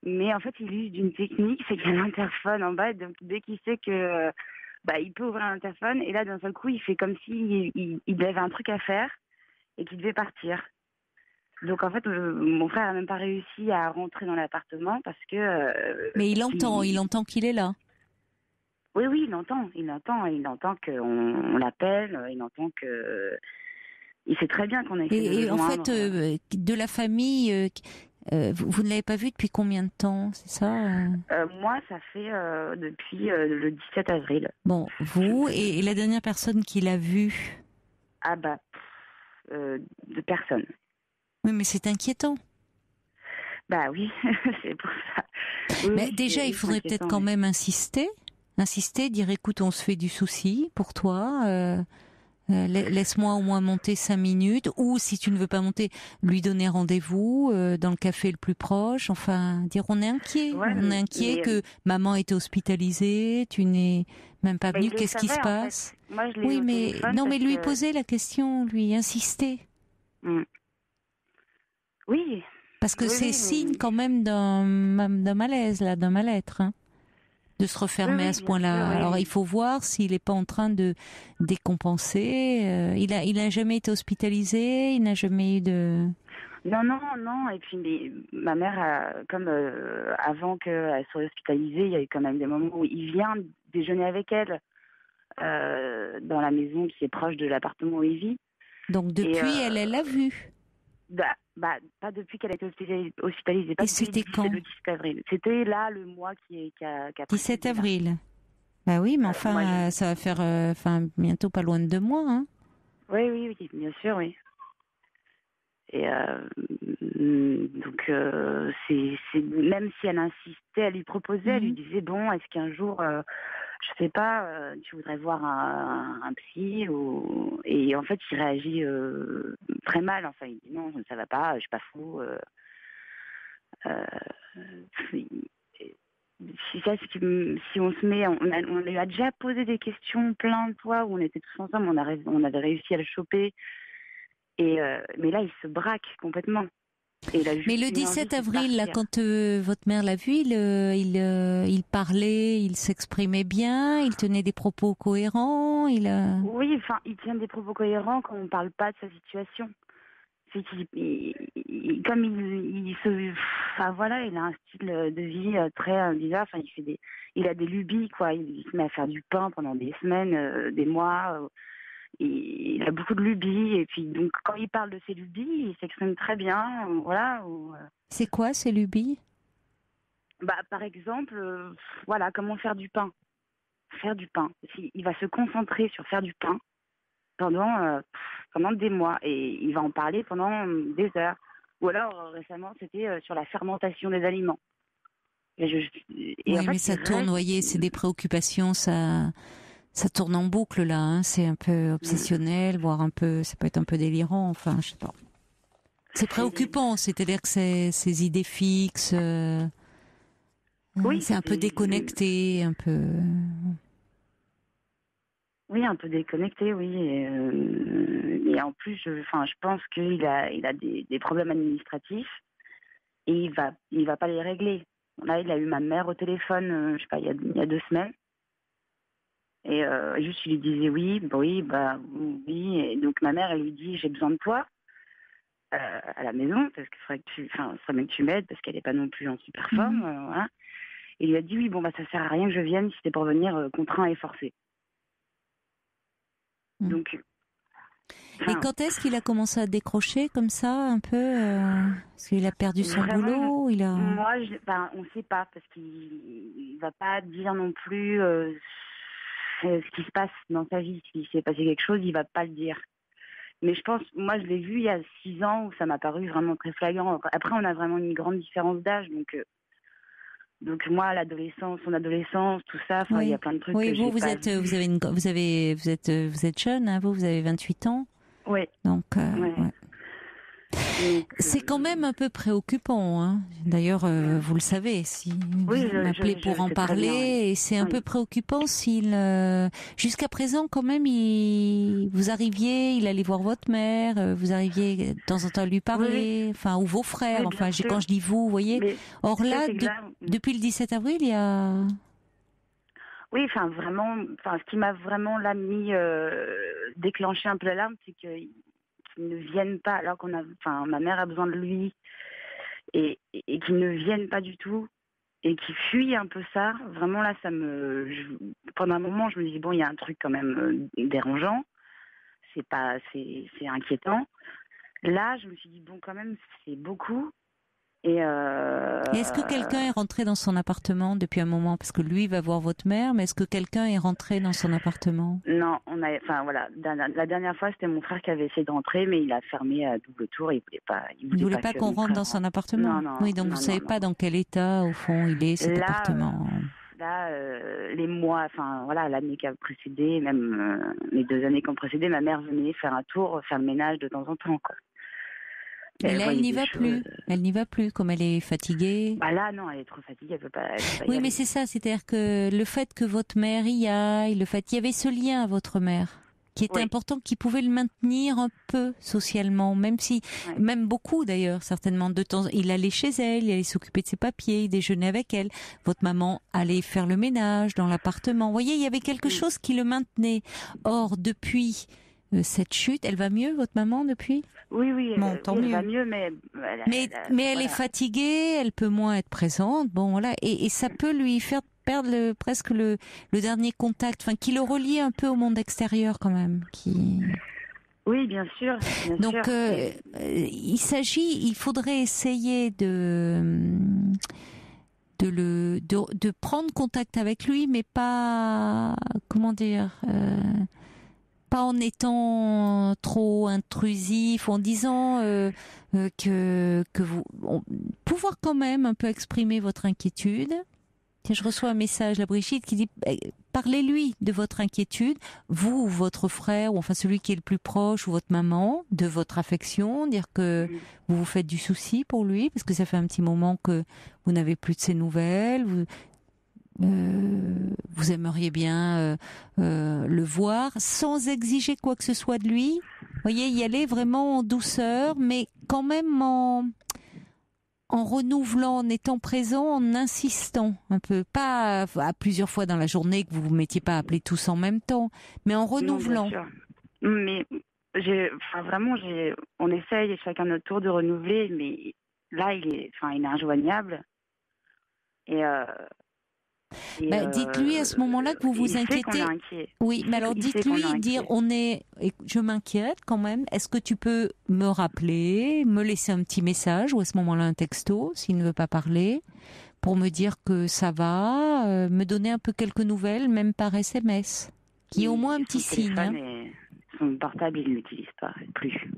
mais en fait il use d'une technique, c'est qu'il y a l'interphone en bas, donc dès qu'il sait que il peut ouvrir l'interphone, et là d'un seul coup il fait comme s'il il avait un truc à faire et qu'il devait partir. Donc en fait mon frère n'a même pas réussi à rentrer dans l'appartement parce que... mais il entend qu'il est là. Oui, il entend qu'on l'appelle, il entend que... Il sait très bien qu'on a essayé de le joindre. En fait, de la famille, vous ne l'avez pas vu depuis combien de temps, c'est ça? Moi, ça fait depuis le 17 avril. Bon, vous, et la dernière personne qui l'a vu? De personne. Oui, mais c'est inquiétant. Oui, c'est pour ça. Oui, mais déjà, il faudrait peut-être quand même insister, dire écoute, on se fait du souci pour toi, laisse-moi au moins monter 5 minutes, ou si tu ne veux pas monter, lui donner rendez-vous dans le café le plus proche, dire on est inquiet, que maman était hospitalisée, tu n'es même pas venu, qu'est-ce qui se passe? En fait. Moi, je l'ai mais lui poser la question, lui insister. Oui. Parce que c'est signe quand même d'un malaise, là, d'un mal-être, de se refermer à ce point-là. Sûr, oui. Alors il faut voir s'il n'est pas en train de décompenser. Il a jamais été hospitalisé, il n'a jamais eu de... Non. Et puis ma mère, avant qu'elle soit hospitalisée, il y a eu quand même des moments où il vient déjeuner avec elle dans la maison qui est proche de l'appartement où il vit. Donc depuis, elle l'a vu. Pas depuis qu'elle a été hospitalisée. Pas Et c'était quand? Le 17 avril. C'était là le mois qui a 17 avril. Bah oui, mais enfin, ça va faire bientôt pas loin de 2 mois. Hein. Oui, bien sûr, oui. Et donc, c'est même si elle insistait, elle lui proposait, elle lui disait bon, est-ce qu'un jour, je sais pas, tu voudrais voir un psy et en fait, il réagit très mal. Enfin, il dit non, ça va pas, je suis pas fou. Si on se met, on lui a déjà posé des questions plein de fois où on était tous ensemble, on avait réussi à le choper. Mais là, il se braque complètement. Mais le 17 avril, là, quand votre mère l'a vu, il parlait, il s'exprimait bien, il tenait des propos cohérents. Oui, enfin, il tient des propos cohérents quand on ne parle pas de sa situation. C'est comme il a un style de vie très bizarre. Enfin, il a des lubies, quoi. Il se met à faire du pain pendant des semaines, des mois. Il a beaucoup de lubies et puis donc quand il parle de ses lubies, il s'exprime très bien, voilà. C'est quoi ces lubies? Par exemple, comment faire du pain. Faire du pain. Il va se concentrer sur faire du pain pendant des mois et il va en parler pendant des heures. Ou alors récemment, c'était sur la fermentation des aliments. Mais ça tourne, vous voyez, c'est des préoccupations, ça tourne en boucle là, hein. C'est un peu obsessionnel, voire ça peut être un peu délirant, enfin, je sais pas. C'est préoccupant, c'est-à-dire que ces idées fixes, c'est un peu déconnecté, un peu... Oui, un peu déconnecté, oui. Et en plus, je pense qu'il a des problèmes administratifs et il va pas les régler. Là, il a eu ma mère au téléphone, je sais pas, il y a 2 semaines. Et juste, il lui disait oui. Et donc ma mère, elle lui dit j'ai besoin de toi à la maison parce qu'il faudrait que ça serait bien que tu m'aides parce qu'elle n'est pas non plus en super forme. Voilà. Et il lui a dit oui, ça sert à rien que je vienne si c'était pour venir contraint et forcé. Donc. Et quand est-ce qu'il a commencé à décrocher comme ça un peu parce qu'il a perdu son boulot, Moi, on ne sait pas parce qu'il va pas dire non plus. Ce qui se passe dans sa vie, s'il s'est passé quelque chose, il va pas le dire. Mais je pense, moi je l'ai vu il y a 6 ans où ça m'a paru vraiment très flagrant. Après, on a vraiment une grande différence d'âge, donc moi, son adolescence, tout ça, il y a plein de trucs. Oui, vous êtes jeune, hein, vous avez 28 ans. Oui. Donc, c'est quand même un peu préoccupant, hein. D'ailleurs, vous le savez, si vous m'appelez pour en parler, et c'est un peu préoccupant s'il, jusqu'à présent, quand même, vous arriviez, il allait voir votre mère, vous arriviez de temps en temps à lui parler, ou vos frères, quand je dis vous voyez. Mais or là, depuis le 17 avril, il y a... Oui, vraiment, ce qui m'a vraiment là déclenché un peu l'alarme, c'est que ne viennent pas alors ma mère a besoin de lui et qu'ils ne viennent pas du tout et qu'ils fuient un peu ça. Vraiment là, pendant un moment, je me dis bon, il y a un truc quand même dérangeant. C'est inquiétant. Là, je me suis dit bon, quand même, c'est beaucoup. Et est-ce que quelqu'un est rentré dans son appartement depuis un moment? Parce que lui va voir votre mère, mais est-ce que quelqu'un est rentré dans son appartement? Non, la dernière fois, c'était mon frère qui avait essayé de rentrer, mais il a fermé à double tour. Il voulait pas qu'on rentre dans son appartement? Non. Oui, donc vous savez pas dans quel état, au fond, il est, cet appartement. Les mois, l'année qui a précédé, même les 2 années qui ont précédé, ma mère venait faire un tour, faire le ménage de temps en temps, quoi. Mais là, elle n'y va plus. Elle n'y va plus, comme elle est fatiguée. Là, non, elle est trop fatiguée, elle peut pas. Oui, mais c'est ça, c'est-à-dire que le fait que votre mère y aille, il y avait ce lien à votre mère, qui était important, qui pouvait le maintenir un peu socialement, même beaucoup d'ailleurs, certainement. De temps, il allait chez elle, il allait s'occuper de ses papiers, il déjeunait avec elle. Votre maman allait faire le ménage dans l'appartement. Vous voyez, il y avait quelque chose qui le maintenait. Or, depuis cette chute, elle va mieux, votre maman, depuis? Oui, tant elle mieux. va mieux, mais elle est fatiguée, elle peut moins être présente, et ça peut lui faire perdre presque le dernier contact, enfin qui le relie un peu au monde extérieur quand même. Oui, bien sûr. Donc il faudrait essayer de prendre contact avec lui, mais pas, comment dire, pas en étant trop intrusif, en disant que vous pouvoir quand même un peu exprimer votre inquiétude. Tiens, je reçois un message, la Brigitte, qui dit parlez-lui de votre inquiétude, vous ou votre frère, ou enfin celui qui est le plus proche, ou votre maman, de votre affection, dire que vous vous faites du souci pour lui, parce que ça fait un petit moment que vous n'avez plus de ses nouvelles, vous aimeriez bien le voir, sans exiger quoi que ce soit de lui. Vous voyez, y aller vraiment en douceur, mais quand même en renouvelant, en étant présent, en insistant un peu, pas à plusieurs fois dans la journée, que vous vous mettiez pas à appeler tous en même temps, mais en renouvelant. Non, bien sûr. Mais on essaye chacun notre tour de renouveler, mais là il est injoignable. Dites-lui à ce moment-là que vous vous inquiétez. Oui, mais alors dites-lui, je m'inquiète quand même. Est-ce que tu peux me rappeler, me laisser un petit message ou à ce moment-là un texto s'il ne veut pas parler, pour me dire que ça va, me donner un peu quelques nouvelles, même par SMS, qui est au moins un petit signe. Son portable, il n'utilise pas plus.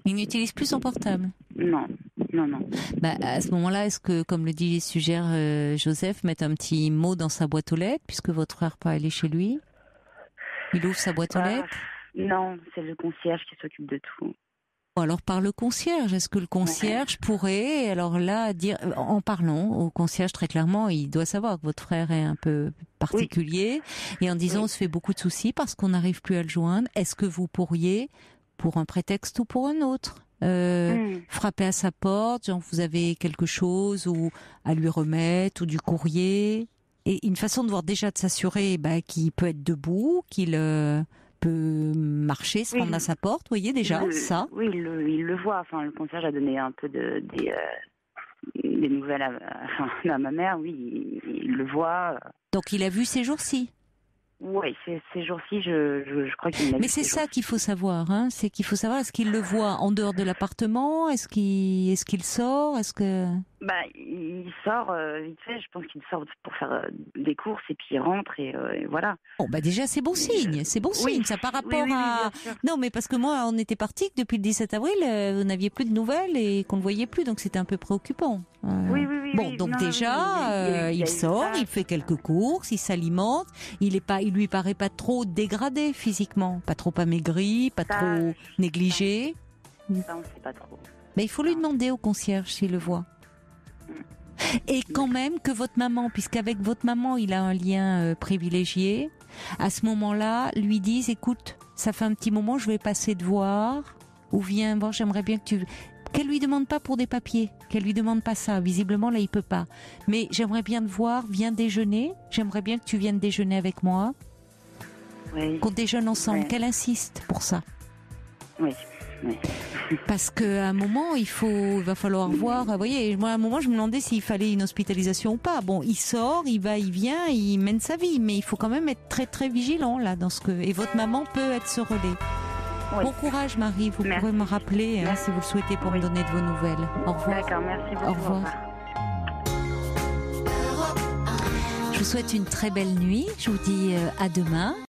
Il n'utilise plus son portable? Non. À ce moment-là, est-ce que, comme le suggère Joseph, mettre un petit mot dans sa boîte aux lettres, puisque votre frère peut aller chez lui? Il ouvre sa boîte aux lettres? Non, c'est le concierge qui s'occupe de tout. Alors par le concierge, est-ce que le concierge pourrait, alors là, dire, en parlant au concierge très clairement, il doit savoir que votre frère est un peu particulier, et en disant on se fait beaucoup de soucis parce qu'on n'arrive plus à le joindre, est-ce que vous pourriez, pour un prétexte ou pour un autre, frapper à sa porte, genre vous avez quelque chose ou à lui remettre ou du courrier, et une façon de voir déjà de s'assurer qu'il peut être debout, qu'il peut marcher, se rendre à sa porte, vous voyez déjà ça. Oui, il le voit. Enfin, le concierge a donné un peu des nouvelles à ma mère. Oui, il le voit. Donc il a vu ces jours-ci. Oui, ces jours-ci, je crois qu'il l'a vu. Mais c'est ça qu'il faut savoir, hein. C'est qu'il faut savoir, est-ce qu'il le voit en dehors de l'appartement? Est-ce qu'il sort? Il sort vite fait. Je pense qu'il sort pour faire des courses et puis il rentre et voilà. Bon, déjà c'est bon signe, c'est bon signe. Ça par rapport à. Non, mais parce que moi, on était parti que depuis le 17 avril, vous n'aviez plus de nouvelles et qu'on le voyait plus, donc c'était un peu préoccupant. Oui. Bon, donc il sort, il fait quelques courses, il s'alimente, il lui paraît pas trop dégradé physiquement, pas trop amaigri, pas trop négligé. Ça, on sait pas trop. Mais il faut lui demander au concierge s'il le voit. Et quand même que votre maman, puisqu'avec votre maman il a un lien privilégié, à ce moment-là, lui dise écoute, ça fait un petit moment, je vais passer te voir, ou viens voir, j'aimerais bien que tu... Qu'elle lui demande pas pour des papiers, qu'elle lui demande pas ça, visiblement là il peut pas. Mais j'aimerais bien te voir, viens déjeuner, j'aimerais bien que tu viennes déjeuner avec moi, qu'on déjeune ensemble, qu'elle insiste pour ça. Oui. Parce qu'à un moment, il va falloir voir. Vous voyez, moi, à un moment, je me demandais s'il fallait une hospitalisation ou pas. Bon, il sort, il va, il vient, il mène sa vie, mais il faut quand même être très très vigilant là dans ce que. Et votre maman peut être ce relais. Oui. Bon courage, Marie. Vous pourrez me rappeler si vous le souhaitez pour me donner de vos nouvelles. Au revoir. D'accord, merci beaucoup. Au revoir. Je vous souhaite une très belle nuit. Je vous dis à demain.